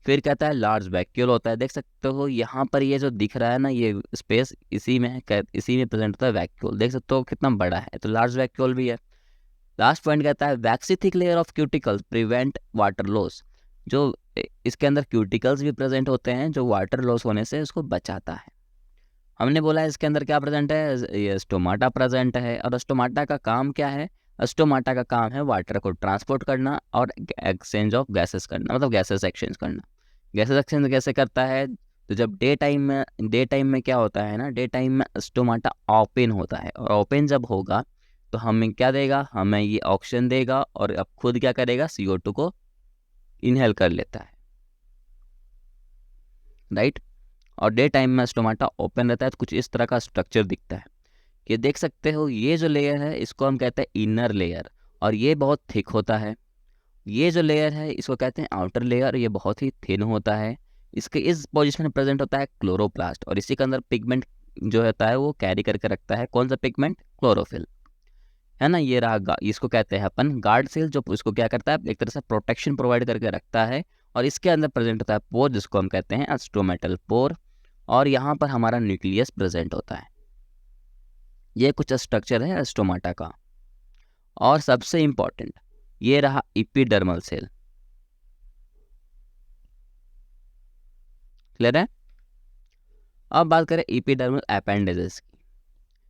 फिर कहता है लार्ज वैक्यूल होता है, देख सकते हो यहाँ पर ये जो दिख रहा है ना ये स्पेस, इसी में है, इसी में प्रेजेंट होता है वैक्यूल, देख सकते हो कितना बड़ा है, तो लार्ज वैक्यूल भी है। लास्ट पॉइंट कहता है waxy thick layer of cuticles prevent water loss. जो इसके अंदर क्यूटिकल्स भी प्रेजेंट होते हैं, जो वाटर लॉस होने से इसको बचाता है। हमने बोला है इसके अंदर क्या प्रेजेंट है, ये स्टोमाटा प्रेजेंट है, और स्टोमाटा का काम क्या है, स्टोमाटा का काम है वाटर को ट्रांसपोर्ट करना और एक्सचेंज ऑफ गैसेस करना, मतलब गैसेस एक्सचेंज करना। गैसेस एक्सचेंज कैसे करता है, तो जब डे टाइम में क्या होता है ना, डे टाइम में स्टोमाटा ओपन होता है, और ओपन जब होगा तो हमें क्या देगा, हमें ये ऑक्सीजन देगा, और अब खुद क्या करेगा, CO2 को इनहेल कर लेता है, राइट। और डे टाइम में स्टोमाटा ओपन रहता है, तो कुछ इस तरह का स्ट्रक्चर दिखता है। ये देख सकते हो, ये जो लेयर है इसको हम कहते हैं इनर लेयर, और ये बहुत थिक होता है। ये जो लेयर है इसको कहते हैं आउटर लेयर, ये बहुत ही थिन होता है। इसके इस पोजीशन में प्रेजेंट होता है क्लोरोप्लास्ट, और इसी के अंदर पिगमेंट जो होता है वो कैरी करके रखता है, कौन सा पिगमेंट, क्लोरोफिल, है ना। ये रहा इसको कहते हैं अपन गार्ड सेल, जो इसको क्या करता है, एक तरह से प्रोटेक्शन प्रोवाइड करके रखता है। और इसके अंदर प्रेजेंट होता है पोर, जिसको हम कहते हैं स्टोमेटल पोर, और यहाँ पर हमारा न्यूक्लियस प्रेजेंट होता है। ये कुछ स्ट्रक्चर है स्टोमाटा का। और सबसे इंपॉर्टेंट ये रहा एपिडर्मल सेल, क्लियर है। अब बात करें एपिडर्मल अपेंडेजेस की,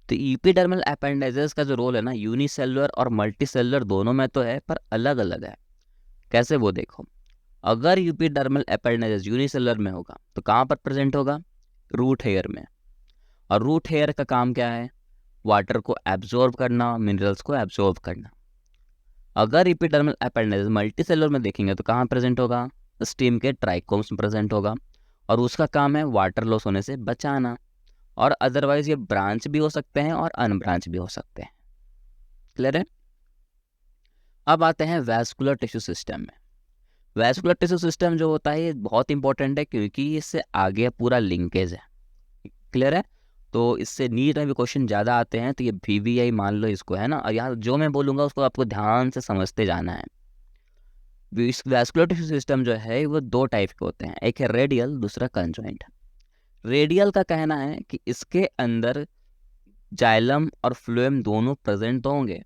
तो एपिडर्मल अपेंडेजेस का जो रोल है ना, यूनिसेलुलर और मल्टीसेलुलर दोनों में तो है, पर अलग अलग है। कैसे, वो देखो। अगर एपिडर्मल अपेंडेजेस यूनिसेलुलर में होगा तो कहाँ पर प्रेजेंट होगा, रूट हेयर में। और रूट हेयर का काम क्या है? वाटर को एब्जॉर्ब करना, मिनरल्स को एब्जॉर्ब करना। अगर एपिडर्मल अपेंडेज मल्टी सेलुलर में देखेंगे तो कहाँ प्रेजेंट होगा? स्टीम के ट्राइकोम्स में प्रेजेंट होगा, और उसका काम है वाटर लॉस होने से बचाना। और अदरवाइज ये ब्रांच भी हो सकते हैं और अनब्रांच भी हो सकते हैं। क्लियर है? अब आते हैं वैस्कुलर टिश्यू सिस्टम में। वैस्कुलर टिश्यू सिस्टम जो होता है ये बहुत इंपॉर्टेंट है, क्योंकि इससे आगे पूरा लिंकेज है। क्लियर है? तो इससे नीट में भी क्वेश्चन ज़्यादा आते हैं, तो ये VVI मान लो इसको, है ना। और यहाँ जो मैं बोलूँगा उसको आपको ध्यान से समझते जाना है। वैस्कुलर टिश्यू सिस्टम जो है वो दो टाइप के होते हैं, एक है रेडियल, दूसरा कंजॉइंट। रेडियल का कहना है कि इसके अंदर जाइलम और फ्लोएम दोनों प्रेजेंट तो होंगे,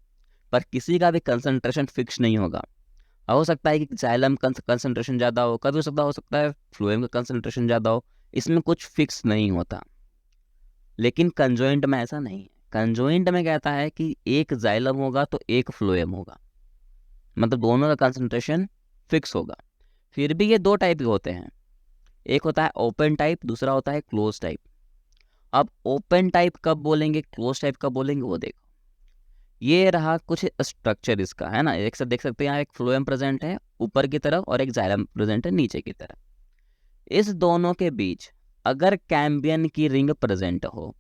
पर किसी का भी कंसंट्रेशन फिक्स नहीं होगा। हो सकता है कि जाइलम कंसंट्रेशन ज़्यादा हो, कभी हो सकता है फ्लोएम का कंसंट्रेशन ज़्यादा हो, इसमें कुछ फिक्स नहीं होता। लेकिन कंजॉइंट में ऐसा नहीं है। कंजॉइंट में कहता है कि एक जाइलम होगा तो एक फ्लोएम होगा, मतलब दोनों का कंसंट्रेशन फिक्स होगा। फिर भी ये दो टाइप के होते हैं, एक होता है ओपन टाइप, दूसरा होता है क्लोज टाइप। अब ओपन टाइप कब बोलेंगे, क्लोज टाइप कब बोलेंगे, वो देखो। ये रहा कुछ स्ट्रक्चर इसका, है ना। एक साथ देख सकते हैं, यहाँ एक फ्लोएम प्रेजेंट है ऊपर की तरफ और एक जाइलम प्रेजेंट है नीचे की तरफ। इस दोनों के बीच अगर कैम्बियन की रिंग प्रेजेंट हो,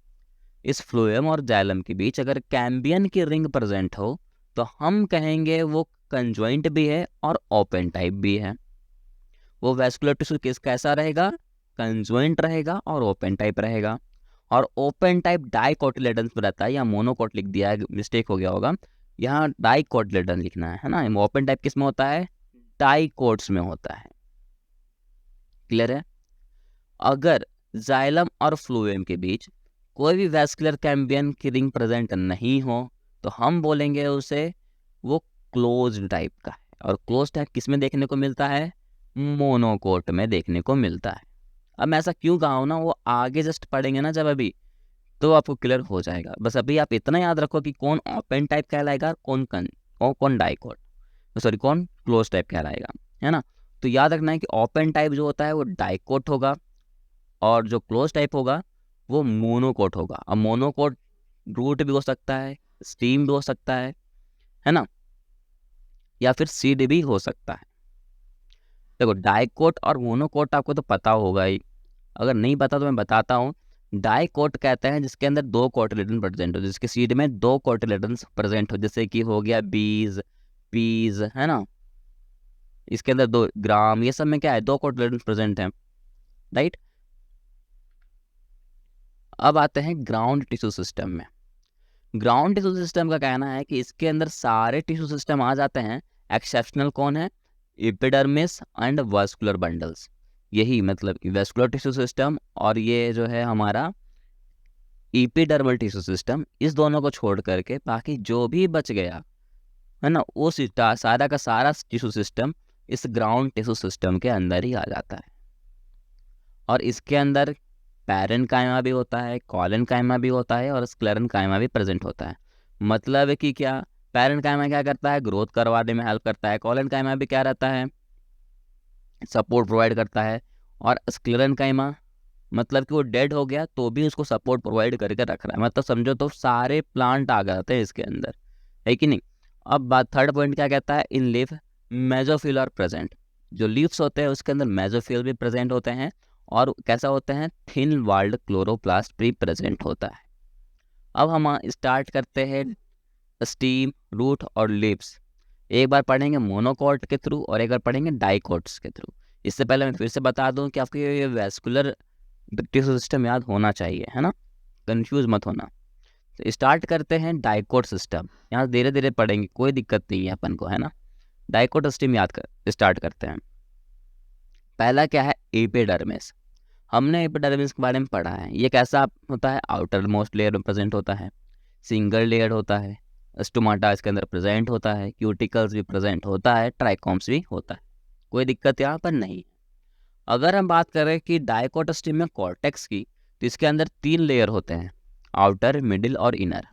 इस फ्लोएम और जाइलम के बीच अगर कैम्बियन की रिंग प्रेजेंट हो, तो हम कहेंगे वो कंजॉइंट भी है और ओपन टाइप भी है। वो वैस्कुलर टिश्यू कैसा रहेगा? कंजॉइंट रहेगा और ओपन टाइप रहेगा। और ओपन टाइप डाइकोटिलेडन्स में रहता है, या मोनोकोट लिख दिया है, मिस्टेक हो गया होगा, यहाँ डाइकोटिलेडन लिखना है ना। ओपन टाइप किस में होता है? डाइकोट्स में होता है। क्लियर है? अगर जाइलम और फ्लोएम के बीच कोई भी वैस्कुलर कैम्बियन की रिंग प्रेजेंट नहीं हो, तो हम बोलेंगे उसे वो क्लोज टाइप का है। और क्लोज टाइप किस में देखने को मिलता है? मोनोकोट में देखने को मिलता है। अब मैं ऐसा क्यों कहा हूँ ना, वो आगे जस्ट पढ़ेंगे ना जब अभी, तो आपको क्लियर हो जाएगा। बस अभी आप इतना याद रखो कि कौन ओपन टाइप कहलाएगा, कौन डाइकोट, सॉरी कौन क्लोज टाइप कहलाएगा, है ना। तो याद रखना है कि ओपन टाइप जो होता है वो डाइकोट होगा, और जो क्लोज टाइप होगा वो मोनोकोट होगा। अब मोनोकोट रूट भी हो सकता है, स्टीम भी हो सकता है ना, या फिर सीड भी हो सकता है। देखो डाइकोट और मोनोकोट आपको तो पता होगा ही, अगर नहीं पता तो मैं बताता हूँ। डाइकोट कहते हैं जिसके अंदर दो कोटिलेडन प्रेजेंट हो, जिसके सीड में दो कोटिलेडन प्रेजेंट हो, जैसे कि हो गया बीज, पीज, है ना। इसके अंदर दो ग्राम, ये सब में क्या है, दो कोटिलेडन प्रेजेंट हैं, राइट। अब आते हैं ग्राउंड टिश्यू सिस्टम में। ग्राउंड टिश्यू सिस्टम का कहना है कि इसके अंदर सारे टिश्यू सिस्टम आ जाते हैं, एक्सेप्शनल कौन है? Epidermis and vascular bundles. यही मतलब वैस्कुलर टिश्यू सिस्टम और ये जो है हमारा एपिडर्मल टिश्यू सिस्टम, इस दोनों को छोड़ करके बाकी जो भी बच गया है ना, वो सारा का सारा टिश्यू सिस्टम इस ग्राउंड टिश्यू सिस्टम के अंदर ही आ जाता है। और इसके अंदर पैरेन्काइमा भी होता है, कॉलेनकाइमा भी होता है, और स्क्लेरेन्काइमा भी प्रेजेंट होता है। मतलब है कि क्या, पैरेन्काइमा क्या करता है? ग्रोथ करवाने में हेल्प करता है। कॉलेनकाइमा भी क्या रहता है? सपोर्ट प्रोवाइड करता है। और स्क्लेरेन्काइमा मतलब कि वो डेड हो गया तो भी उसको सपोर्ट प्रोवाइड करके रख रहा है। मतलब समझो तो सारे प्लांट आ जाते हैं इसके अंदर, है कि नहीं। अब बात थर्ड पॉइंट क्या कहता है? In leaf mesophyll are present. जो लीव्स होते हैं उसके अंदर मेसोफिल भी प्रेजेंट होते हैं, और कैसा होते हैं? थिन वॉल्ड क्लोरोप्लास्ट भी प्रेजेंट होता है। अब हम स्टार्ट करते हैं स्टीम, रूट और लीव्स। एक बार पढ़ेंगे मोनोकोट के थ्रू और एक बार पढ़ेंगे डाइकोट्स के थ्रू। इससे पहले मैं फिर से बता दूं कि आपको ये वैस्कुलर टिश्यू सिस्टम याद होना चाहिए, है ना, कंफ्यूज मत होना। तो स्टार्ट करते हैं डाइकोट सिस्टम। यहाँ धीरे धीरे पढ़ेंगे, कोई दिक्कत नहीं है अपन को, है ना। डाइकोट सिस्टम स्टार्ट करते हैं। पहला क्या है? एपिडर्मिस। हमने एपिडर्मिस के बारे में पढ़ा है। ये कैसा होता है? आउटर मोस्ट लेयर में प्रेजेंट होता है, सिंगल लेयर होता है, स्टोमाटा इसके अंदर प्रेजेंट होता है, क्यूटिकल्स भी प्रेजेंट होता है, ट्राइकोम्स भी होता है। कोई दिक्कत यहाँ पर नहीं। अगर हम बात करें कि डाइकोट सिस्टम में कॉर्टेक्स की, तो इसके अंदर 3 लेयर होते हैं, आउटर, मिडिल और इनर।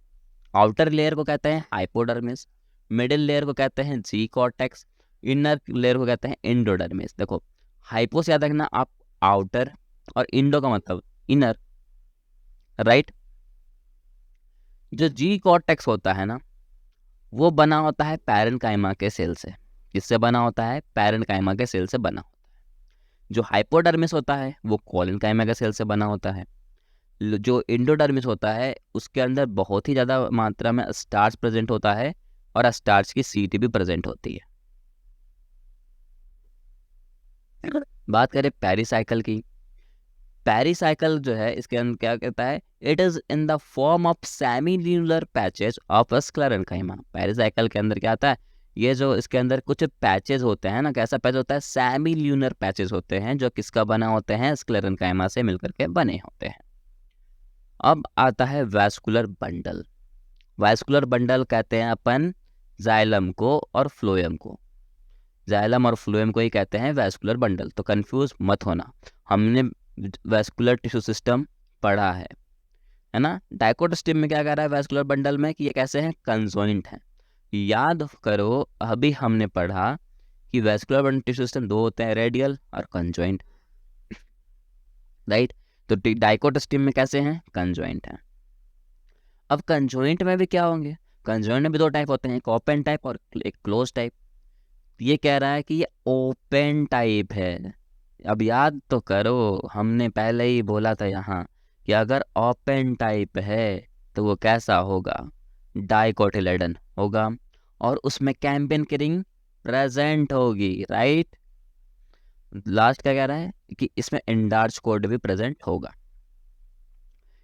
आउटर लेयर को कहते हैं हाइपोडर्मिस, मिडिल लेयर को कहते हैं जी कॉर्टेक्स, इनर लेयर को कहते हैं एंडोडर्मिस। देखो हाइपो से याद रखना आप आउटर, और इंडो का मतलब इनर, राइट। जो जी कॉर्टेक्स होता है ना, वो बना होता है पैरेन्काइमा के सेल से। किससे बना होता है? पैरेन्काइमा के सेल से बना होता है। जो हाइपोडर्मिस होता है वो कोलेनकाइमा के सेल से बना होता है। जो इंडोडर्मिस होता है उसके अंदर बहुत ही ज़्यादा मात्रा में स्टार्च प्रेजेंट होता है और स्टार्च की सीट भी प्रेजेंट होती है। बात करें पेरिसाइकिल की, पेरिसाइकिल जो है इसके अंदर क्या कहता है? It is in the form of semilunar patches of sclerenchyma. Pericycle के अंदर क्या आता है? ये जो इसके अंदर कुछ पैचेज होते हैं ना, कैसा पैच होता है? सेमील्यूलर पैचेज होते हैं जो किसका बना होते हैं? स्क्लेरेन्काइमा से मिलकर के बने होते हैं। अब आता है वैस्कुलर बंडल। वैस्कुलर बंडल कहते हैं अपन जाइलम को और फ्लोएम को। जाइलम और फ्लोएम को ही कहते हैं वैस्कुलर बंडल। तो कंफ्यूज मत होना, हमने वैस्कुलर टिश्यू सिस्टम पढ़ा है ना। डाइकोटोस्टिम में क्या कह रहा है वैस्कुलर बंडल में? कि ये कैसे हैं? कंजॉइंट हैं। याद करो अभी हमने पढ़ा कि वैस्कुलर बंडल टिश्यू सिस्टम दो होते हैं, रेडियल और कंजॉइंट, राइट। तो डाइकोटोस्टिम में कैसे हैं? कंजॉइंट हैं। अब कंजॉइंट में भी क्या होंगे? कंजॉइंट में भी दो टाइप होते हैं, एक ओपन टाइप और एक क्लोज टाइप। ये कह रहा है कि ये ओपन टाइप है। अब याद तो करो, हमने पहले ही बोला था यहाँ कि अगर ओपन टाइप है तो वो कैसा होगा? डाइकोटिलेडन होगा और उसमें कैम्पियन की रिंग प्रेजेंट होगी, राइट। लास्ट क्या कह रहा है? कि इसमें एंडार्च कोड भी प्रेजेंट होगा।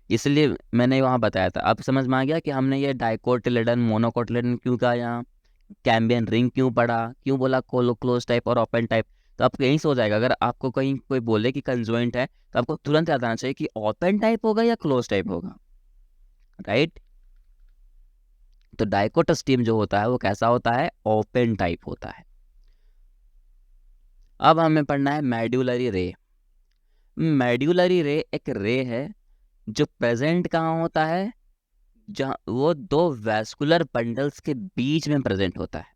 इसलिए मैंने वहाँ बताया था। अब समझ में आ गया कि हमने ये डाइकोटिलेडन मोनोकोटिलेडन क्यों कहा, यहाँ कैम्बियन रिंग क्यों पढ़ा, क्यों बोला क्लोज टाइप और ओपन टाइप। तो आपको यहीं से हो जाएगा। अगर आपको कहीं कोई बोले कि कंजॉइंट है तो आपको तुरंत याद आना चाहिए कि ओपन टाइप होगा या क्लोज टाइप होगा, राइट। तो डाइकोटोस्टिम जो होता है वो कैसा होता है? ओपन टाइप होता है। अब हमें पढ़ना है मेड्यूलरी रे। मेड्यूलरी रे एक रे है जो प्रेजेंट कहाँ होता है? जहाँ वो दो वैस्कुलर बंडल्स के बीच में प्रेजेंट होता है।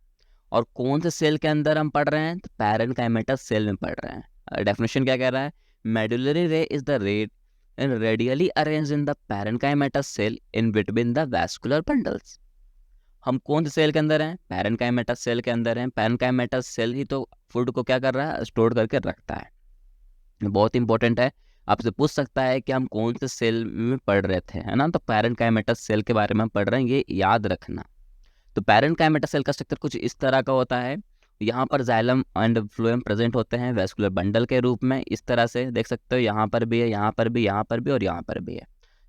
और कौन से सेल के अंदर हम पढ़ रहे हैं? तो पैरेन्काइमेटस सेल में पढ़ रहे हैं। डेफिनेशन क्या कह रहा है? Medullary ray is the ray radially arranged in the parenchymatous cell in between the vascular bundles. हम कौन से सेल के अंदर हैं? पैरेन्काइमेटस सेल के अंदर हैं। पैरेन्काइमेटस सेल ही तो फूड को क्या कर रहा है? स्टोर करके रखता है। बहुत इंपॉर्टेंट है, आपसे पूछ सकता है कि हम कौन से सेल में पढ़ रहे थे, है ना। तो पैरेन्काइमेटस सेल के बारे में हम पढ़ रहे हैं, ये याद रखना। तो पैरेन्काइमेटस सेल का स्ट्रक्चर कुछ इस तरह का होता है। यहाँ पर जाइलम एंड फ्लोएम प्रेजेंट होते हैं वैस्कुलर बंडल के रूप में। इस तरह से देख सकते हो, यहाँ पर भी है, यहाँ पर भी, यहाँ पर भी और यहाँ पर भी है।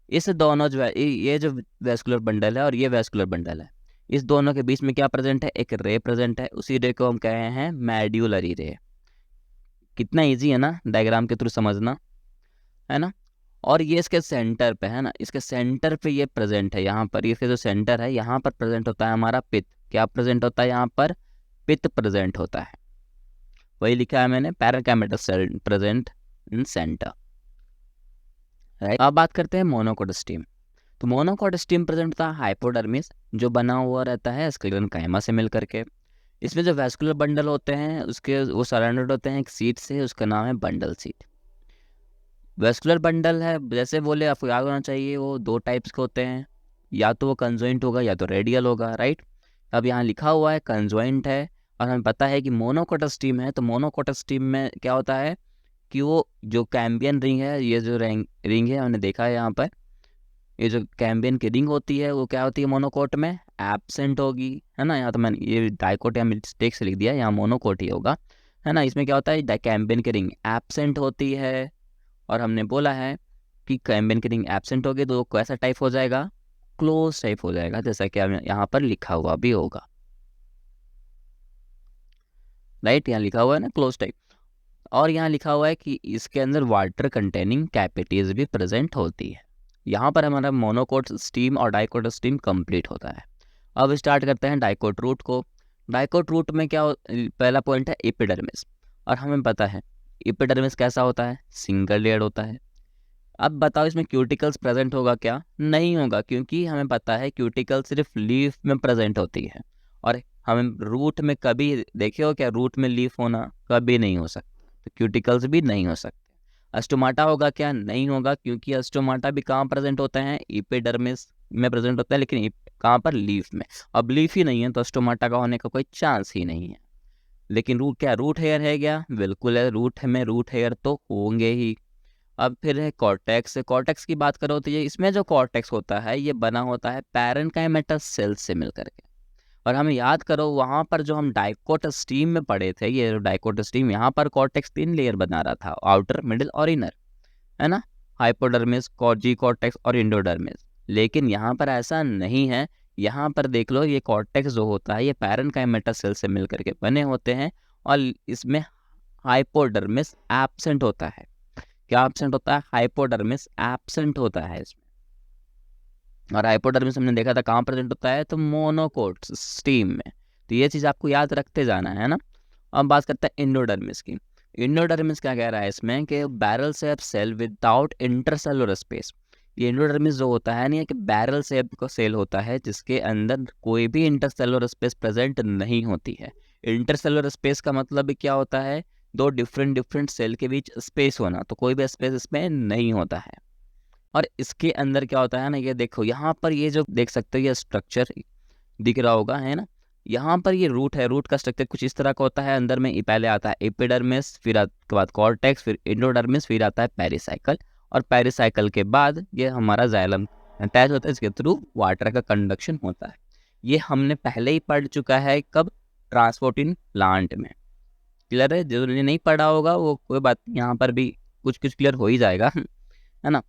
इस दोनों जो ये जो वैस्कुलर बंडल है और ये वैस्कुलर बंडल है, इस दोनों के बीच में क्या प्रेजेंट है? एक रे प्रेजेंट है। उसी रे को हम कहे हैं मेड्यूलरी रे। कितना ईजी है ना डायग्राम के थ्रू समझना, है ना। और ये इसके सेंटर पे है ना, इसके सेंटर पे ये प्रेजेंट है। यहाँ पर इसके जो सेंटर है यहाँ पर प्रेजेंट होता है हमारा पित्त। क्या प्रेजेंट होता है यहाँ पर? पित्त प्रेजेंट होता है। वही लिखा है मैंने, parenchymatous cell present in centre, right. अब बात करते हैं मोनोकोटोस्टिम। तो मोनोकोटोस्टिम प्रेजेंट होता है हाइपोडर्मिस, जो बना हुआ रहता है स्क्लेरेन्काइमा से मिल करके। इसमें जो वैस्कुलर बंडल होते हैं उसके वो सराउंडेड होते हैं एक सीट से, उसका नाम है बंडल सीट। वैस्कुलर बंडल है, जैसे बोले आपको याद होना चाहिए, वो दो टाइप्स के होते हैं, या तो वो कंजॉइंट होगा या तो रेडियल होगा, राइट। अब यहाँ लिखा हुआ है कंजॉइंट है और हमें पता है कि मोनोकोटोस्टिम है। तो मोनोकोटोस्टिम में क्या होता है कि वो जो कैम्बियन रिंग है, ये जो रिंग है हमने देखा है यहाँ पर, ये जो कैम्बियन की रिंग होती है वो क्या होती है? मोनोकोट में एब्सेंट होगी, है ना। यहाँ तो मैंने ये डाइकोट या मिस्टेक से लिख दिया, यहाँ मोनोकोट ही होगा, है ना। इसमें क्या होता है? कैम्बियन की रिंग एब्सेंट होती है और हमने बोला है कि कैम्बियन की रिंग एब्सेंट होगी तो कैसा टाइप हो जाएगा? क्लोज टाइप हो जाएगा, जैसा कि यहाँ पर लिखा हुआ भी होगा, राइट। यहाँ लिखा हुआ है ना क्लोज टाइप। और यहाँ लिखा हुआ है कि इसके अंदर वाटर कंटेनिंग कैपिटीज भी प्रेजेंट होती है। यहाँ पर हमारा मोनोकोट स्टीम और डाइकोट स्टीम कंप्लीट होता है। अब स्टार्ट करते हैं डाइकोट रूट को। डाइकोट रूट में क्या पहला पॉइंट है एपिडर्मिस। और हमें पता है एपिडर्मिस कैसा होता है? सिंगल लेयर होता है। अब बताओ इसमें क्यूटिकल्स प्रेजेंट होगा क्या? नहीं होगा, क्योंकि हमें पता है क्यूटिकल सिर्फ लीफ में प्रेजेंट होती है। और हमें रूट में कभी देखे हो क्या रूट में लीफ होना? कभी नहीं हो सकता। तो क्यूटिकल्स भी नहीं हो सकते। अस्टोमाटा होगा क्या? नहीं होगा, क्योंकि अस्टोमाटा भी कहाँ प्रेजेंट होते हैं? एपिडर्मिस, में प्रेजेंट होता है, लेकिन कहाँ पर, लीफ में। अब लीफ ही नहीं है तो स्टोमाटा का होने का कोई चांस ही नहीं है। लेकिन रूट क्या, रूट हेयर है क्या, बिल्कुल है, रूट में रूट हेयर तो होंगे ही। अब फिर है कॉर्टेक्स। कॉर्टेक्स की बात करो तो ये इसमें जो कॉर्टेक्स होता है ये बना होता है पैरेन्काइमेटस सेल से मिलकर के। और हमें याद करो वहाँ पर जो हम डाइकोट स्टीम में पढ़े थे, ये डाइकोट स्टीम, यहाँ पर कॉर्टेक्स 3 लेयर बना रहा था, आउटर, मिडिल और इनर, है ना, हाइपोडर्मिस, जी कॉर्टेक्स और इंडोडर्मिस। लेकिन यहाँ पर ऐसा नहीं है। यहाँ पर देख लो, ये कॉर्टेक्स जो होता है ये पैरेन्काइमेटस सेल से मिलकर के बने होते हैं, और इसमें हाइपोडर्मिस एब्सेंट होता है। क्या एब्सेंट होता है, हाइपोडर्मिस एब्सेंट होता है इसमें। और हाइपोडर्मिस हमने देखा था कहाँ प्रेजेंट होता है, तो मोनोकोट स्टीम में। तो ये चीज़ आपको याद रखते जाना है ना। अब बात करते हैं इंडोडर्मिस की। इंडोडर्मिस क्या कह रहा है इसमें कि barrel shape cell without intercellular space. ये इंडोडर्मिस जो होता है ना, कि बैरल शेप का सेल होता है जिसके अंदर कोई भी इंटरसेलुलर स्पेस प्रेजेंट नहीं होती है। इंटरसेलुलर स्पेस का मतलब क्या होता है, दो डिफरेंट सेल के बीच स्पेस होना, तो कोई भी स्पेस इसमें नहीं होता है। और इसके अंदर क्या होता है ना, ये देखो यहाँ पर, ये जो देख सकते हो ये स्ट्रक्चर दिख रहा होगा, है ना, यहाँ पर ये रूट है। रूट का स्ट्रक्चर कुछ इस तरह का होता है। अंदर में पहले आता है एपिडर्मिस, फिर के बाद कॉर्टेक्स, फिर इंडोडर्मिस, फिर आता है पेरिसाइकल, और पेरिसाइकल के बाद ये हमारा जाइलम अटैच होता है, इसके थ्रू वाटर का कंडक्शन होता है। ये हमने पहले ही पढ़ चुका है, कब, ट्रांसपोर्ट इन प्लांट में। क्लियर है, जो नहीं पढ़ा होगा वो कोई बात, यहाँ पर भी कुछ कुछ क्लियर हो ही जाएगा, है ना।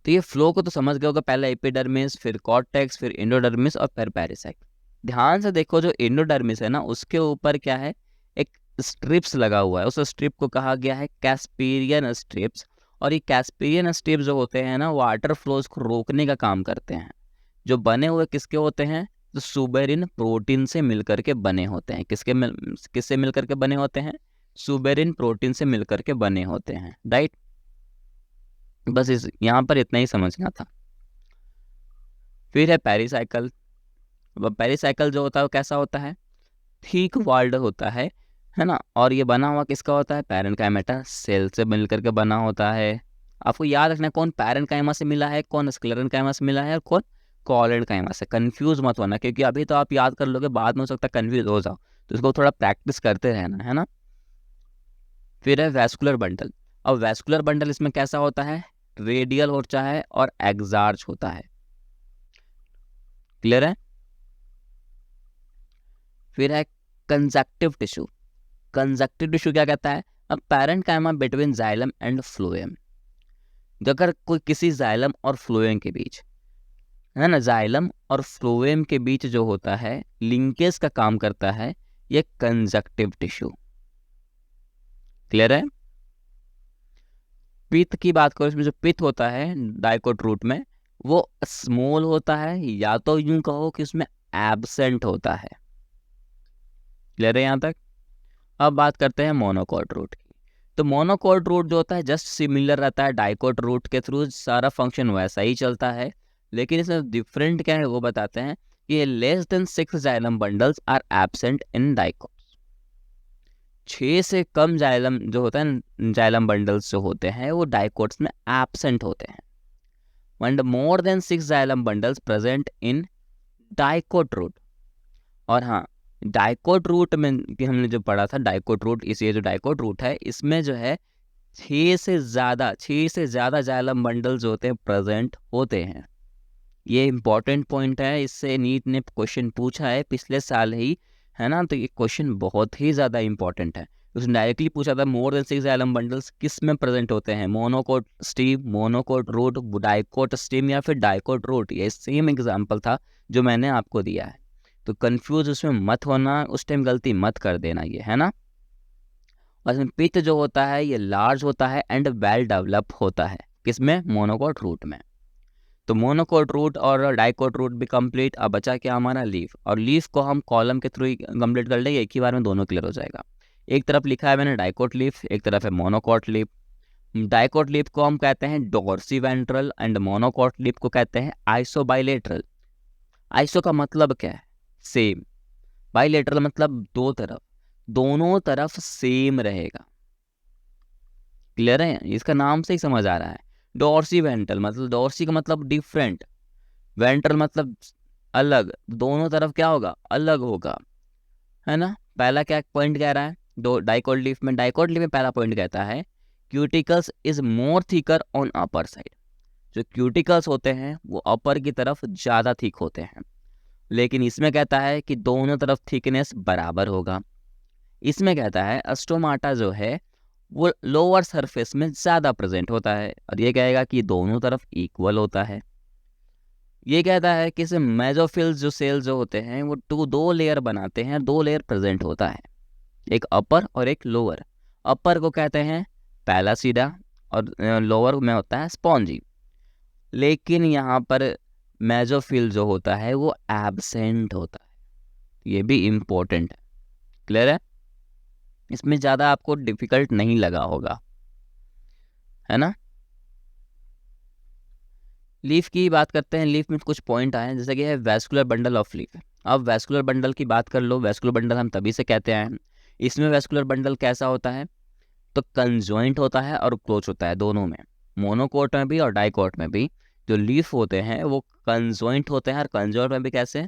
तो ये फ्लो को तो समझ गए होगा, पहले एपिडर्मिस, फिर कॉर्टेक्स, फिर इंडोडर्मिस और फिर पेरिसाइकल। ध्यान से देखो, जो इंडोडर्मिस है ना, उसके ऊपर क्या है, एक स्ट्रिप्स लगा हुआ है। उस स्ट्रिप को कहा गया है कैस्पेरियन स्ट्रिप्स। और ये कैस्पेरियन स्ट्रिप्स जो होते हैं ना, वाटर फ्लोज को रोकने का काम करते हैं। जो बने हुए किसके होते हैं, तो सुबेरिन प्रोटीन से मिलकर के बने होते हैं। किससे मिलकर के बने होते हैं, सुबेरिन प्रोटीन से मिलकर के बने होते हैं, राइट। बस इस यहाँ पर इतना ही समझना था। फिर है पेरिसाइकल। पेरिसाइकल जो होता है वो कैसा होता है, थिक वॉल्ड होता है ना। और ये बना हुआ किसका होता है, पैरेन्काइमा सेल से मिलकर के बना होता है। आपको याद रखना है कौन पैरेन्काइमा से मिला है, कौन स्क्लेरेन्काइमा से मिला है, और कौन कॉलेन्काइमा से। कंफ्यूज मत होना, क्योंकि अभी तो आप याद कर लोगे, बाद में हो सकता है कंफ्यूज हो जाओ, तो इसको थोड़ा प्रैक्टिस करते रहना, है ना। फिर है वैस्कुलर बंडल। अब वैस्कुलर बंडल इसमें कैसा होता है, रेडियल होता है और एग्जार्च होता है। क्लियर है। फिर है कंजक्टिव टिश्यू। कंजक्टिव टिश्यू क्या कहता है, अब parenchyma between xylem and phloem. अगर कोई किसी जाइलम और फ्लोएम के बीच, है ना, जाइलम और फ्लोएम के बीच जो होता है, लिंकेज का काम करता है ये कंजक्टिव टिश्यू। क्लियर है। पित्त की बात करो, इसमें जो पित्त होता है डाइकोट रूट में, वो स्मॉल होता है, या तो यूं कहो कि उसमें एब्सेंट होता है। क्लियर है यहाँ तक। अब बात करते हैं मोनोकोट रूट की। तो मोनोकोट रूट जो होता है जस्ट सिमिलर रहता है डाइकोट रूट के थ्रू, सारा फंक्शन वैसा ही चलता है। लेकिन इसमें डिफरेंट क्या है वो बताते हैं कि less than 6 xylem bundles are absent in dicot. 6 से कम जाइलम जो होता है, जाइलम बंडल्स जो होते हैं वो डाइकोट्स में एब्सेंट होते हैं। And more than 6 xylem bundles present in dicot root. और हाँ, डाइकोट रूट में कि हमने जो पढ़ा था डाइकोट रूट, इस ये जो डाइकोट रूट है इसमें जो है 6 से ज़्यादा जाइलम बंडल्स होते हैं, प्रेजेंट होते हैं। ये इंपॉर्टेंट पॉइंट है, इससे नीट ने क्वेश्चन पूछा है पिछले साल ही, है ना। तो ये क्वेश्चन बहुत ही ज़्यादा इंपॉर्टेंट है। उसने डायरेक्टली पूछा था मोर देन 6 जाइलम बंडल्स किस में प्रेजेंट होते हैं, monocot stem, monocot root, dicot stem या फिर डाइकोट रूट। ये सेम एग्जाम्पल था जो मैंने आपको दिया है। तो कंफ्यूज उसमें मत होना, उस टाइम गलती मत कर देना, ये है ना। और इसमें पित्त जो होता है ये लार्ज होता है एंड वेल डेवलप होता है, किसमें, मोनोकोट रूट में। तो मोनोकोट रूट और डाइकोट रूट भी कंप्लीट। अब बचा क्या हमारा, लीफ। और लीफ को हम कॉलम के थ्रू ही कंप्लीट कर लेंगे, एक ही बार में दोनों क्लियर हो जाएगा। एक तरफ लिखा है मैंने डाइकोट लीफ, एक तरफ है मोनोकोट लीफ। डाइकोट लीफ को हम कहते हैं डोर्सिवेंट्रल एंड मोनोकोट लीफ को कहते हैं आइसोबाइलेटरल। आइसो का मतलब क्या है, सेम। बाइलेटरल मतलब दो तरफ, दोनों तरफ सेम रहेगा। क्लियर है, इसका नाम से ही समझ आ रहा है। डोर्सी वेंट्रल मतलब, डोर्सी का मतलब डिफरेंट, वेंट्रल मतलब अलग, दोनों तरफ क्या होगा, अलग होगा, है ना। पहला क्या पॉइंट कह रहा है, दो डाइकोट लीफ में, डाइकोट लीफ में पहला पॉइंट कहता है cuticles is more thicker on upper side, जो क्यूटिकल्स होते हैं वो अपर की तरफ ज़्यादा थिक होते हैं। लेकिन इसमें कहता है कि दोनों तरफ थिकनेस बराबर होगा। इसमें कहता है अस्टोमाटा जो है वो लोअर सरफेस में ज़्यादा प्रेजेंट होता है, और ये कहेगा कि दोनों तरफ इक्वल होता है। ये कहता है कि इसे मेसोफिल्स जो सेल जो होते हैं वो दो लेयर बनाते हैं, दो लेयर प्रेजेंट होता है, एक अपर और एक लोअर। अपर को कहते हैं पैलासिडा और लोअर में होता है स्पॉन्जी। लेकिन यहाँ पर मेसोफिल जो होता है वो एब्सेंट होता है, ये भी इम्पोर्टेंट है। क्लियर है, इसमें ज़्यादा आपको डिफिकल्ट नहीं लगा होगा, है ना। लीफ की बात करते हैं, लीफ में कुछ पॉइंट आए हैं, जैसे कि है वैस्कुलर बंडल ऑफ लीफ। अब वैस्कुलर बंडल की बात कर लो, वैस्कुलर बंडल हम तभी से कहते हैं। इसमें वैस्कुलर बंडल कैसा होता है, तो कंजॉइंट होता है और क्लोज होता है दोनों में, मोनोकोट में भी और डाइकोट में भी। जो लीफ होते हैं वो कंजॉइंट होते हैं, और कंजॉइंट में भी कैसे,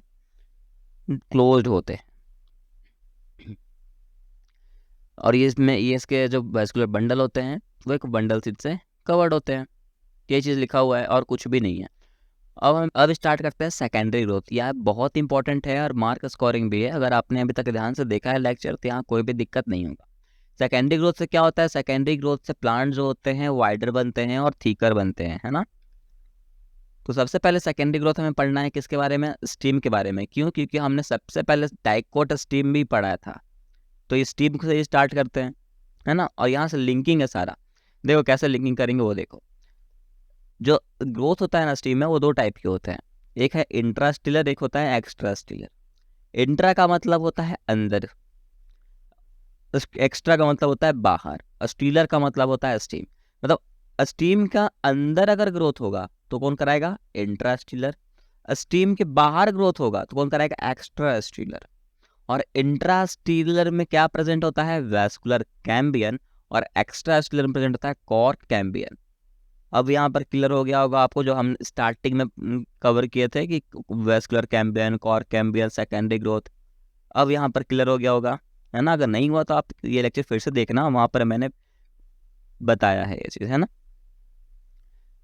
क्लोज्ड होते हैं। और ये इसमें ये इसके जो वैस्कुलर बंडल होते हैं वो एक बंडल से कवर्ड होते हैं। ये चीज़ लिखा हुआ है और कुछ भी नहीं है। अब स्टार्ट करते हैं सेकेंडरी ग्रोथ। यह बहुत इंपॉर्टेंट है और मार्क स्कोरिंग भी है। अगर आपने अभी तक ध्यान से देखा है लेक्चर तो यहाँ कोई भी दिक्कत नहीं होगा। सेकेंडरी ग्रोथ से क्या होता है, सेकेंडरी ग्रोथ से प्लांट जो होते हैं वाइडर बनते हैं और थीकर बनते हैं, है ना। तो सबसे पहले सेकेंडरी ग्रोथ हमें पढ़ना है किसके बारे में, स्टीम के बारे में। क्यों, क्योंकि हमने सबसे पहले डाइकोट स्टीम भी पढ़ा था, तो ये स्टीम से स्टार्ट करते हैं, है ना। और यहाँ से लिंकिंग है सारा, देखो कैसे लिंकिंग करेंगे वो देखो। जो ग्रोथ होता है ना स्टीम में, वो दो टाइप के होते हैं, एक है इंट्रास्टिलर, एक होता है एक्स्ट्रास्टिलर। इंट्रा का मतलब होता है अंदर, एक्स्ट्रा का मतलब होता है बाहर, स्टीलर का मतलब होता है स्टीम। मतलब स्टीम का अंदर अगर ग्रोथ होगा तो कौन कराएगा, इंट्रास्टिलर। स्टीम के बाहर ग्रोथ होगा तो कौन कराएगा, एक्स्ट्रा स्टीलर। और इंट्रास्टीलर में क्या प्रेजेंट होता है, वैस्कुलर कैम्बियन, और एक्स्ट्रा स्टीलर में प्रेजेंट होता है कॉर्क कैम्बियन। अब यहाँ पर क्लियर हो गया होगा आपको, जो हम स्टार्टिंग में कवर किए थे कि vascular Cambrian, cork Cambrian, secondary growth. अब यहाँ पर क्लियर हो गया होगा, है ना। अगर नहीं हुआ तो आप ये लेक्चर फिर से देखना, वहाँ पर मैंने बताया है ये चीज़, है ना।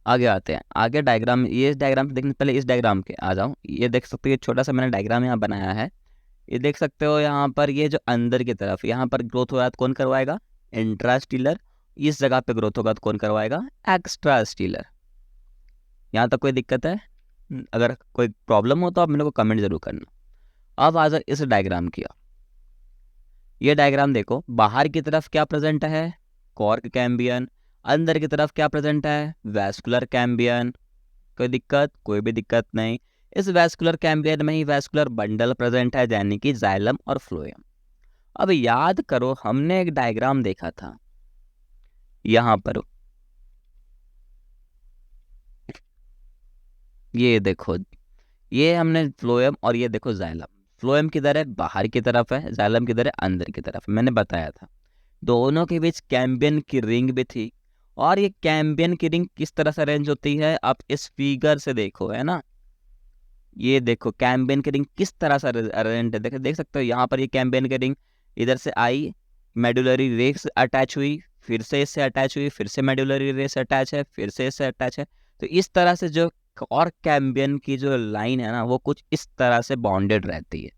आगे आते हैं, आगे डायग्राम, ये डायग्राम देखने से पहले इस डायग्राम के आ जाओ। ये देख सकते हो, ये छोटा सा मैंने डायग्राम यहाँ बनाया है। ये देख सकते हो यहाँ पर, ये जो अंदर की तरफ यहाँ पर ग्रोथ हो रहा है तो कौन करवाएगा, इंट्रास्टीलर। इस जगह पे ग्रोथ होगा तो कौन करवाएगा, एक्स्ट्रा स्टीलर। यहाँ तक कोई दिक्कत है, अगर कोई प्रॉब्लम हो तो आप मेरे को कमेंट जरूर करना। अब आ जाए इस डायग्राम की। ये डायग्राम देखो, बाहर की तरफ क्या प्रेजेंट है, कॉर्क कैम्बियन। अंदर की तरफ क्या प्रेजेंट है, वैस्कुलर कैम्बियन। कोई दिक्कत, कोई भी दिक्कत नहीं। इस वैस्कुलर कैम्बियन में ही वैस्कुलर बंडल प्रेजेंट है, यानी कि जाइलम और फ्लोएम। अब याद करो, हमने एक डायग्राम देखा था यहाँ पर, ये देखो, ये हमने फ्लोएम और ये देखो जाइलम। फ्लोएम किधर है, बाहर की तरफ है, जाइलम किधर है, अंदर की तरफ। मैंने बताया था दोनों के बीच कैम्बियन की रिंग भी थी। और ये कैम्बियन की रिंग किस तरह से अरेंज होती है, आप इस फिगर से देखो, है ना। ये देखो कैम्बियन की रिंग किस तरह से अरेंज है, देख सकते हो यहाँ पर। ये कैम्बियन की रिंग इधर से आई, मेडुलरी रे से अटैच हुई, फिर से इससे अटैच हुई, फिर से मेडुलरी रे से अटैच है, फिर से इससे अटैच है। तो इस तरह से जो और कैम्बियन की जो लाइन है ना, वो कुछ इस तरह से बॉन्डेड रहती है।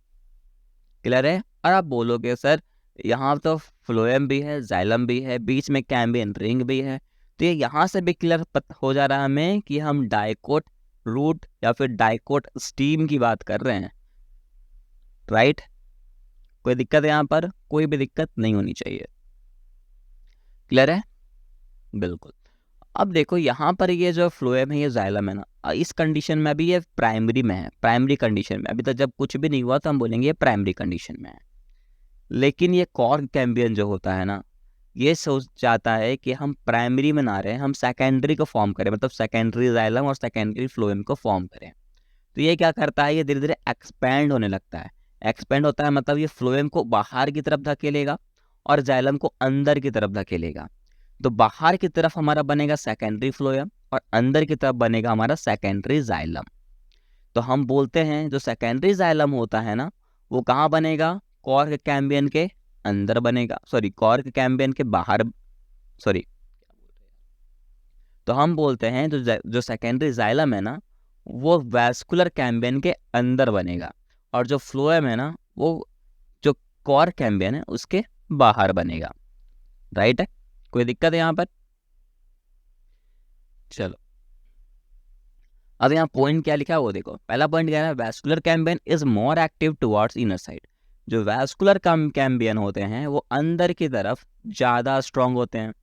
क्लियर है। और आप बोलोगे सर यहाँ तो फ्लोएम भी है, जाइलम भी है, बीच में कैम्बियन रिंग भी है, तो ये यहाँ से भी क्लियर हो जा रहा है हमें कि हम डाइकोट रूट या फिर डाइकोट स्टीम की बात कर रहे हैं, राइट। कोई दिक्कत है यहाँ पर, कोई भी दिक्कत नहीं होनी चाहिए। क्लियर है, बिल्कुल। अब देखो यहाँ पर ये जो फ्लोएम है, ये जाइलम है ना, इस कंडीशन में अभी ये प्राइमरी में है, प्राइमरी कंडीशन में। अभी तक जब कुछ भी नहीं हुआ तो हम बोलेंगे ये प्राइमरी कंडीशन में है। लेकिन ये कॉर्क कैम्बियन जो होता है ना, ये सोच चाहता है कि हम प्राइमरी में ना रहे, हम सेकेंडरी को फॉर्म करें, मतलब सेकेंडरी जाइलम और सेकेंडरी फ्लोएम को फॉर्म करें। तो ये क्या करता है, ये धीरे धीरे एक्सपैंड होने लगता है। एक्सपैंड होता है मतलब ये फ्लोएम को बाहर की तरफ धकेलेगा और जाइलम को अंदर की तरफ धकेलेगा। तो बाहर की तरफ हमारा बनेगा सेकेंडरी फ्लोएम, और अंदर की तरफ बनेगा हमारा सेकेंडरी जाइलम। तो हम बोलते हैं जो सेकेंडरी जाइलम होता है ना, वो कहाँ बनेगा? कॉर्क कैम्बियन के अंदर बनेगा, सॉरी कॉर्क कैम्बियन के बाहर, सॉरी। तो हम बोलते हैं जो सेकेंडरी जाइलम है ना, वो वैस्कुलर कैम्बियन के अंदर बनेगा, और जो फ्लोएम है ना, वो जो कॉर्क कैम्बियन है उसके बाहर बनेगा। राइट है? कोई दिक्कत है यहाँ पर? चलो, अब यहाँ पॉइंट क्या लिखा है वो देखो। पहला पॉइंट क्या है? Vascular Cambrian is more active towards inner side. जो वैस्कुलर कैम्बियन होते हैं वो अंदर की तरफ ज़्यादा स्ट्रांग होते हैं।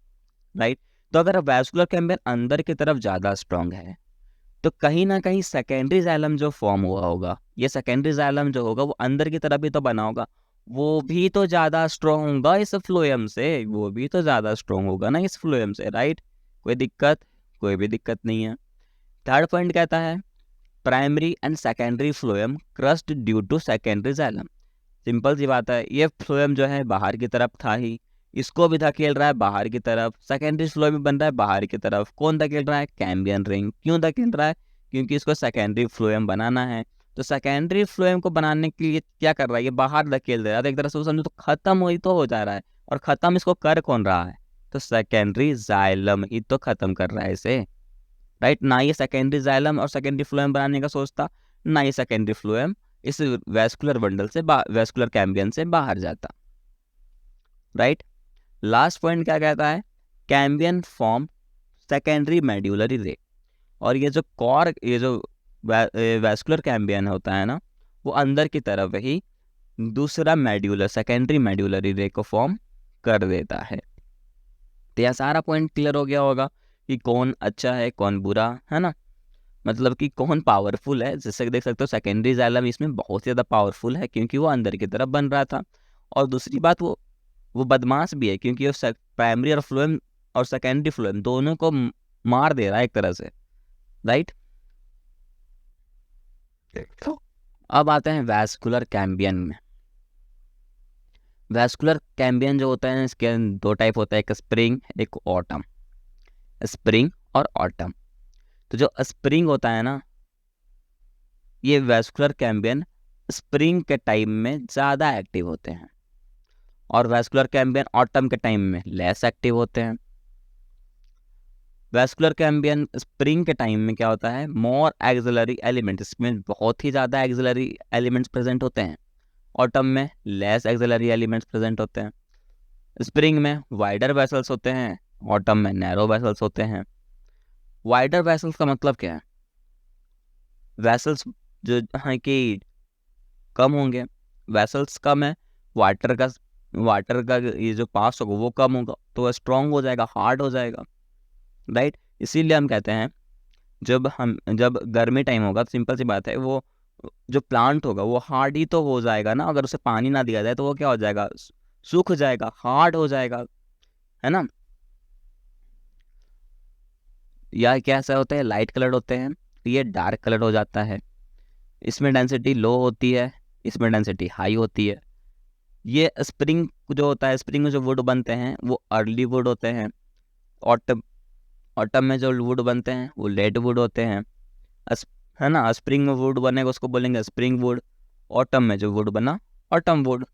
राइट? तो अगर वैस्कुलर कैम्बियन अंदर की तरफ ज़्यादा स्ट्रांग है, तो कहीं ना कहीं सेकेंडरी जाइलम जो फॉर्म हुआ होगा, ये सेकेंडरी जाइलम जो होगा वो अंदर की तरफ ही तो बना होगा, वो भी तो ज़्यादा स्ट्रांग होगा इस फ्लोएम से, वो भी तो ज़्यादा स्ट्रांग होगा ना इस फ्लोएम से। राइट? कोई दिक्कत? कोई भी दिक्कत नहीं है। थर्ड पॉइंट कहता है primary and secondary phloem crushed due to secondary xylem. Simple सी बात है, ये फ्लोएम जो है बाहर की तरफ था ही, इसको भी धकेल रहा है बाहर की तरफ। सेकेंडरी फ्लोएम भी बन रहा है बाहर की तरफ। कौन धकेल रहा है? Cambrian ring. क्यों धकेल रहा है? क्योंकि इसको सेकेंडरी फ्लोएम बनाना है। तो सेकेंडरी फ्लोएम को बनाने के लिए क्या कर रहा है? ये बाहर धकेल दे रहा है। तो एक तरह से समझो तो खत्म हो ही तो हो जा रहा है, और खत्म इसको कर कौन रहा है? तो सेकेंडरी जाइलम ही तो खत्म कर रहा है इसे। राइट? ना ये सेकेंडरी जाइलम और सेकेंडरी फ्लोएम बनाने का सोचता, ना ये सेकेंडरी फ्लोएम इस वैस्कुलर बंडल से वैस्कुलर कैम्बियन से बाहर जाता। राइट? लास्ट पॉइंट क्या कहता है? कैम्बियन फॉर्म सेकेंडरी मेड्यूलरी रे। और ये जो वैस्कुलर कैम्बियन होता है ना, वो अंदर की तरफ ही दूसरा सेकेंडरी मेड्यूलरी रे को फॉर्म कर देता है। तो यह सारा पॉइंट क्लियर हो गया होगा कि कौन अच्छा है कौन बुरा है ना, मतलब कि कौन पावरफुल है। जैसे कि देख सकते हो सेकेंडरी जाइलम इसमें बहुत ज़्यादा पावरफुल है, क्योंकि वो अंदर की तरफ बन रहा था। और दूसरी बात, वो बदमाश भी है, क्योंकि वो प्राइमरी और फ्लोएम और सेकेंडरी फ्लोएम दोनों को मार दे रहा है एक तरह से। राइट? अब आते हैं वैस्कुलर कैम्बियन में। वैस्कुलर कैम्बियन जो होता है इसके दो टाइप होता है, एक स्प्रिंग एक ऑटम। स्प्रिंग और ऑटम। तो जो स्प्रिंग होता है ना, ये वैस्कुलर कैम्बियन स्प्रिंग के टाइम में ज़्यादा एक्टिव होते हैं, और वैस्कुलर कैम्बियन ऑटम के टाइम में लेस एक्टिव होते हैं। वैस्कुलर कैम्बियन स्प्रिंग के टाइम में क्या होता है? मोर एक्सिलरी एलिमेंट, इसमें बहुत ही ज़्यादा एक्सिलरी एलिमेंट्स प्रेजेंट होते हैं। ऑटम में लेस एक्सिलरी एलिमेंट्स प्रेजेंट होते हैं। स्प्रिंग में वाइडर वेसल्स होते हैं, ऑटम में नैरो वेसल्स होते हैं। वाइडर वेसल्स का मतलब क्या है? वेसल्स जो है कि कम होंगे, वेसल्स कम है, वाटर का ये जो पास होगा वो कम होगा, तो वह स्ट्रॉन्ग हो जाएगा, हार्ड हो जाएगा। राइट? इसीलिए हम कहते हैं जब गर्मी टाइम होगा तो सिंपल सी बात है, वो जो प्लांट होगा वो हार्ड ही तो हो जाएगा ना। अगर उसे पानी ना दिया जाए तो वो क्या हो जाएगा? सूख जाएगा, हार्ड हो जाएगा, है ना। या कैसा होता है? लाइट कलर होते हैं, ये डार्क कलर हो जाता है। इसमें डेंसिटी लो होती है, इसमें डेंसिटी हाई होती है। ये स्प्रिंग जो होता है, स्प्रिंग में जो वुड बनते हैं वो अर्ली वुड होते हैं। ऑटम ऑटम में जो वुड बनते हैं वो लेट वुड होते हैं, है ना। स्प्रिंग में वुड बनेगा उसको बोलेंगे स्प्रिंग वुड। ऑटम में जो वुड बना ऑटम वुड।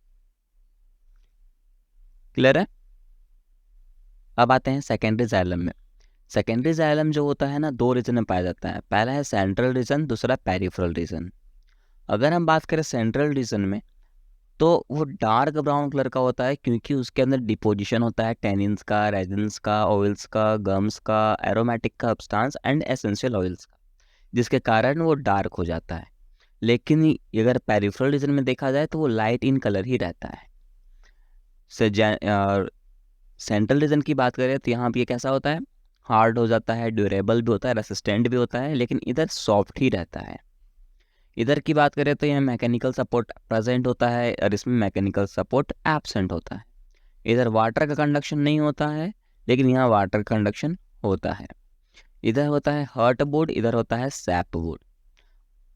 क्लियर है? अब आते हैं सेकेंडरी जाइलम में। सेकेंडरी जाइलम जो होता है ना, दो रीजन में पाया जाता है। पहला है सेंट्रल रीजन, दूसरा पेरिफेरल रीजन। अगर हम बात करें सेंट्रल रीजन में, तो वो डार्क ब्राउन कलर का होता है, क्योंकि उसके अंदर डिपोजिशन होता है टेनिन्स का, रेजिन्स का, ऑयल्स का, गम्स का, एरोमेटिक का सब्सटेंस एंड एसेंशियल ऑयल्स का, जिसके कारण वो डार्क हो जाता है। लेकिन अगर पेरिफेरल रीजन में देखा जाए तो वो लाइट इन कलर ही रहता है। सेंट्रल रीजन की बात करें तो यहाँ पे ये कैसा होता है? हार्ड हो जाता है, ड्यूरेबल भी होता है, रेसिस्टेंट भी होता है, लेकिन इधर सॉफ्ट ही रहता है। इधर की बात करें तो यहाँ मैकेनिकल सपोर्ट प्रेजेंट होता है, और इसमें मैकेनिकल सपोर्ट एब्सेंट होता है। इधर वाटर का कंडक्शन नहीं होता है, लेकिन यहाँ वाटर कंडक्शन होता है। इधर होता है हर्ट वुड, इधर होता है सैप वुड।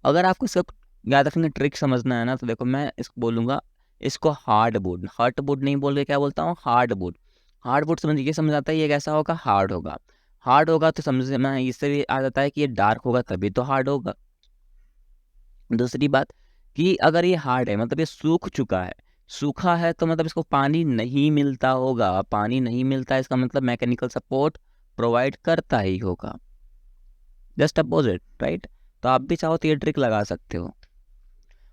अगर आपको इसका याद रखने ट्रिक समझना है ना, तो देखो मैं इसको बोलूँगा, इसको हार्ड वुड, हर्ट वुड नहीं बोल के क्या बोलता हूँ? Hard would. हार्ड वुड समझ ये समझ आता है ये कैसा होगा? हार्ड होगा। हार्ड होगा तो समझ में इससे भी आ जाता है कि ये डार्क होगा तभी तो हार्ड होगा। दूसरी बात कि अगर ये हार्ड है मतलब ये सूख चुका है, सूखा है तो मतलब इसको पानी नहीं मिलता होगा, पानी नहीं मिलता है इसका मतलब मैकेनिकल सपोर्ट प्रोवाइड करता ही होगा, जस्ट अपोजिट, राइट। तो आप भी चाहो तो ये ट्रिक लगा सकते हो।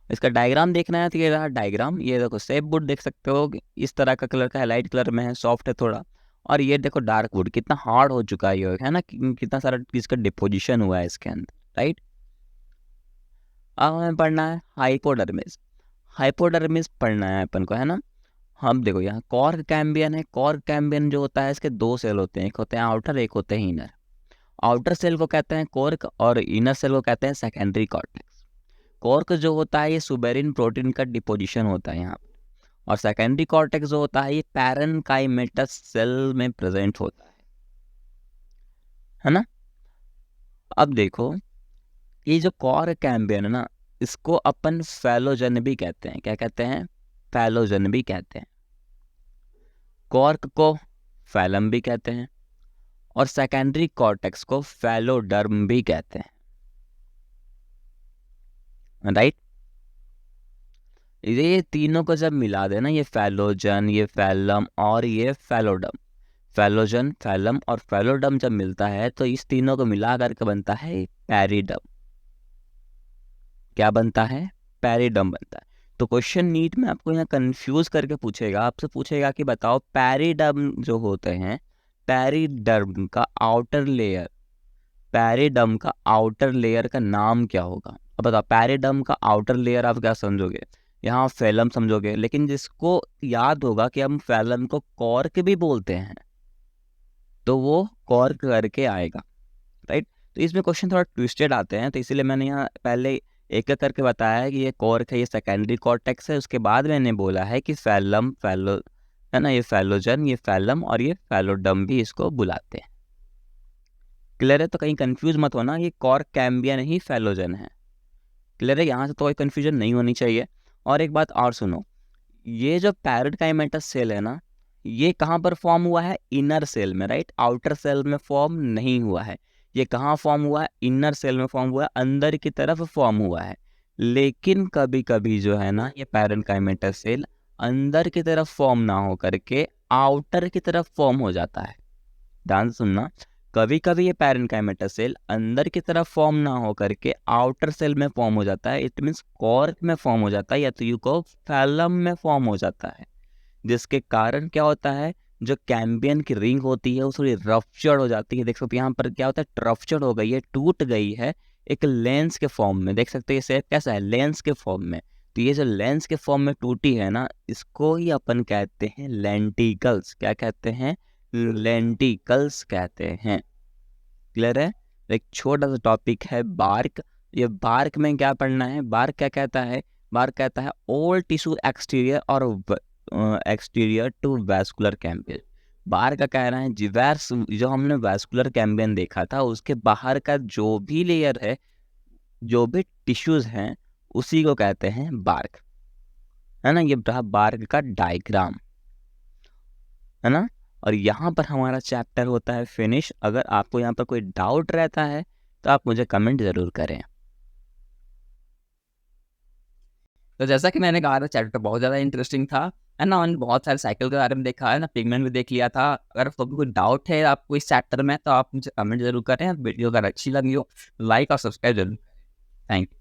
इसका डायग्राम देखना है तो ये रहा डायग्राम, ये देखो सेप वुड देख सकते हो कि इस तरह का कलर का है, लाइट कलर में है, सॉफ्ट है थोड़ा। और ये देखो डार्क वुड कितना हार्ड हो चुका है ये, है ना, कितना सारा इसका डिपोजिशन हुआ है इसके अंदर, राइट। अब हमें पढ़ना है हाइपोडर्मिस। हाइपोडर्मिस पढ़ना है अपन को, है ना। हम देखो यहाँ कॉर्क कैम्बियन है, कॉर्क कैम्बियन जो होता है इसके दो सेल होते हैं, एक होते हैं आउटर, एक होते हैं इनर। आउटर सेल को कहते हैं कॉर्क और इनर सेल को कहते हैं सेकेंडरी कॉर्टेक्स। कॉर्क जो होता है ये सुबेरिन प्रोटीन का डिपोजिशन होता है यहाँ पर, और सेकेंडरी कॉर्टेक्स जो होता है ये पैरेनकाइमेटस सेल में प्रेजेंट होता है ना। अब देखो ये जो कॉर्क कैम्बियन है ना, इसको अपन फैलोजन भी कहते हैं। क्या कहते हैं? फैलोजन भी कहते हैं। कॉर्क को फैलम भी कहते हैं और सेकेंडरी कॉर्टेक्स को फैलोडर्म भी कहते हैं, राइट। ये तीनों को जब मिला देना, ये फैलोजन, ये फैलम और ये फैलोडम, फैलोजन, फैलम और फैलोडम जब मिलता है तो इस तीनों को मिला करके बनता है पैरिडम। क्या बनता है? पैरिडम बनता है। तो क्वेश्चन नीट में आपको यहाँ कंफ्यूज करके पूछेगा, आपसे पूछेगा कि बताओ पैरिडम जो होते हैं, पैरिडर्म का आउटर लेयर, पैरिडम का आउटर लेयर का नाम क्या होगा? अब बताओ पैरिडम का आउटर लेयर आप क्या समझोगे? यहाँ फैलम समझोगे, लेकिन जिसको याद होगा कि हम फैलम को कॉर्क भी बोलते हैं तो वो कॉर्क करके आएगा, राइट। तो इसमें क्वेश्चन थोड़ा ट्विस्टेड आते हैं, तो इसीलिए मैंने यहाँ पहले एक एक करके बताया है कि ये कॉर्क है, ये सेकेंडरी कॉर्टेक्स है, उसके बाद मैंने बोला है कि फैलम, फैलो, है ना, ये फैलोजन, ये फैलम और ये फैलोडम भी इसको बुलाते हैं। क्लियर है? तो कहीं कंफ्यूज मत होना, ये कॉर्क कैम्बियन ही फैलोजन है। क्लियर है? यहाँ से तो कोई कन्फ्यूजन नहीं होनी चाहिए। और एक बात और सुनो, ये जो पैरेनकाइमेटस सेल है ना, ये कहाँ पर फॉर्म हुआ है? इनर सेल में, राइट। आउटर सेल में फॉर्म नहीं हुआ है। ये कहाँ फॉर्म हुआ है? इनर सेल में फॉर्म हुआ है, अंदर की तरफ फॉर्म हुआ है। लेकिन कभी कभी जो है ना, ये पैरेनकाइमेटस सेल अंदर की तरफ फॉर्म ना हो करके आउटर की तरफ फॉर्म हो जाता है। ध्यान से सुनना, कभी कभी ये पैरेनकाइमेटस सेल अंदर की तरफ फॉर्म ना हो करके आउटर सेल में फॉर्म हो जाता है। इट मीन्स कॉर्क में फॉर्म हो जाता है, या तो यू को फैलम में फॉर्म हो जाता है। जिसके कारण क्या होता है, जो कैम्बियन की रिंग होती है वो थोड़ी रफ्चर्ड हो जाती है। देख सकते हो यहाँ पर क्या होता है, रफ्चर्ड हो गई है, टूट गई है एक लेंस के फॉर्म में। देख सकते हो ये शेप कैसा है, लेंस के फॉर्म में। तो ये जो लेंस के फॉर्म में टूटी है ना, इसको ही अपन कहते हैं लेंटिकल्स। क्या कहते हैं? लेंटिकल्स कहते हैं। क्लियर है? एक छोटा सा टॉपिक है बार्क। ये बार्क में क्या पढ़ना है? बार्क क्या कहता है? बार्क कहता है ऑल टिश्यू एक्सटीरियर और एक्सटीरियर टू वैस्कुलर कैम्बियन। बाहर का कहना है जो हमने वैस्कुलर कैम्बियन देखा था उसके बाहर का जो भी लेयर है, जो भी टिश्यूज हैं, उसी को कहते हैं बार्क, है ना। ये रहा बार्क का डायग्राम, है ना। और यहाँ पर हमारा चैप्टर होता है फिनिश। अगर आपको यहाँ पर कोई डाउट रहता है तो आप मुझे कमेंट ज़रूर करें। तो जैसा कि मैंने कहा था, चैप्टर बहुत ज़्यादा इंटरेस्टिंग था, है ना। मैंने बहुत सारे साइकिल के बारे में देखा है ना, पिगमेंट भी देख लिया था। अगर आपको कोई डाउट है आपको इस चैप्टर में तो आप मुझे कमेंट जरूर करें। वीडियो अगर अच्छी लगी हो लाइक और सब्सक्राइब जरूर। Thank you.